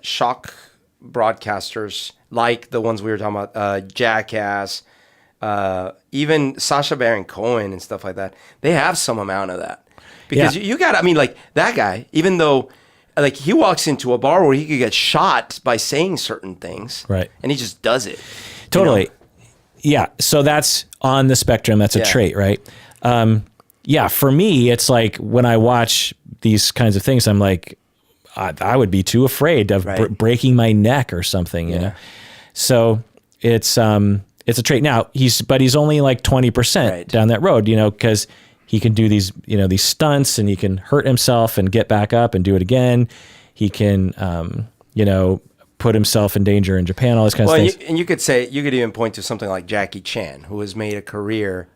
shock broadcasters, like the ones we were talking about, Jackass, even Sacha Baron Cohen and stuff like that, they have some amount of that. Because you got, I mean, like that guy, even though like he walks into a bar where he could get shot by saying certain things, right? And he just does it. Totally. You know? Yeah. So that's on the spectrum. That's a trait, right? For me, it's like when I watch these kinds of things, I'm like, I would be too afraid of breaking my neck or something, you know? So it's a trait. Now he's only like 20% down that road, because he can do these stunts and he can hurt himself and get back up and do it again. He can, put himself in danger in Japan, all this kind of things. And you could even point to something like Jackie Chan, who has made a career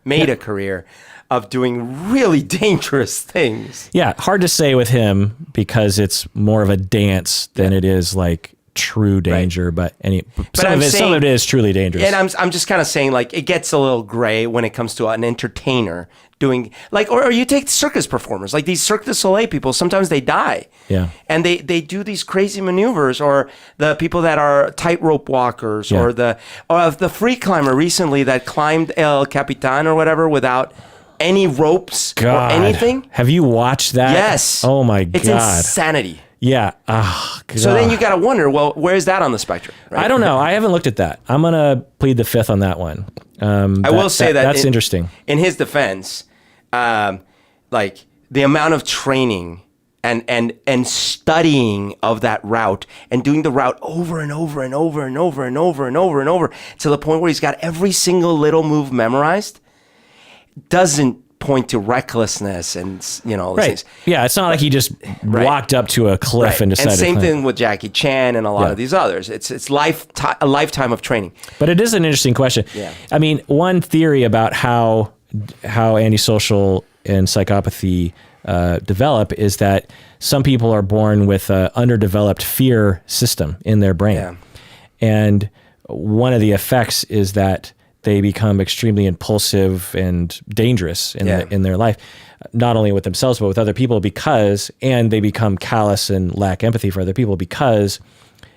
of doing really dangerous things. Yeah, hard to say with him because it's more of a dance than it is like true danger, but some of it is truly dangerous. And I'm just kind of saying, like, it gets a little gray when it comes to an entertainer doing, like, or you take circus performers, like these Cirque du Soleil people, sometimes they die. Yeah. And they do these crazy maneuvers, or the people that are tightrope walkers, or the free climber recently that climbed El Capitan or whatever without any ropes or anything. Have you watched that? Yes. Oh my God. It's insanity. Yeah. Oh, God. So then you got to wonder, well, where is that on the spectrum? Right? I don't know. I haven't looked at that. I'm going to plead the fifth on that one. I will say that's interesting. In his defense, like the amount of training and studying of that route and doing the route over and over and over and over and over and over and over to the point where he's got every single little move memorized doesn't point to recklessness and all these things. Yeah, it's not like he just walked up to a cliff and decided. And same thing with Jackie Chan and a lot of these others. It's a lifetime of training. But it is an interesting question. Yeah. I mean, one theory about how antisocial and psychopathy develop is that some people are born with an underdeveloped fear system in their brain. Yeah. And one of the effects is that they become extremely impulsive and dangerous in their life, not only with themselves, but with other people and they become callous and lack empathy for other people because,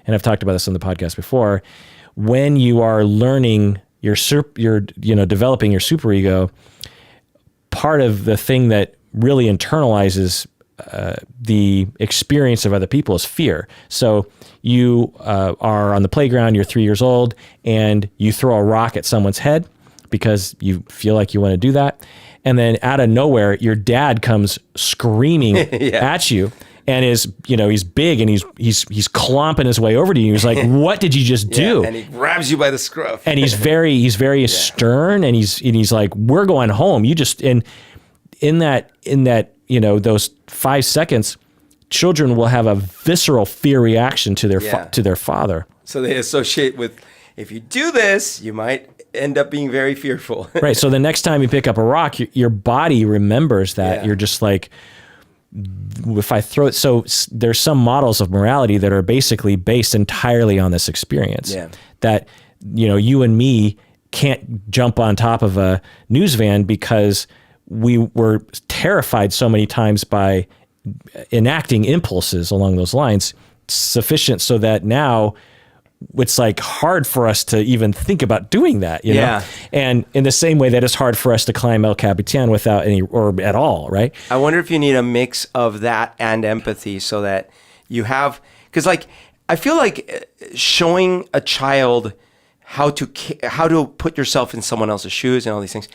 and I've talked about this on the podcast before, when you are learning you're developing your superego, part of the thing that really internalizes the experience of other people is fear. So you are on the playground, you're 3 years old, and you throw a rock at someone's head because you feel like you want to do that. And then out of nowhere, your dad comes screaming at you and he's big and he's clomping his way over to you. He's like, what did you just do? And he grabs you by the scruff. And he's very stern and he's like, we're going home. You just, and in that, those 5 seconds, children will have a visceral fear reaction to their father. So they associate with, if you do this, you might end up being very fearful. Right. So the next time you pick up a rock, your body remembers that. You're just like, if I throw it. So there's some models of morality that are basically based entirely on this experience. Yeah. That, you and me can't jump on top of a news van because we were terrified so many times by enacting impulses along those lines, sufficient so that now it's like hard for us to even think about doing that, you know? And in the same way that it's hard for us to climb El Capitan without any, or at all, right? I wonder if you need a mix of that and empathy so that you have, because like, I feel like showing a child how to put yourself in someone else's shoes and all these things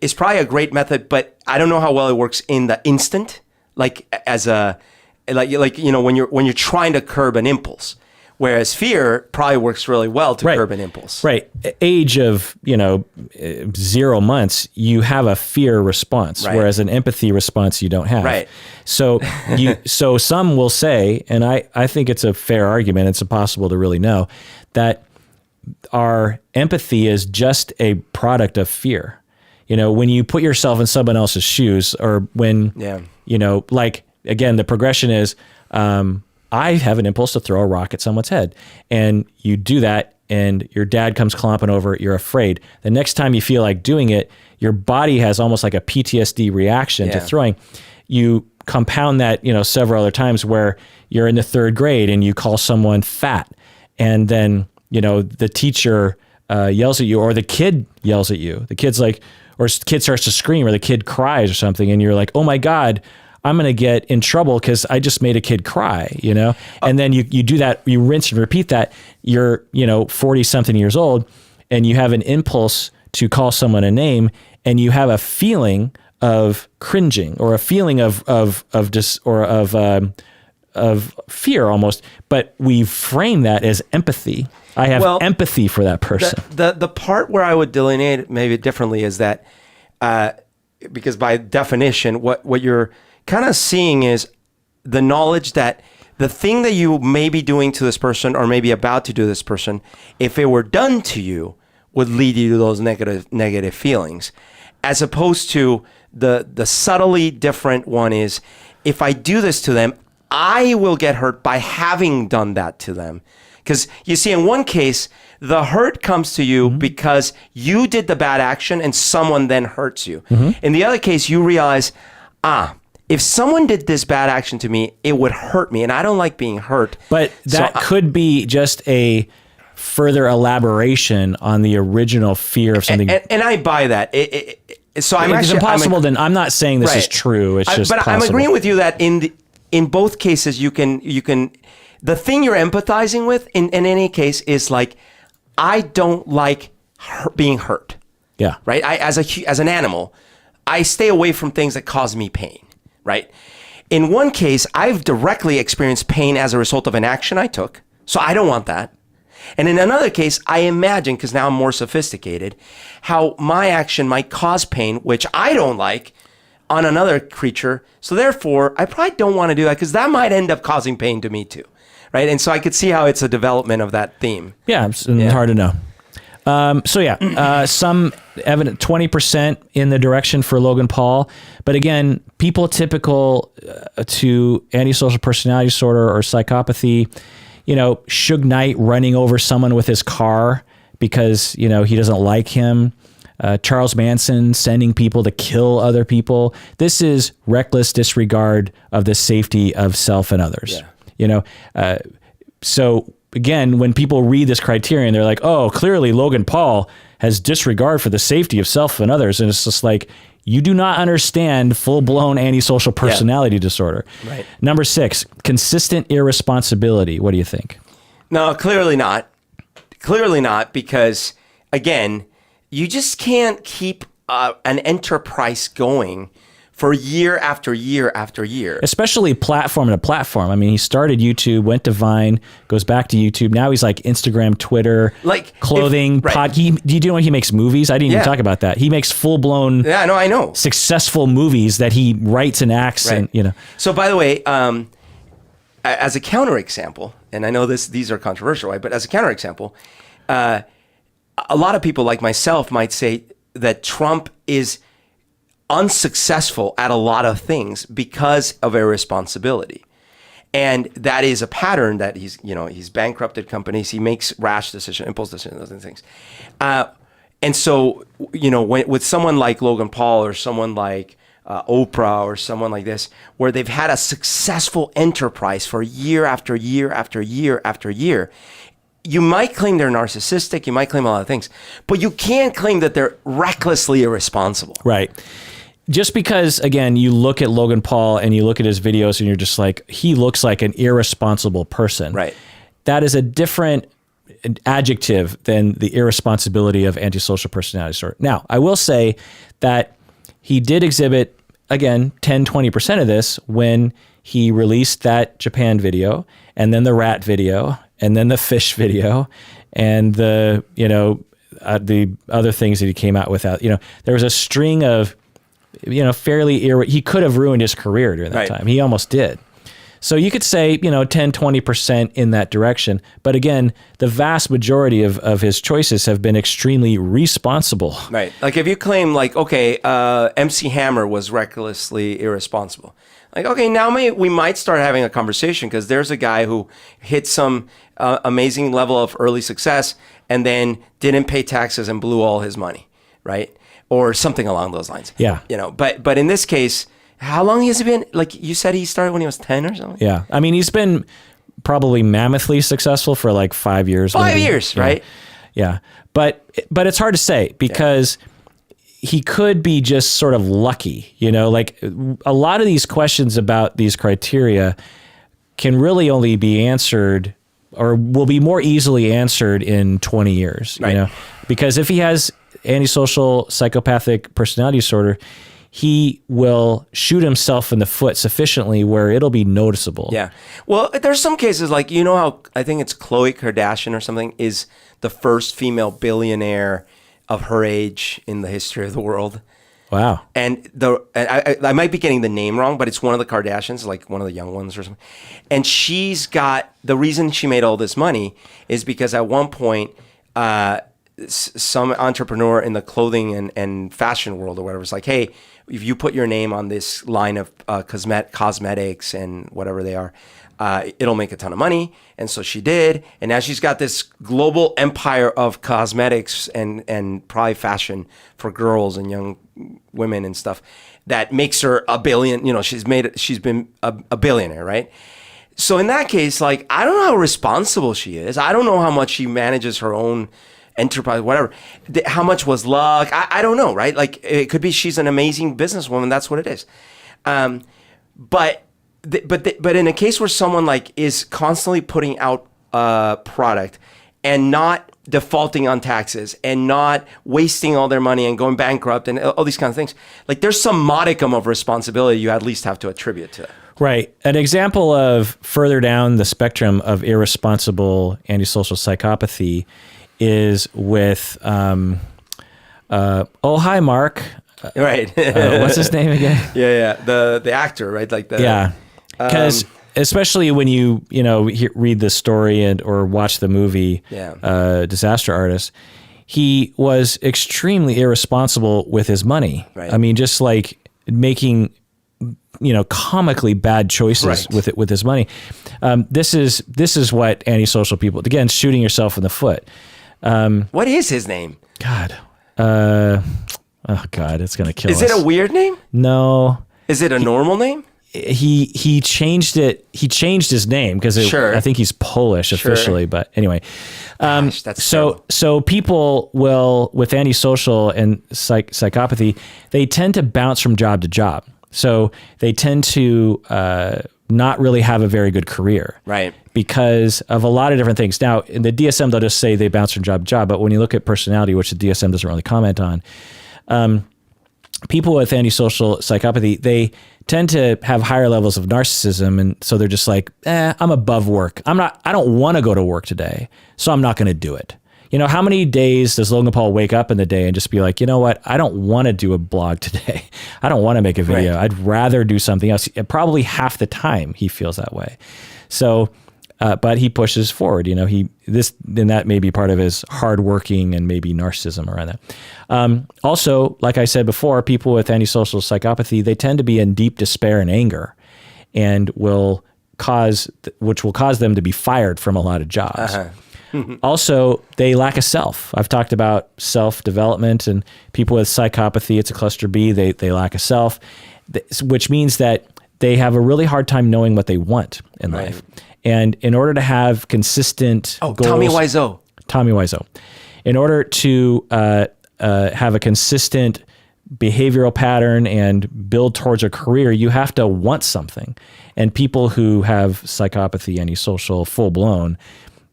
is probably a great method, but I don't know how well it works in the instant, like as a like when you're trying to curb an impulse. Whereas fear probably works really well to curb an impulse. Right. Age of, 0 months, you have a fear response, whereas an empathy response you don't have. Right. So so some will say, and I think it's a fair argument, it's impossible to really know, that our empathy is just a product of fear. When you put yourself in someone else's shoes, or when, like, again, the progression is, I have an impulse to throw a rock at someone's head, and you do that and your dad comes clomping over, you're afraid. The next time you feel like doing it, your body has almost like a PTSD reaction to throwing. You compound that, several other times where you're in the 3rd grade and you call someone fat, and then, the teacher yells at you, or the kid yells at you. The kid's like, or kid starts to scream, or the kid cries or something, and you're like, oh my God, I'm going to get in trouble because I just made a kid cry, And then you do that, you rinse and repeat that. You're, 40 something years old, and you have an impulse to call someone a name, and you have a feeling of cringing, or a feeling of fear almost, but we frame that as empathy. I have empathy for that person. The part where I would delineate it maybe differently is that, because by definition, what you're kind of seeing is the knowledge that the thing that you may be doing to this person, or maybe about to do this person, if it were done to you, would lead you to those negative feelings, as opposed to the subtly different one is, if I do this to them, I will get hurt by having done that to them. Because you see, in one case, the hurt comes to you because you did the bad action and someone then hurts you. In the other case, you realize, if someone did this bad action to me, it would hurt me, and I don't like being hurt. But that could be just a further elaboration on the original fear of something. And I buy that. So it's impossible. Then I'm not saying this is true. It's just but possible. I'm agreeing with you that in both cases, you can the thing you're empathizing with in any case is like, I don't like being hurt. Yeah. Right. As an animal, I stay away from things that cause me pain. Right. In one case, I've directly experienced pain as a result of an action I took. So I don't want that. And in another case, I imagine, because now I'm more sophisticated, how my action might cause pain, which I don't like, on another creature. So therefore, I probably don't want to do that, because that might end up causing pain to me too. Right. And so I could see how it's a development of that theme. Yeah. It's hard to know. Some evidence, 20% in the direction for Logan Paul. But again, people typical to antisocial personality disorder or psychopathy, Suge Knight running over someone with his car because, he doesn't like him. Charles Manson sending people to kill other people. This is reckless disregard of the safety of self and others. So again, when people read this criterion, they're like, oh, clearly Logan Paul has disregard for the safety of self and others. And it's just like, you do not understand full-blown antisocial personality disorder. Right. Number 6, consistent irresponsibility. What do you think? No, clearly not. Clearly not, because, again, you just can't keep an enterprise going for year after year after year. Especially platform to platform. I mean, he started YouTube, went to Vine, goes back to YouTube. Now he's like Instagram, Twitter, like clothing, do you know he makes movies? I didn't even talk about that. He makes full-blown I know. Successful movies that he writes and acts and, So by the way, as a counterexample, and I know these are controversial, right? But as a counterexample, a lot of people like myself might say that Trump is unsuccessful at a lot of things because of irresponsibility. And that is a pattern that he's bankrupted companies. He makes rash decisions, impulse decisions, those things. And so, with someone like Logan Paul or someone like Oprah or someone like this, where they've had a successful enterprise for year after year after year after year, you might claim they're narcissistic, you might claim a lot of things, but you can't claim that they're recklessly irresponsible. Right. Just because, again, you look at Logan Paul and you look at his videos and you're just like, he looks like an irresponsible person. Right. That is a different adjective than the irresponsibility of antisocial personality disorder. Now, I will say that he did exhibit, again, 10, 20% of this when he released that Japan video, and then the rat video, and then the fish video, and the other things that he came out with. There was a string of, fairly he could have ruined his career during that time. He almost did. So you could say, 10, 20% in that direction. But again, the vast majority of his choices have been extremely responsible. Right. Like if you claim MC Hammer was recklessly irresponsible. Like, okay, now we might start having a conversation because there's a guy who hit some amazing level of early success and then didn't pay taxes and blew all his money, right? Or something along those lines. Yeah. But in this case, how long has he been? Like you said, he started when he was 10 or something? Yeah. I mean, he's been probably mammothly successul for like 5 years. 5 years, right? Yeah. But it's hard to say because he could be just sort of lucky, like a lot of these questions about these criteria can really only be answered or will be more easily answered in 20 years, because if he has antisocial psychopathic personality disorder, he will shoot himself in the foot sufficiently where it'll be noticeable. Yeah. Well, there's some cases like, how I think it's Khloe Kardashian or something is the first female billionaire of her age in the history of the world. Wow. And I might be getting the name wrong, but it's one of the Kardashians, like one of the young ones or something. And she's got, the reason she made all this money is because at one point, some entrepreneur in the clothing and fashion world or whatever was like, hey, if you put your name on this line of cosmetics and whatever they are, it'll make a ton of money. And so she did. And now she's got this global empire of cosmetics and probably fashion for girls and young women and stuff that makes her a billion, she's been a billionaire, right? So in that case, like, I don't know how responsible she is. I don't know how much she manages her own enterprise, whatever. How much was luck? I don't know, right? Like, it could be she's an amazing businesswoman. That's what it is. But in a case where someone like is constantly putting out a product and not defaulting on taxes and not wasting all their money and going bankrupt and all these kinds of things, like there's some modicum of responsibility you at least have to attribute to it. Right. An example of further down the spectrum of irresponsible antisocial psychopathy is with, oh, hi, Mark. Right. What's his name again? Yeah. The actor, right? Like the. Yeah. Because especially when you read the story or watch the movie, Disaster Artist, he was extremely irresponsible with his money. Right. I mean, just like making, comically bad choices with his money. This is what antisocial people, again, shooting yourself in the foot. What is his name? God. Oh God, it's gonna kill us. Is it a weird name? No. Is it a normal name? He changed it. He changed his name because I think he's Polish officially. But anyway, Gosh, that's terrible. So people will, with antisocial and psychopathy, they tend to bounce from job to job. So they tend to not really have a very good career, right? Because of a lot of different things. Now, in the DSM, they'll just say they bounce from job to job. But when you look at personality, which the DSM doesn't really comment on, people with antisocial psychopathy, they tend to have higher levels of narcissism. And so they're just like, I'm above work. I don't want to go to work today, so I'm not going to do it. How many days does Logan Paul wake up in the day and just be like, you know what? I don't want to do a blog today. I don't want to make a video. Right. I'd rather do something else. Probably half the time he feels that way. So, but he pushes forward, then that may be part of his hardworking and maybe narcissism around that. Also, like I said before, people with antisocial psychopathy, they tend to be in deep despair and anger and which will cause them to be fired from a lot of jobs. Also, they lack a self. I've talked about self-development, and people with psychopathy, it's a cluster B, they lack a self, which means that they have a really hard time knowing what they want in life. And in order to have consistent goals... Tommy Wiseau. In order to have a consistent behavioral pattern and build towards a career, you have to want something. And people who have psychopathy, antisocial, full-blown,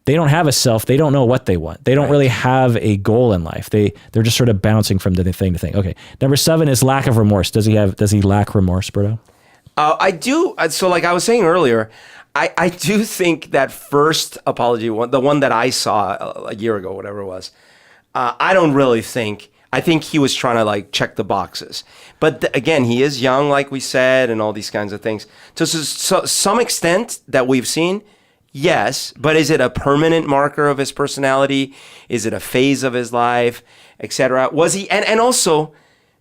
they don't have a self. They don't know what they want. They don't really have a goal in life. They're just sort of bouncing from thing to thing. Okay. Number 7 is lack of remorse. Does he lack remorse, Berto? I do. So like I was saying earlier, I do think that first apology, the one that I saw a year ago, whatever it was, I don't really think. I think he was trying to like check the boxes. But again, he is young, like we said, and all these kinds of things. To some extent that we've seen, yes. But is it a permanent marker of his personality? Is it a phase of his life, etc.? Was he? And also,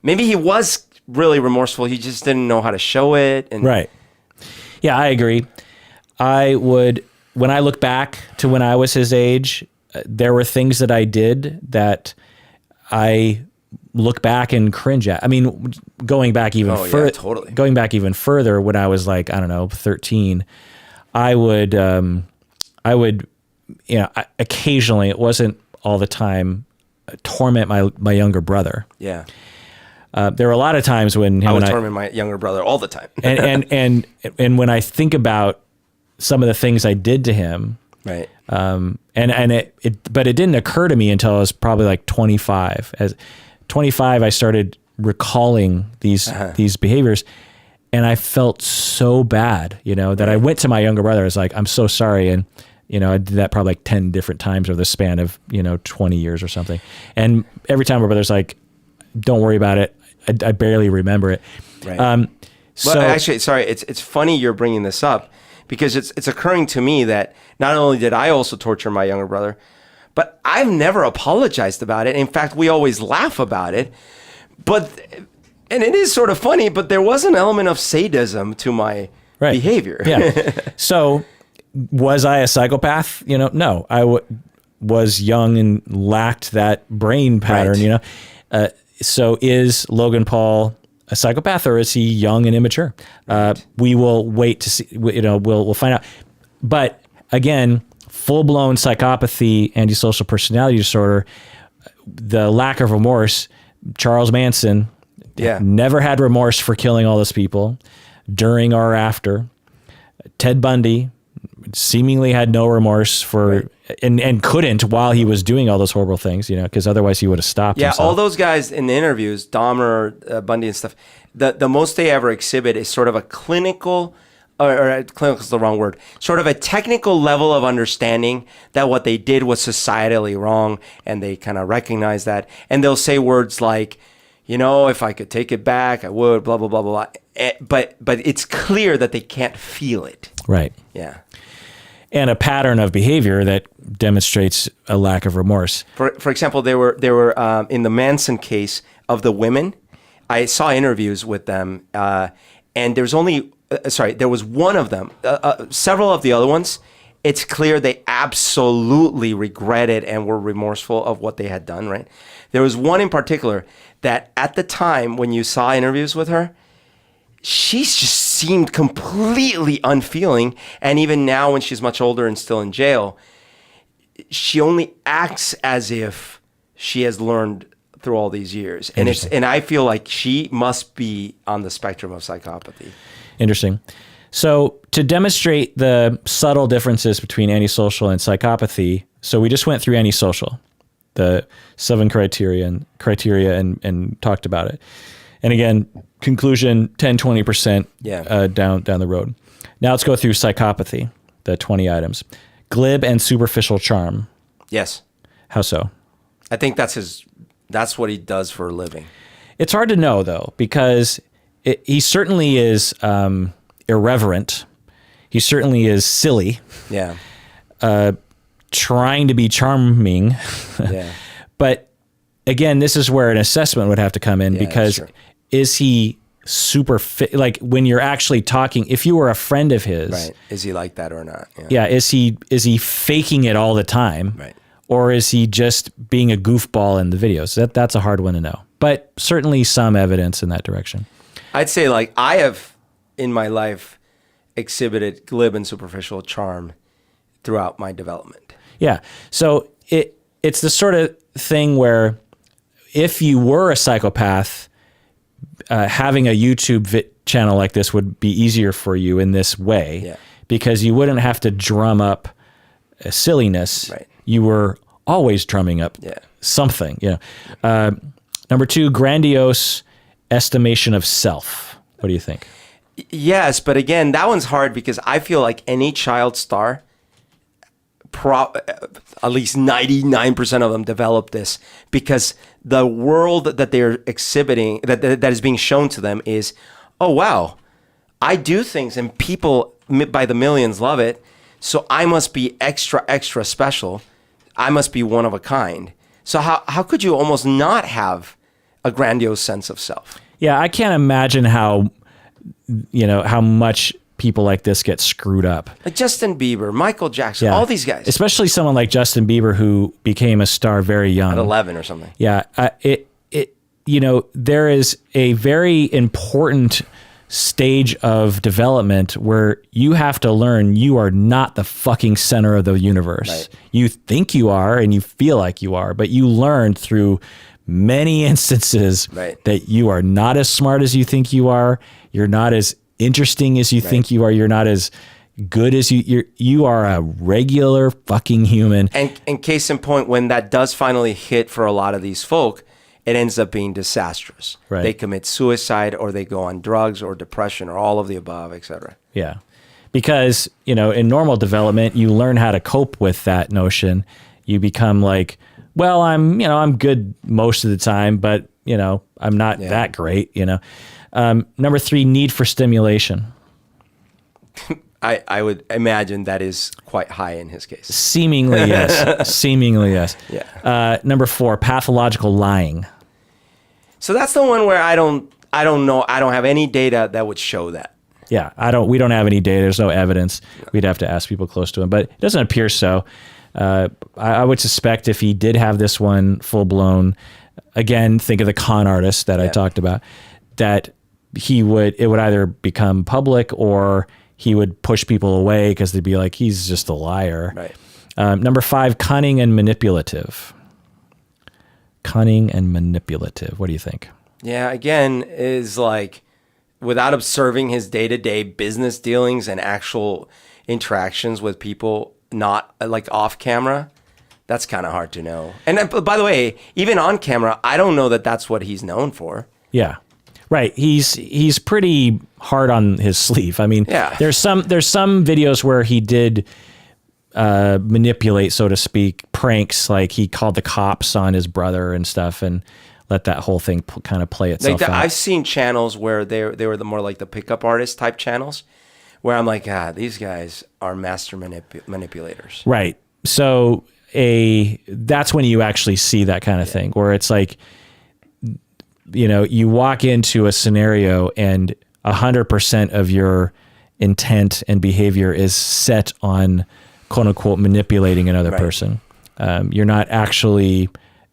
maybe he was really remorseful. He just didn't know how to show it. And right. Yeah, I agree. When I look back to when I was his age, there were things that I did that I look back and cringe at. I mean, going back even further, totally. Going back even further, when I was like, I don't know, 13, I would, occasionally, it wasn't all the time, torment my younger brother. Yeah. There were a lot of times when I would torment my younger brother all the time. and when I think about some of the things I did to him, right. But it didn't occur to me until I was probably like 25. As 25, I started recalling these behaviors, and I felt so bad, that I went to my younger brother. I was like, I'm so sorry. And, I did that probably like 10 different times over the span of, 20 years or something. And every time my brother's like, don't worry about it. I barely remember it. Right. Well, actually, sorry, it's funny you're bringing this up, because it's occurring to me that not only did I also torture my younger brother, but I've never apologized about it. In fact, we always laugh about it. And it is sort of funny, but there was an element of sadism to my behavior. Yeah. So was I a psychopath? No. I was young and lacked that brain pattern, so is Logan Paul a psychopath, or is he young and immature? We will wait to see. We'll find out. But again, full-blown psychopathy, antisocial personality disorder, the lack of remorse. Charles Manson never had remorse for killing all those people during or after. Ted Bundy seemingly had no remorse for and couldn't while he was doing all those horrible things, because otherwise he would have stopped himself. All those guys in the interviews, Dahmer, Bundy and stuff, the most they ever exhibit is sort of a clinical, or clinical is the wrong word, sort of a technical level of understanding that what they did was societally wrong, and they kind of recognize that. And they'll say words like, if I could take it back, I would, blah, blah, blah, blah, blah. But it's clear that they can't feel it. Right. Yeah. And a pattern of behavior that demonstrates a lack of remorse. For example, there were in the Manson case of the women, I saw interviews with them, and there was one of them. Several of the other ones, it's clear they absolutely regretted and were remorseful of what they had done, right? There was one in particular that at the time when you saw interviews with her, she just seemed completely unfeeling. And even now when she's much older and still in jail, she only acts as if she has learned through all these years. And I feel like she must be on the spectrum of psychopathy. Interesting. So to demonstrate the subtle differences between antisocial and psychopathy, so we just went through antisocial, the 7 criteria and talked about it. And again, conclusion, 10, 20% down the road. Now let's go through psychopathy, the 20 items. Glib and superficial charm. Yes. How so? I think that's what he does for a living. It's hard to know, though, because he certainly is irreverent. He certainly is silly. Yeah. Trying to be charming. Yeah. But again, this is where an assessment would have to come in, because is he super fit? Like when you're actually talking, if you were a friend of his, right? Is he like that or not? Yeah. Is he faking it all the time? Right. Or is he just being a goofball in the videos? That's a hard one to know, but certainly some evidence in that direction. I'd say like I have in my life exhibited glib and superficial charm throughout my development. Yeah. So it's the sort of thing where if you were a psychopath, having a YouTube channel like this would be easier for you in this way, because you wouldn't have to drum up silliness. Right. You were always drumming up something. Number 2, grandiose estimation of self. What do you think? Yes, but again, that one's hard because I feel like any child star, at least 99% of them develop this because the world that they're exhibiting, that is being shown to them is, oh, wow, I do things and people by the millions love it. So I must be extra, extra special. I must be one of a kind. So how could you almost not have a grandiose sense of self? Yeah, I can't imagine how much people like this get screwed up. Like Justin Bieber, Michael Jackson, all these guys. Especially someone like Justin Bieber who became a star very young. At 11 or something. Yeah, there is a very important stage of development where you have to learn you are not the fucking center of the universe. Right. You think you are and you feel like you are, but you learn through many instances that you are not as smart as you think you are. You're not as interesting as you think you are. You're not as good as you are a regular fucking human. And case in point, when that does finally hit for a lot of these folk, it ends up being disastrous. Right. They commit suicide or they go on drugs or depression or all of the above, etc. Yeah. Because, in normal development, you learn how to cope with that notion. You become like, well, I'm good most of the time, but, I'm not that great, Number 3, need for stimulation. I would imagine that is quite high in his case. Seemingly, yes. Seemingly, yes. Yeah. Number 4, pathological lying. So that's the one where I don't know. I don't have any data that would show that. Yeah, we don't have any data. There's no evidence. No. We'd have to ask people close to him, but it doesn't appear so. I would suspect if he did have this one full blown, again, think of the con artist that I talked about, that it would either become public or he would push people away because they'd be like, he's just a liar. Right. Number 5, cunning and manipulative. Cunning and manipulative. What do you think? Yeah, again, is like without observing his day-to-day business dealings and actual interactions with people, not like off camera, that's kind of hard to know. And by the way, even on camera, I don't know that that's what he's known for. Yeah. Right. He's pretty hard on his sleeve. I mean, there's some videos where he did manipulate, so to speak, pranks, like he called the cops on his brother and stuff and let that whole thing kind of play itself out. I've seen channels where they were the more like the pickup artist type channels where I'm like, these guys are master manipulators. Right. So that's when you actually see that kind of thing where it's like, you walk into a scenario and 100% of your intent and behavior is set on quote unquote manipulating another person. You're not actually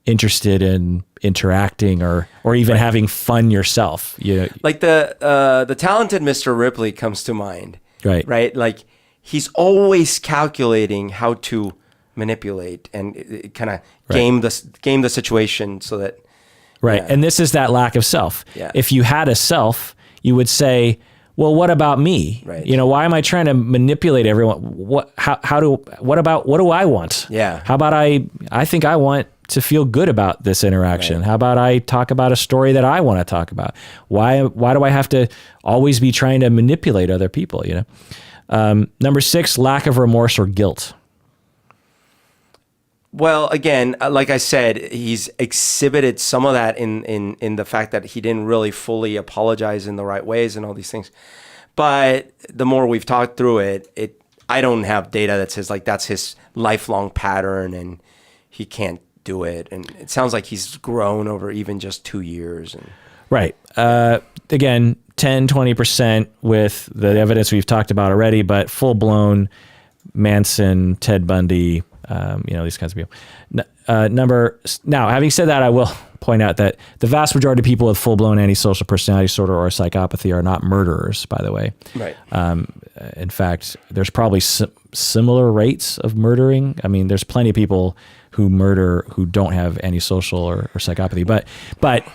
interested in interacting or even having fun yourself. Like the talented Mr. Ripley comes to mind. Right. Like he's always calculating how to manipulate and kind of game the situation so that. Right. Yeah. And this is that lack of self. Yeah. If you had a self, you would say, well, what about me? Right. Why am I trying to manipulate everyone? What do I want? Yeah. How about I think I want to feel good about this interaction. Right. How about I talk about a story that I want to talk about? Why do I have to always be trying to manipulate other people? Number 6, lack of remorse or guilt. Well, again, like I said, he's exhibited some of that in the fact that he didn't really fully apologize in the right ways and all these things. But the more we've talked through it, I don't have data that says like that's his lifelong pattern and he can't do it. And it sounds like he's grown over even just 2 years. Right. Again, 10, 20% with the evidence we've talked about already, but full-blown Manson, Ted Bundy, these kinds of people. Now, having said that, I will point out that the vast majority of people with full-blown antisocial personality disorder or psychopathy are not murderers, by the way. Right. In fact, there's probably similar rates of murdering. I mean, there's plenty of people who murder who don't have antisocial or psychopathy. But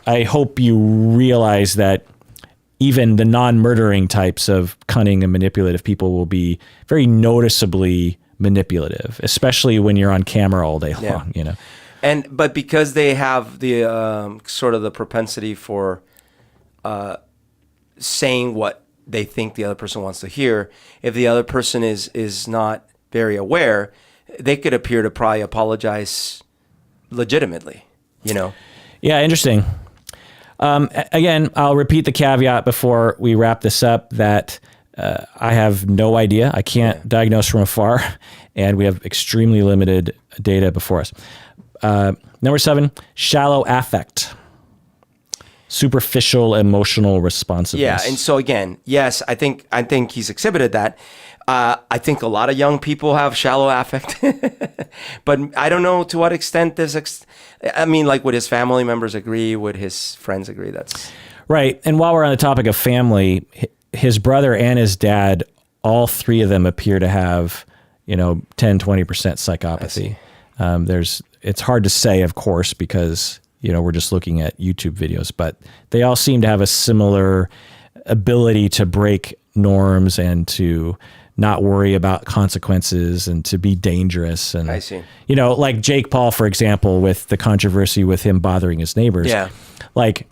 I hope you realize that even the non-murdering types of cunning and manipulative people will be very noticeably manipulative, especially when you're on camera all day long, But because they have the sort of the propensity for saying what they think the other person wants to hear. If the other person is not very aware, they could appear to probably apologize legitimately, you know? Yeah, interesting. Again, I'll repeat the caveat before we wrap this up that I have no idea. I can't diagnose from afar, and we have extremely limited data before us. Number 7, shallow affect. Superficial emotional responsiveness. Yeah, and so again, yes, I think he's exhibited that. I think a lot of young people have shallow affect, but I don't know to what extent this. I mean, like, would his family members agree? Would his friends agree? That's right. And while we're on the topic of family, his brother and his dad, all three of them appear to have, 10, 20% psychopathy. It's hard to say, of course, because we're just looking at YouTube videos, but they all seem to have a similar ability to break norms and to not worry about consequences and to be dangerous. And I see. Like Jake Paul, for example, with the controversy with him bothering his neighbors. Yeah. Like,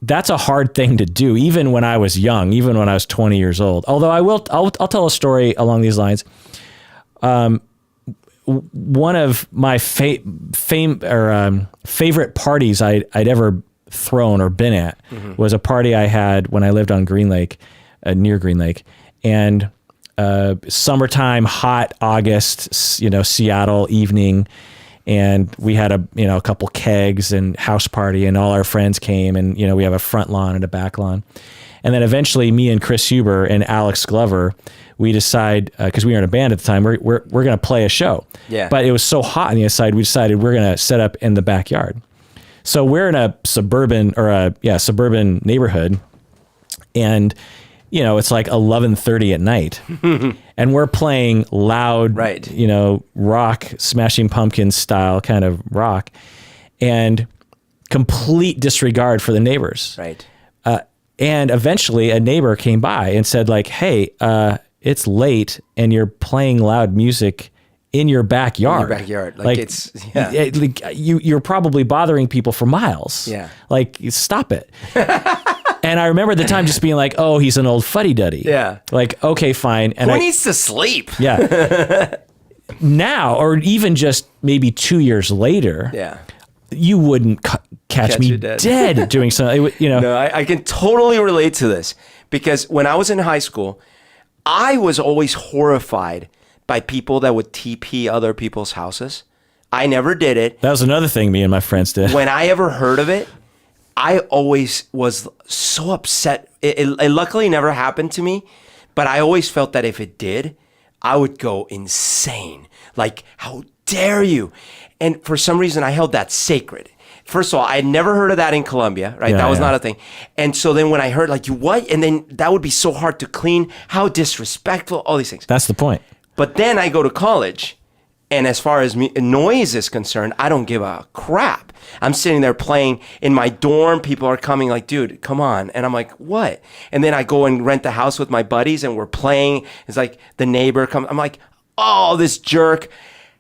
that's a hard thing to do, even when I was young, even when I was 20 years old. Although I'll tell a story along these lines. One of my favorite parties I'd ever thrown or been at was a party I had when I lived on Green Lake, near Green Lake, and summertime, hot August, Seattle evening, and we had a couple kegs and house party, and all our friends came, and we have a front lawn and a back lawn, and then eventually me and Chris Huber and Alex Glover, we decide, because we were in a band at the time, we're going to play a show. Yeah. But it was so hot on the inside, we decided we're going to set up in the backyard. So we're in a suburban neighborhood, and it's like 11:30 at night, and we're playing loud, right, rock, Smashing Pumpkins style kind of rock, and complete disregard for the neighbors. Right. And eventually a neighbor came by and said, like, hey, it's late and you're playing loud music in your backyard. You're probably bothering people for miles. Yeah. Like, stop it. And I remember at the time just being like, oh, he's an old fuddy-duddy. Yeah. Like, okay, fine. And Who needs to sleep? Yeah. Now, or even just maybe 2 years later. Yeah. You wouldn't catch me dead doing something. No, I can totally relate to this, because when I was in high school, I was always horrified by people that would TP other people's houses. I never did it. That was another thing me and my friends did. When I ever heard of it, I always was so upset. It luckily never happened to me, but I always felt that if it did, I would go insane. Like, how dare you? And for some reason, I held that sacred. First of all, I had never heard of that in Colombia, right? That was not a thing. And so then when I heard, like, you what? And then that would be so hard to clean. How disrespectful, all these things. That's the point. But then I go to college, and as far as noise is concerned, I don't give a crap. I'm sitting there playing in my dorm. People are coming like, dude, come on. And I'm like, what? And then I go and rent the house with my buddies, and we're playing. It's like the neighbor comes. I'm like, oh, this jerk.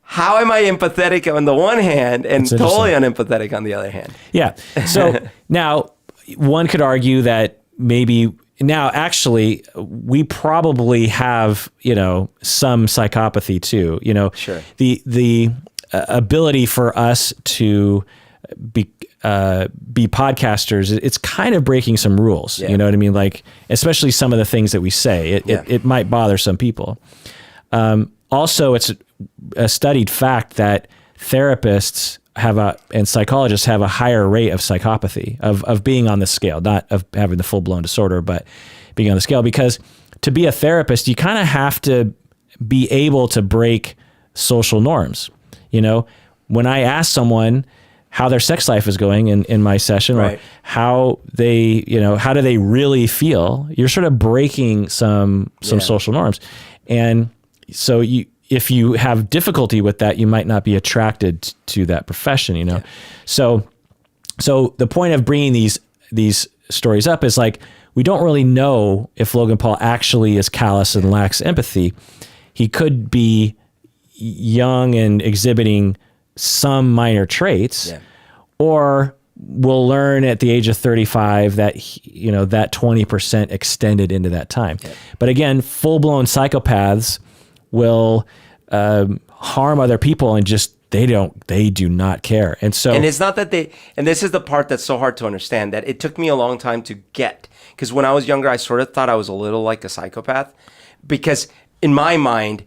How am I empathetic on the one hand and totally unempathetic on the other hand? Yeah. So now one could argue that maybe now actually we probably have, some psychopathy too, Sure. The ability for us to be podcasters, it's kind of breaking some rules, you know what I mean? Like, especially some of the things that we say, it might bother some people. Also, it's a studied fact that therapists and psychologists have a higher rate of psychopathy, of being on the scale, not of having the full-blown disorder, but being on the scale. Because to be a therapist, you kind of have to be able to break social norms. When I ask someone how their sex life is going in my session, right, or how they, how do they really feel, you're sort of breaking some social norms. And so if you have difficulty with that, you might not be attracted to that profession, Yeah. So the point of bringing these stories up is, like, we don't really know if Logan Paul actually is callous and lacks empathy. He could be young and exhibiting some minor traits, or will learn at the age of 35 that, that 20% extended into that time. Yeah. But again, full-blown psychopaths will harm other people and just, they do not care. And so, and it's not that and this is the part that's so hard to understand, that it took me a long time to get, because when I was younger, I sort of thought I was a little like a psychopath, because in my mind,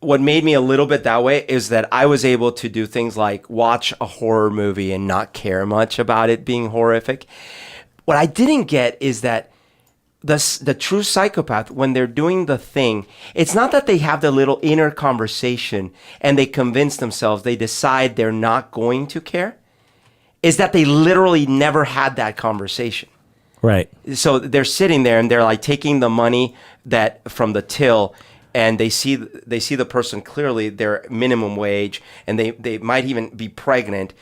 what made me a little bit that way is that I was able to do things like watch a horror movie and not care much about it being horrific. What I didn't get is that the true psychopath, when they're doing the thing, it's not that they have the little inner conversation and they convince themselves, they decide they're not going to care. Is that they literally never had that conversation. Right. So they're sitting there and they're like taking the money that from the till, and they see the person clearly, they're minimum wage, and they might even be pregnant.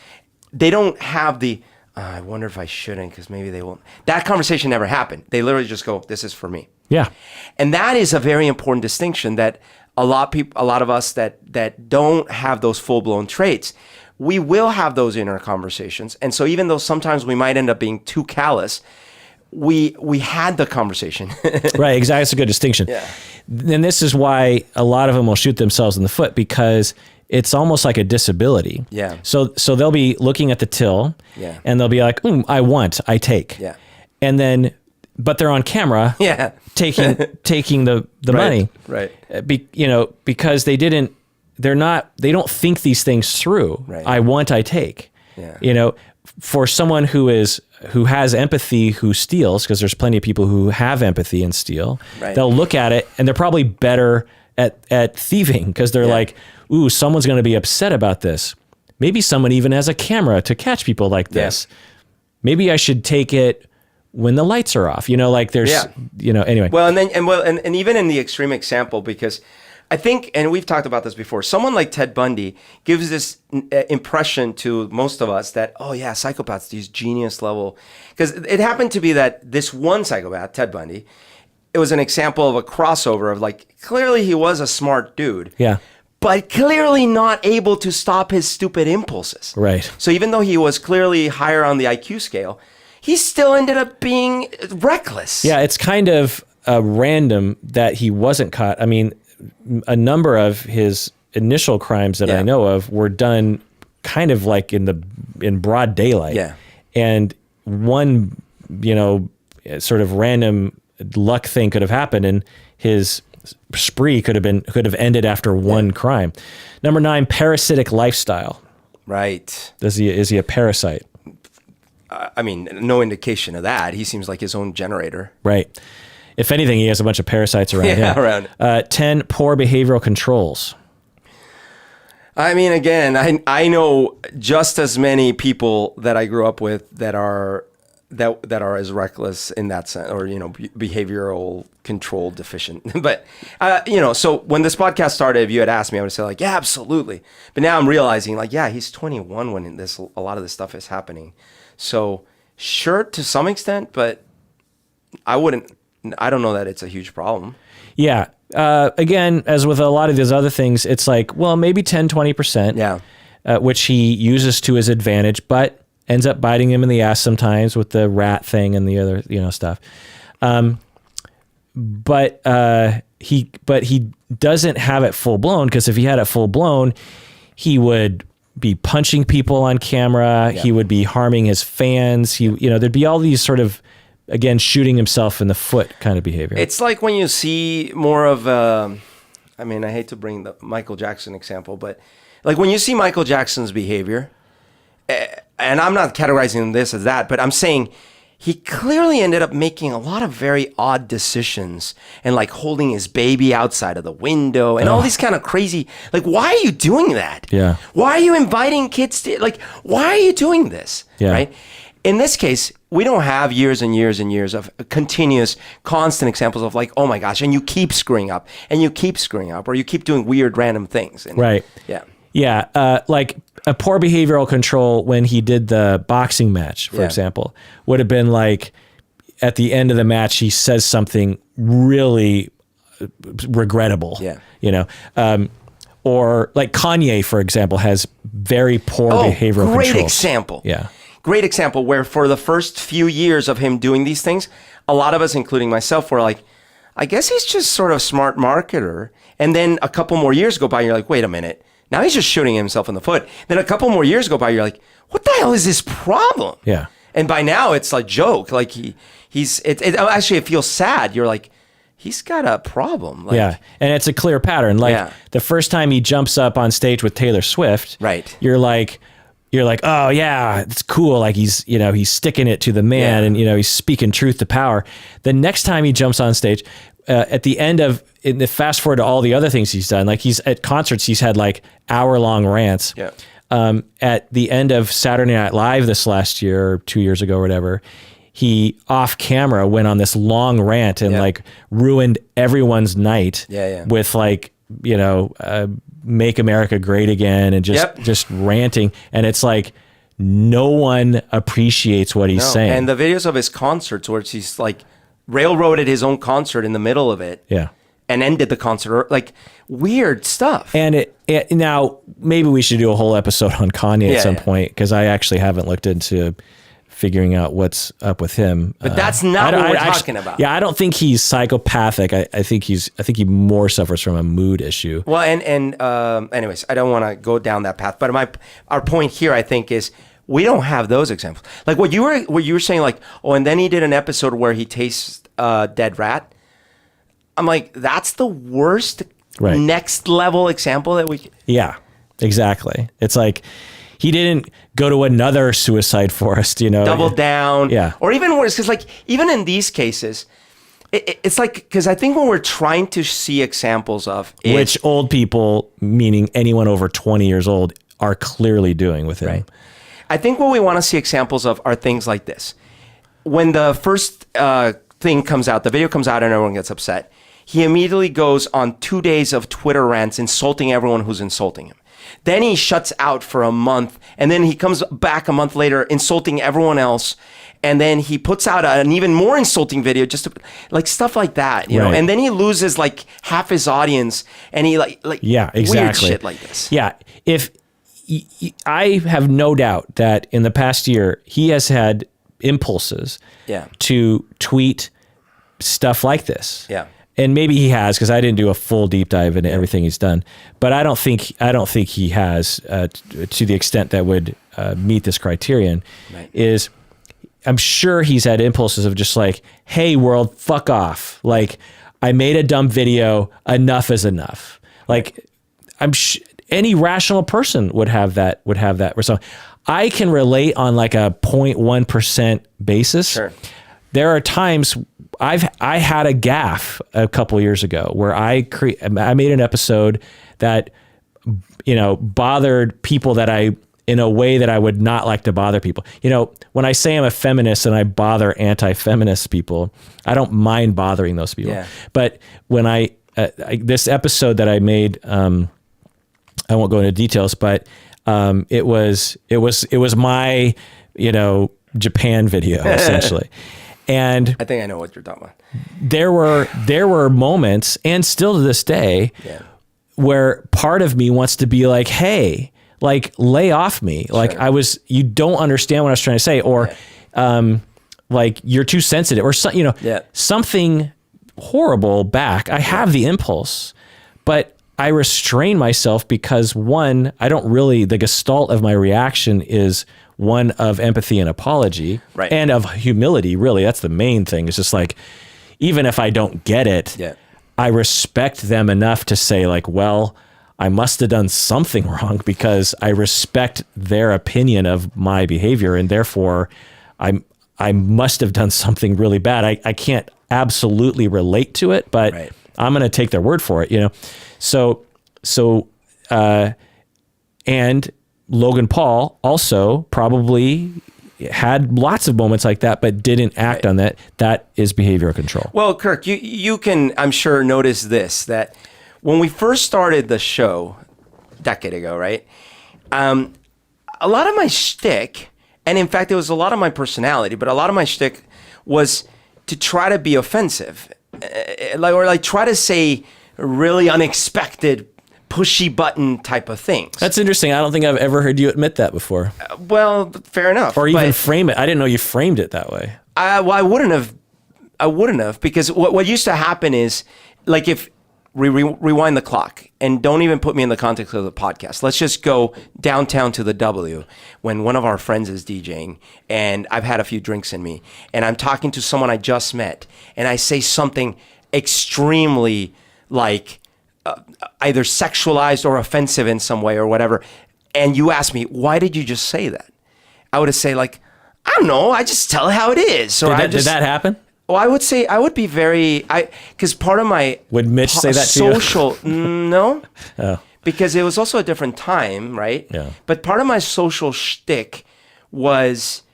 They don't have the, I wonder if I shouldn't, because maybe they won't. That conversation never happened. They literally just go, this is for me. Yeah. And that is a very important distinction, that a lot of us that don't have those full-blown traits, we will have those inner conversations. And so even though sometimes we might end up being too callous, we had the conversation. Right, exactly. That's a good distinction. Yeah. And this is why a lot of them will shoot themselves in the foot, because it's almost like a disability. Yeah. So they'll be looking at the till, yeah, and they'll be like, I take. Yeah. And then, but they're on camera, yeah, taking the right, money. Right. Because they don't think these things through. Right. I take. Yeah. For someone who has empathy, who steals, because there's plenty of people who have empathy and steal, right, they'll look at it and they're probably better at thieving, because they're like, ooh, someone's going to be upset about this. Maybe someone even has a camera to catch people like this. Yeah. Maybe I should take it when the lights are off. There's, anyway. Well, and even in the extreme example, because I think, and we've talked about this before, someone like Ted Bundy gives this impression to most of us that, oh yeah, psychopaths, these genius level, because it happened to be that this one psychopath, Ted Bundy, it was an example of a crossover of, like, clearly he was a smart dude. Yeah. But clearly not able to stop his stupid impulses. Right. So even though he was clearly higher on the IQ scale, he still ended up being reckless. Yeah, it's kind of random that he wasn't caught. I mean, a number of his initial crimes that I know of were done kind of like in broad daylight. Yeah. And one, sort of random luck thing could have happened, and his spree could have ended after one crime. Number 9, parasitic lifestyle. Right. Is he a parasite? I mean, no indication of that. He seems like his own generator. Right. If anything, he has a bunch of parasites around him. Around. 10, poor behavioral controls. I mean, again, I know just as many people that I grew up with that are as reckless in that sense, or behavioral control deficient. But so when this podcast started, if you had asked me, I would say, like, yeah, absolutely. But now I'm realizing, like, yeah, he's 21 when a lot of this stuff is happening. So sure, to some extent, but I don't know that it's a huge problem. Yeah. Again, as with a lot of these other things, it's like, well, maybe 10, 20%, which he uses to his advantage, but ends up biting him in the ass sometimes with the rat thing and the other stuff. But he doesn't have it full blown, because if he had it full blown, he would be punching people on camera. Yeah. He would be harming his fans. There'd be all these sort of, again, shooting himself in the foot kind of behavior. It's like when you see more of, I hate to bring the Michael Jackson example, but like when you see Michael Jackson's behavior, and I'm not categorizing this as that, but I'm saying he clearly ended up making a lot of very odd decisions, and like holding his baby outside of the window and all these kind of crazy, like, why are you doing that? Yeah. Why are you inviting kids to, like, why are you doing this? Yeah. Right. In this case, we don't have years and years and years of continuous, constant examples of, like, oh my gosh, and you keep screwing up, and you keep screwing up, or you keep doing weird, random things. And, right. Yeah. Yeah. Like a poor behavioral control when he did the boxing match, for example, would have been like, at the end of the match, he says something really regrettable. Yeah. Or like Kanye, for example, has very poor behavioral control. Great example. Yeah. great example where for the first few years of him doing these things, a lot of us, including myself, were like, I guess he's just sort of smart marketer. And then a couple more years go by, and you're like, wait a minute. Now he's just shooting himself in the foot. Then a couple more years go by, you're like, what the hell is this problem? Yeah. And by now it's like joke. Like actually it feels sad. You're like, he's got a problem. Like, yeah. And it's a clear pattern. Like the first time he jumps up on stage with Taylor Swift, right. You're like, oh yeah, it's cool. Like he's sticking it to the man and, he's speaking truth to power. The next time he jumps on stage, at the end of, in the fast forward to all the other things he's done, like he's at concerts, he's had like hour-long rants. Yeah. At the end of Saturday Night Live this last year, or 2 years ago or whatever, he off camera went on this long rant and like ruined everyone's night with like, make America great again and just ranting. And it's like, no one appreciates what he's saying. And the videos of his concerts where he's like railroaded his own concert in the middle of it. Yeah. And ended the concert, like weird stuff. And it now maybe we should do a whole episode on Kanye at some point, because I actually haven't looked into figuring out what's up with him. But that's not what we're talking about. Yeah, I don't think he's psychopathic. I think he more suffers from a mood issue. Well, and anyways, I don't want to go down that path. But our point here, I think, is we don't have those examples. Like what you were saying, like, oh, and then he did an episode where he tastes dead rat. I'm like, that's the worst next level example that we... Yeah, exactly. It's like he didn't go to another suicide forest, Double down. Yeah. Or even worse, because like, even in these cases, it's like, because I think when we're trying to see examples of... Which old people, meaning anyone over 20 years old, are clearly doing with him. Right. I think what we want to see examples of are things like this. When the first thing comes out, the video comes out and everyone gets upset, he immediately goes on 2 days of Twitter rants insulting everyone who's insulting him. Then he shuts out for a month, and then he comes back a month later insulting everyone else, and then he puts out an even more insulting video, just like stuff like that, you know. And then he loses like half his audience, and he like weird shit like this. Yeah, I have no doubt that in the past year he has had impulses to tweet stuff like this. Yeah. And maybe he has, because I didn't do a full deep dive into everything he's done. But I don't think he has to the extent that would meet this criterion. Right. I'm sure he's had impulses of just like, hey world, fuck off. Like, I made a dumb video. Enough is enough. Like, any rational person would have that result. I can relate on like a 0.1% basis. Sure. There are times I had a gaffe a couple years ago where I made an episode that, bothered people that in a way that I would not like to bother people. When I say I'm a feminist and I bother anti-feminist people, I don't mind bothering those people. Yeah. But when this episode that I made, I won't go into details, but it was my, Japan video essentially. And I think I know what you're talking about. There were moments, and still to this day, where part of me wants to be like, hey, like, lay off me. Sure. Like, you don't understand what I was trying to say, or like, you're too sensitive, or something horrible back. I have the impulse, but I restrain myself because, one, the gestalt of my reaction is one of empathy and apology, and of humility. Really, that's the main thing. It's just like, even if I don't get it, I respect them enough to say like, well, I must have done something wrong because I respect their opinion of my behavior, and therefore I must have done something really bad. I can't absolutely relate to it, but I'm going to take their word for it, So, and Logan Paul also probably had lots of moments like that, but didn't act on that. That is behavioral control. Well, Kirk, you can, I'm sure, notice this, that when we first started the show a decade ago, right? A lot of my shtick, and in fact, it was a lot of my personality, but a lot of my shtick was to try to be offensive, or try to say really unexpected pushy button type of things. That's interesting. I don't think I've ever heard you admit that before. Well, fair enough. Or even frame it. I didn't know you framed it that way. Well, I wouldn't have, because what used to happen is, like, if rewind the clock and don't even put me in the context of the podcast. Let's just go downtown to the W when one of our friends is DJing and I've had a few drinks in me and I'm talking to someone I just met and I say something extremely like either sexualized or offensive in some way or whatever. And you ask me, why did you just say that? I would say like, I don't know. I just tell it how it is. So did that happen? Well, I would say I would be because part of my would Mitch say that to you? Social no, oh. Because it was also a different time, right? Yeah. But part of my social shtick it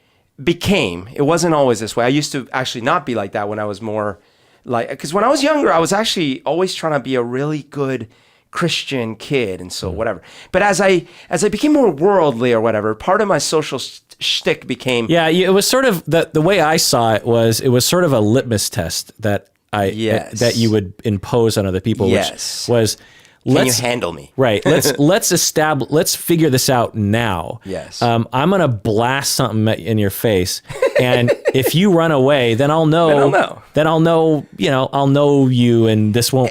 wasn't always this way. I used to actually not be like that when I was more like, because when I was younger, I was actually always trying to be a really good Christian kid and so whatever. But as I became more worldly or whatever, part of my social shtick became... Yeah, it was sort of, the way I saw it was sort of a litmus test that that you would impose on other people, which was... Can you handle me? Right. Let's figure this out now. Yes. I'm going to blast something in your face. And if you run away, then I'll know. Then I'll know, I'll know you and this will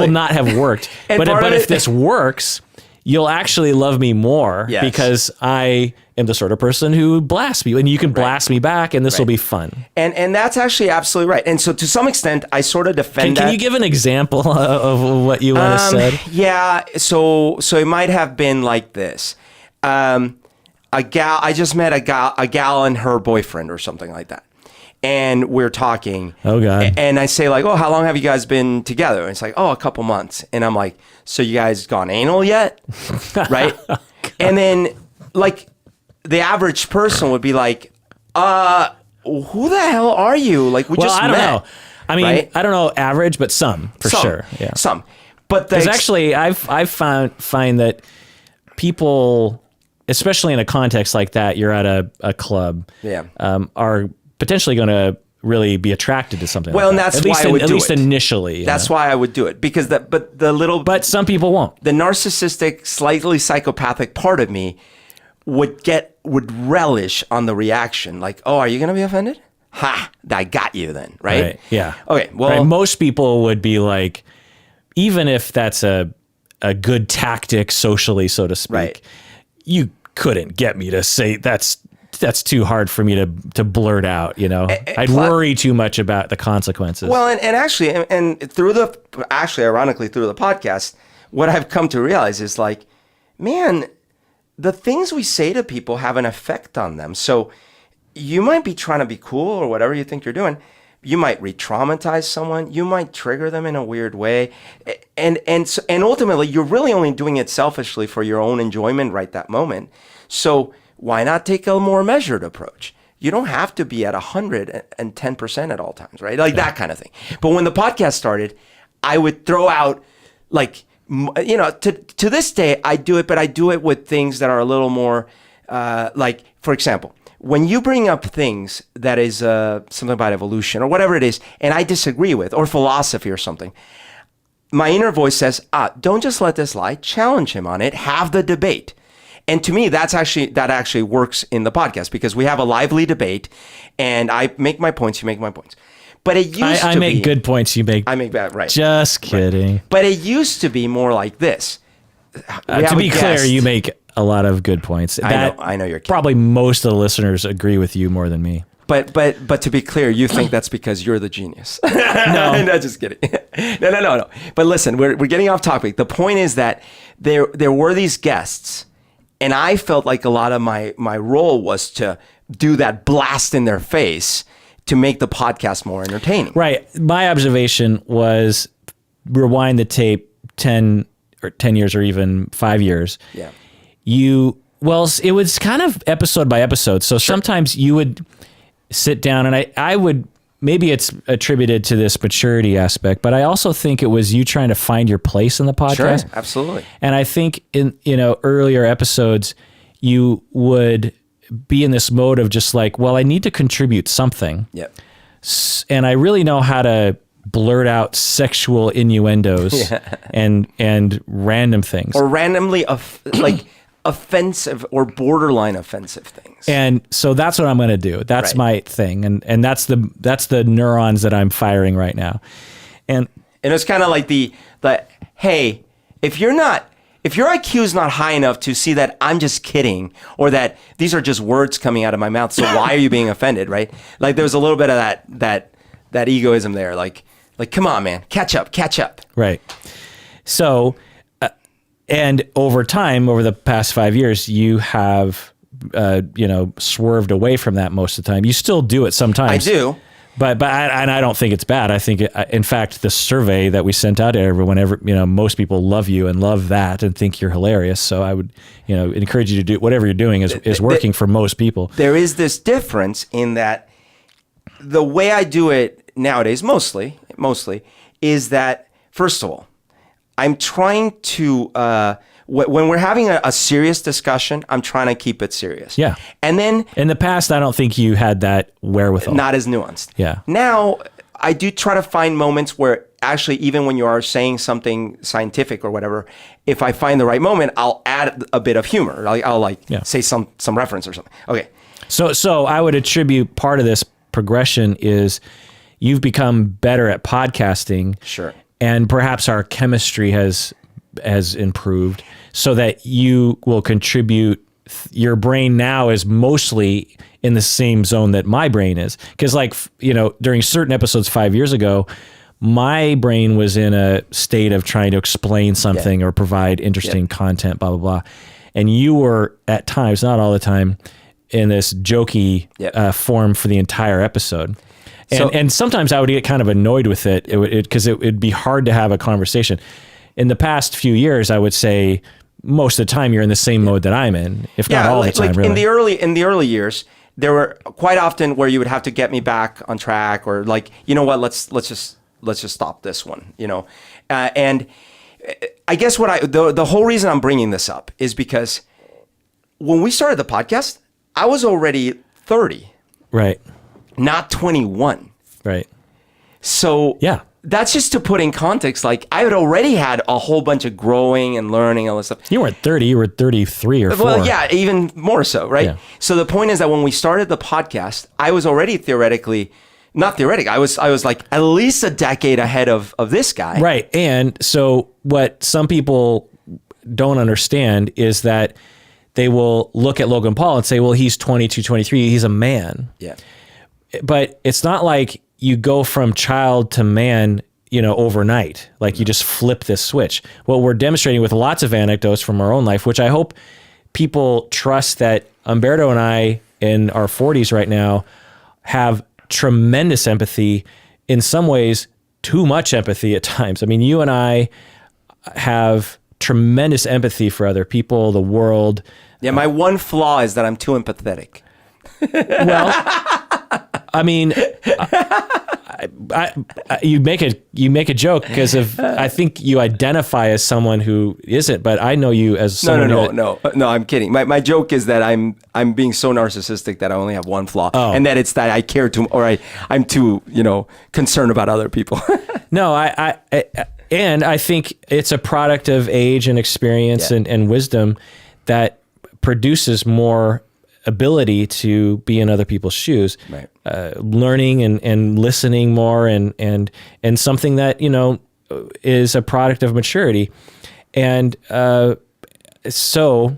not have worked. But if this works, you'll actually love me more because I am the sort of person who blasts me and you can blast me back and this will be fun. And that's actually absolutely right. And so to some extent, I sort of defend Can you give an example of what you want to said? Yeah. So it might have been like this. I just met a gal and her boyfriend or something like that. And we're talking. Oh, God. And I say like, oh, how long have you guys been together? And it's like, oh, a couple months. And I'm like, so you guys gone anal yet? Right? And then like the average person would be like, who the hell are you? Like we just met. I don't know. I mean, right? I don't know average, but some for sure. Yeah. Some. But because actually I've find that people, especially in a context like that, you're at a club, are potentially going to really be attracted to something. Well, like and that. that's why I would do it. At least initially. That's why I would do it because but some people won't. The narcissistic, slightly psychopathic part of me would relish on the reaction. Like, oh, are you going to be offended? Ha! I got you then, right? Yeah. Okay. Well, right. Most people would be like, even if that's a good tactic socially, so to speak, you couldn't get me to say that's too hard for me to blurt out, I'd worry too much about the consequences. Well, and actually, ironically, through the podcast, what I've come to realize is like, man, the things we say to people have an effect on them. So you might be trying to be cool or whatever you think you're doing. You might re-traumatize someone. You might trigger them in a weird way. And ultimately, you're really only doing it selfishly for your own enjoyment right that moment. Why not take a more measured approach? You don't have to be at 110% at all times, right? Like that kind of thing. But when the podcast started, I would throw out like, to this day, I do it, but I do it with things that are a little more like, for example, when you bring up things that is something about evolution or whatever it is, and I disagree with, or philosophy or something, my inner voice says, don't just let this lie, challenge him on it, have the debate. And to me, that actually works in the podcast because we have a lively debate and I make my points, you make my points. But it used to be... I make good points, you make... I make bad, right. Just kidding. Right. But it used to be more like this. To be clear, you make a lot of good points. I know you're kidding. Probably most of the listeners agree with you more than me. But to be clear, you think that's because you're the genius. No. No, just kidding. No. But listen, we're getting off topic. The point is that there were these guests, and I felt like a lot of my role was to do that blast in their face to make the podcast more entertaining. Right. My observation was rewind the tape 10 years or even 5 years. Yeah. It was kind of episode by episode. So sometimes you would sit down and I would, maybe it's attributed to this maturity aspect, but I also think it was you trying to find your place in the podcast. Sure, absolutely. And I think in, earlier episodes, you would be in this mode of just like, well, I need to contribute something. Yep. And I really know how to blurt out sexual innuendos and random things. Or randomly like offensive or borderline offensive things. And so that's what I'm going to do. That's my thing. And that's the neurons that I'm firing right now. And it's kind of like the hey, if your IQ is not high enough to see that I'm just kidding, or that these are just words coming out of my mouth, so why are you being offended, right? Like there was a little bit of that egoism there. Like come on, man, catch up. Right. So, and over time, over the past 5 years, you have, swerved away from that most of the time. You still do it sometimes. I do. But I don't think it's bad. I think, in fact, the survey that we sent out to everyone, most people love you and love that and think you're hilarious. So I would, encourage you to do whatever you're doing is working for most people. There is this difference in that the way I do it nowadays, mostly, is that, first of all, I'm trying to, when we're having a serious discussion, I'm trying to keep it serious. Yeah. And then in the past, I don't think you had that wherewithal. Not as nuanced. Yeah. Now, I do try to find moments where actually, even when you are saying something scientific or whatever, if I find the right moment, I'll add a bit of humor. I'll say some reference or something. Okay. So I would attribute part of this progression is you've become better at podcasting. Sure. And perhaps our chemistry has improved so that you will contribute. Your brain now is mostly in the same zone that my brain is. Because during certain episodes 5 years ago, my brain was in a state of trying to explain something or provide interesting content, blah, blah, blah. And you were at times, not all the time, in this jokey form for the entire episode. And sometimes I would get kind of annoyed with it because it'd be hard to have a conversation. In the past few years, I would say most of the time you're in the same mode that I'm in, if not all the time. Really. In the early years, there were quite often where you would have to get me back on track, or let's just stop this one, and I guess the whole reason I'm bringing this up is because when we started the podcast, I was already 30. Right. Not 21. Right. So that's just to put in context. Like I had already had a whole bunch of growing and learning, all this stuff. You weren't 30, you were 33 or 4. Well, yeah, even more so, right? Yeah. So the point is that when we started the podcast, I was already I was like at least a decade ahead of this guy. Right. And so what some people don't understand is that they will look at Logan Paul and say, well, he's 22, 23, he's a man. Yeah. But it's not like you go from child to man, overnight. Like you just flip this switch. What we're demonstrating with lots of anecdotes from our own life, which I hope people trust that Humberto and I in our 40s right now have tremendous empathy, in some ways too much empathy at times. I mean, you and I have tremendous empathy for other people, the world. Yeah, my one flaw is that I'm too empathetic. Well, I mean, you make a joke because of I think you identify as someone who isn't, but I know you as someone. No. I'm kidding. My joke is that I'm being so narcissistic that I only have one flaw, and that it's that I care too, or I'm too concerned about other people. No, and I think it's a product of age and experience and wisdom that produces more ability to be in other people's shoes, right. Learning and listening more and something that, is a product of maturity. And so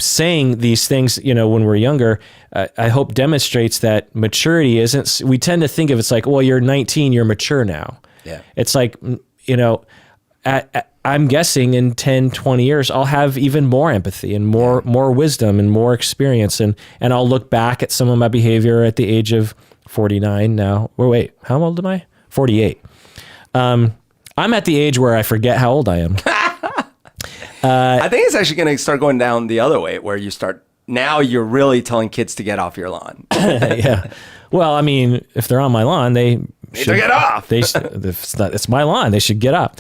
saying these things, when we're younger, I hope demonstrates that maturity isn't, we tend to think of it's like, well, you're 19, you're mature now. Yeah. It's like, I'm guessing in 10, 20 years, I'll have even more empathy and more wisdom and more experience. And I'll look back at some of my behavior at the age of 49 now. Or wait, how old am I? 48. I'm at the age where I forget how old I am. I think it's actually going to start going down the other way, where now you're really telling kids to get off your lawn. Yeah. Well, I mean, if they're on my lawn, they should get off. It's my lawn. They should get up.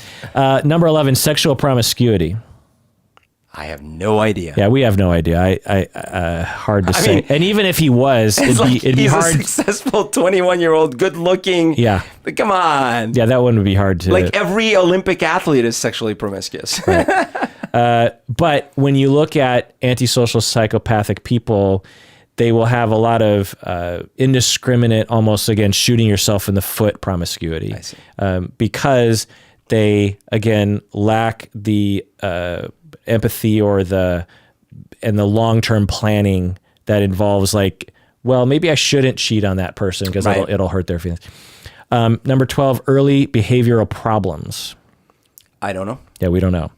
Number 11, sexual promiscuity. I have no idea. Yeah, we have no idea. Hard to say. And even if he was, it'd be hard. He's a successful 21-year-old, good-looking. Yeah. But come on. Yeah, that wouldn't be hard to. Like every Olympic athlete is sexually promiscuous. Right. But when you look at antisocial psychopathic people, they will have a lot of indiscriminate, almost again shooting yourself in the foot promiscuity. I see. Because they again lack the empathy or the long-term planning that involves like, well, maybe I shouldn't cheat on that person because it'll hurt their feelings. Number 12, early behavioral problems. I don't know. Yeah, we don't know.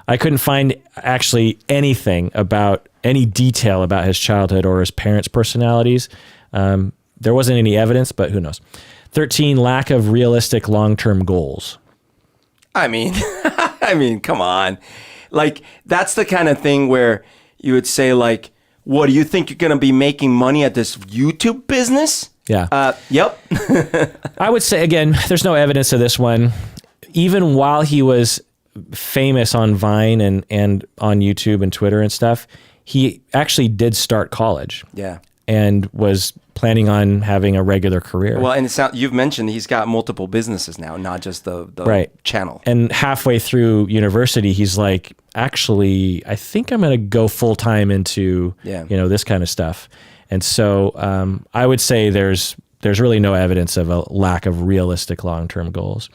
I couldn't find actually anything about any detail about his childhood or his parents' personalities. There wasn't any evidence, but who knows? 13, lack of realistic long-term goals. I mean, come on. Like, that's the kind of thing where you would say, like, what, do you think you're going to be making money at this YouTube business? Yeah. Yep. I would say, again, there's no evidence of this one. Even while he was famous on Vine and on YouTube and Twitter and stuff, he actually did start college. Yeah. And was planning on having a regular career. Well, and you've mentioned he's got multiple businesses now, not just the channel. And halfway through university, he's like, actually, I think I'm going to go full time into this kind of stuff. And so I would say there's really no evidence of a lack of realistic long-term goals.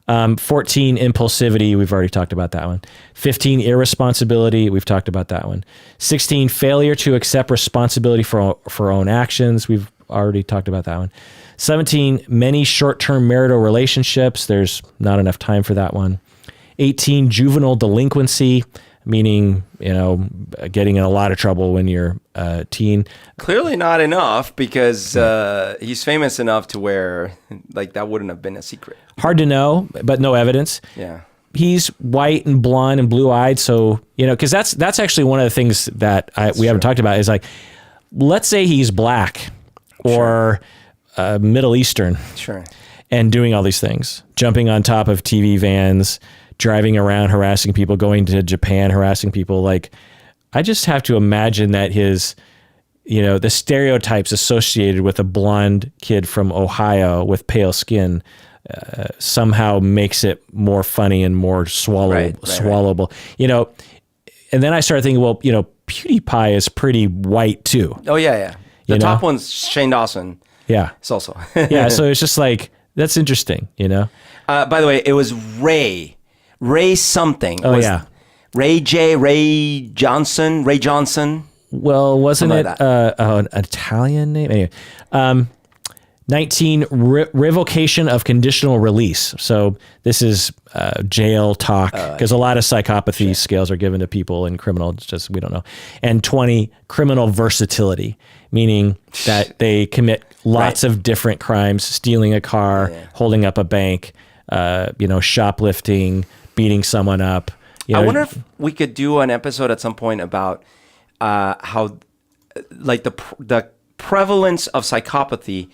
14, impulsivity. We've already talked about that one. 15, irresponsibility. We've talked about that one. 16, failure to accept responsibility for own actions. We've already talked about that one. 17, many short-term marital relationships. There's not enough time for that one. 18, juvenile delinquency, meaning, getting in a lot of trouble when you're a teen. Clearly not enough because he's famous enough to where like that wouldn't have been a secret. Hard to know, but no evidence. Yeah. He's white and blonde and blue-eyed, so, because that's actually one of the things that we haven't talked about is like, let's say he's black or Middle Eastern. Sure. And doing all these things, jumping on top of TV vans, driving around, harassing people, going to Japan, harassing people. Like, I just have to imagine that his, the stereotypes associated with a blonde kid from Ohio with pale skin somehow makes it more funny and more swallowable. And then I started thinking, well, PewDiePie is pretty white too. Oh yeah. The top one's Shane Dawson. Yeah. It's also. Yeah. So it's just like, that's interesting, By the way, it was Ray something. Ray Johnson. Well, wasn't something it like an Italian name? Anyway, 19, revocation of conditional release. So this is jail talk because a lot of psychopathy scales are given to people in criminal. It's just we don't know. And 20, criminal versatility, meaning that they commit lots of different crimes: stealing a car, holding up a bank, shoplifting, beating someone up. I wonder if we could do an episode at some point about how, like the prevalence of psychopathy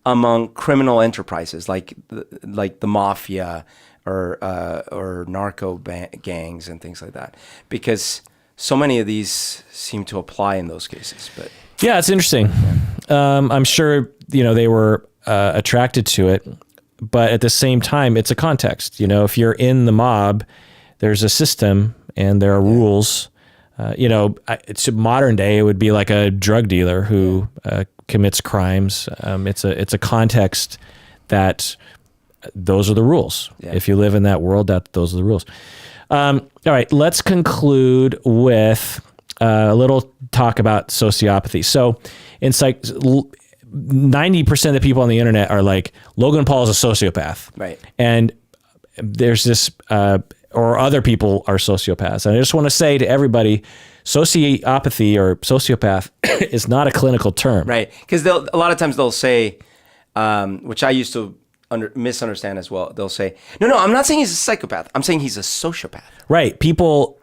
among criminal enterprises, like the mafia or narco gangs and things like that, because so many of these seem to apply in those cases. But yeah, it's interesting. I'm sure they were attracted to it, but at the same time, it's a context. If you're in the mob, there's a system and there are rules. It's modern day. It would be like a drug dealer who commits crimes. It's a context that those are the rules. Yeah. If you live in that world, those are the rules. All right, let's conclude with a little talk about sociopathy. So, in 90% of the people on the internet are like, Logan Paul is a sociopath, right? And there's this. Or other people are sociopaths. And I just want to say to everybody, sociopathy or sociopath is not a clinical term. Right. Because a lot of times they'll say, which I used to misunderstand as well. They'll say, no, I'm not saying he's a psychopath. I'm saying he's a sociopath. Right. People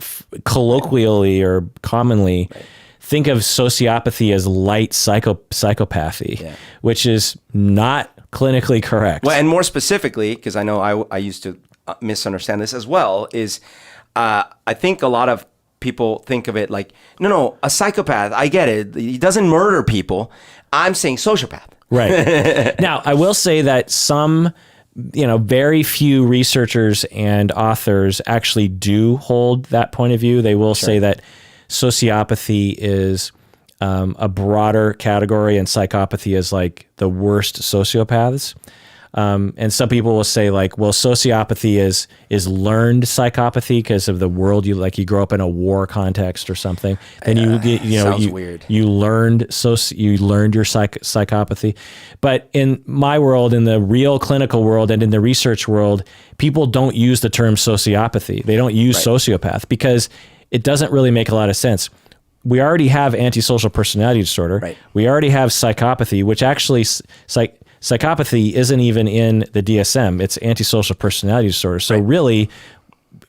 colloquially or commonly think of sociopathy as light psychopathy, which is not clinically correct. Well, and more specifically, because I know I used to misunderstand this as well, is I think a lot of people think of it like, no, a psychopath, I get it. He doesn't murder people. I'm saying sociopath. Right. Now, I will say that some, very few researchers and authors actually do hold that point of view. They will say that sociopathy is a broader category and psychopathy is like the worst sociopaths. And some people will say like, well, sociopathy is learned psychopathy because of the world you grow up in a war context or something. Then you learned your psychopathy. But in my world, in the real clinical world and in the research world, people don't use the term sociopathy. They don't use sociopath because it doesn't really make a lot of sense. We already have antisocial personality disorder. Right. We already have psychopathy, which actually psychopathy isn't even in the DSM. It's antisocial personality disorder. So really,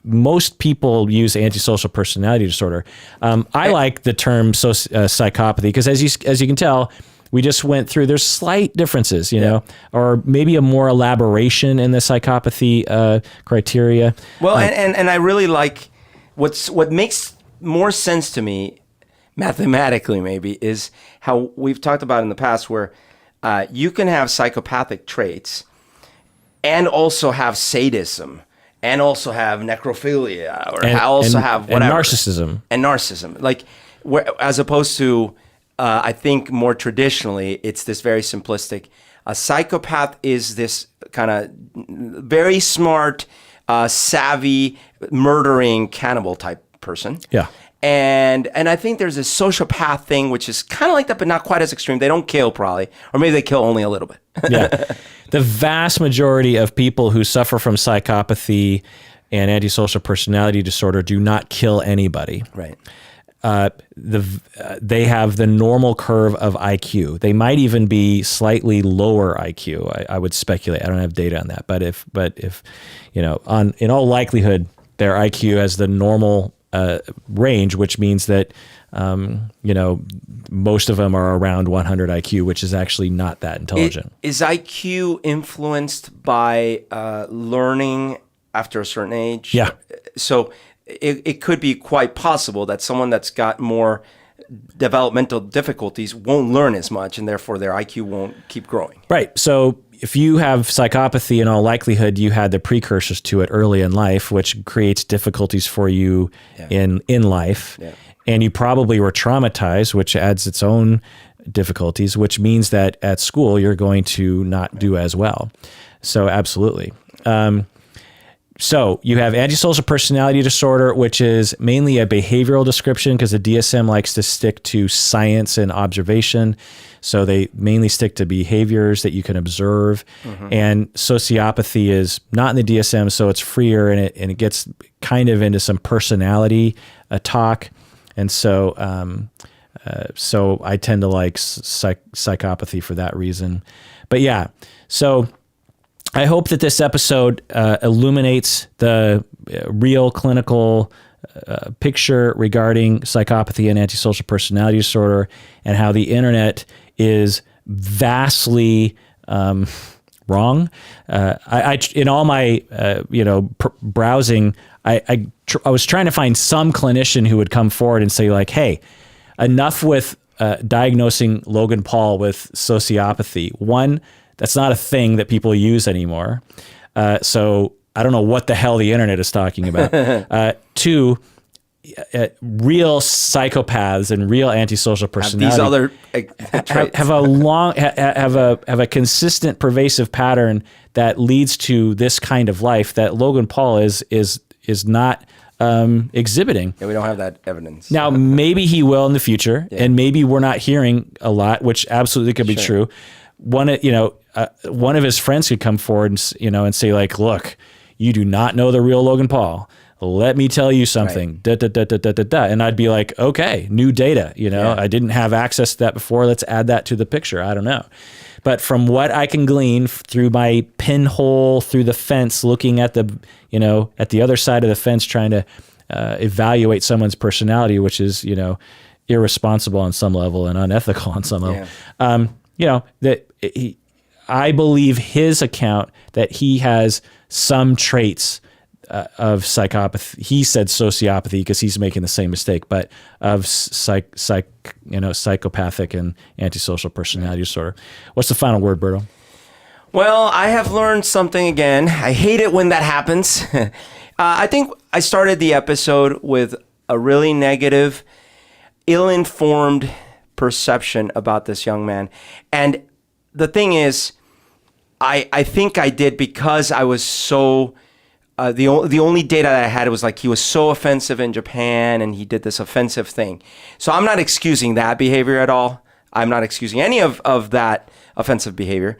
most people use antisocial personality disorder. I like the term psychopathy because as you can tell, we just went through, there's slight differences, or maybe a more elaboration in the psychopathy criteria. Well, and I really like what makes more sense to me, mathematically maybe, is how we've talked about in the past where you can have psychopathic traits and also have sadism and also have necrophilia or have whatever. And narcissism. Like, as opposed to, I think more traditionally, it's this very simplistic. A psychopath is this kind of very smart, savvy, murdering cannibal type person. Yeah. And I think there's a sociopath thing, which is kind of like that, but not quite as extreme. They don't kill probably, or maybe they kill only a little bit. Yeah. The vast majority of people who suffer from psychopathy and antisocial personality disorder do not kill anybody. Right. They have the normal curve of IQ. They might even be slightly lower IQ. I would speculate. I don't have data on that, but if in all likelihood, their IQ has the normal range, which means that most of them are around 100 IQ, which is actually not that intelligent. Is IQ influenced by learning after a certain age? Yeah. So it could be quite possible that someone that's got more developmental difficulties won't learn as much, and therefore their IQ won't keep growing. Right. So if you have psychopathy, in all likelihood, you had the precursors to it early in life, which creates difficulties for you in life. Yeah. And you probably were traumatized, which adds its own difficulties, which means that at school, you're going to not do as well. So absolutely. So you have antisocial personality disorder, which is mainly a behavioral description because the DSM likes to stick to science and observation. So they mainly stick to behaviors that you can observe. Mm-hmm. And sociopathy is not in the DSM, so it's freer and it gets kind of into some personality talk. And so so I tend to like psychopathy for that reason. But yeah, so I hope that this episode illuminates the real clinical picture regarding psychopathy and antisocial personality disorder and how the internet is vastly wrong. I in all my browsing, I was trying to find some clinician who would come forward and say like, hey, enough with diagnosing Logan Paul with sociopathy. One, that's not a thing that people use anymore. So I don't know what the hell the internet is talking about. Two, real psychopaths and real antisocial personality these other traits. have a consistent, pervasive pattern that leads to this kind of life that Logan Paul is not exhibiting. Yeah, we don't have that evidence. Now, maybe he will in the future, and maybe we're not hearing a lot, which absolutely could be true. One of his friends could come forward and say like, look, you do not know the real Logan Paul. Let me tell you something. Right. And I'd be like, okay, new data. I didn't have access to that before. Let's add that to the picture. I don't know. But from what I can glean through my pinhole through the fence, looking at at the other side of the fence, trying to evaluate someone's personality, which is, irresponsible on some level and unethical on some level. I believe his account that he has some traits psychopathy. He said sociopathy because he's making the same mistake, but of psychopathic and antisocial personality disorder. What's the final word, Berto? Well, I have learned something again. I hate it when that happens. I think I started the episode with a really negative, ill-informed perception about this young man. And the thing is, I think I did because I was so... the only data that I had was like he was so offensive in Japan and he did this offensive thing. So I'm not excusing that behavior at all. I'm not excusing any of that offensive behavior.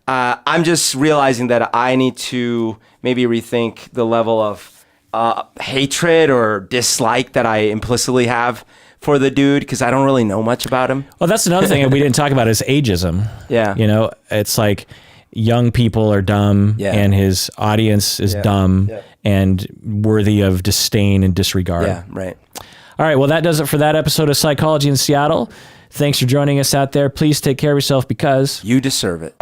I'm just realizing that I need to maybe rethink the level of hatred or dislike that I implicitly have for the dude because I don't really know much about him. Well, that's another thing that we didn't talk about is ageism. Yeah. You know, it's like young people are dumb and his audience is dumb and worthy of disdain and disregard. Yeah, right. All right, well, that does it for that episode of Psychology in Seattle. Thanks for joining us out there. Please take care of yourself because you deserve it.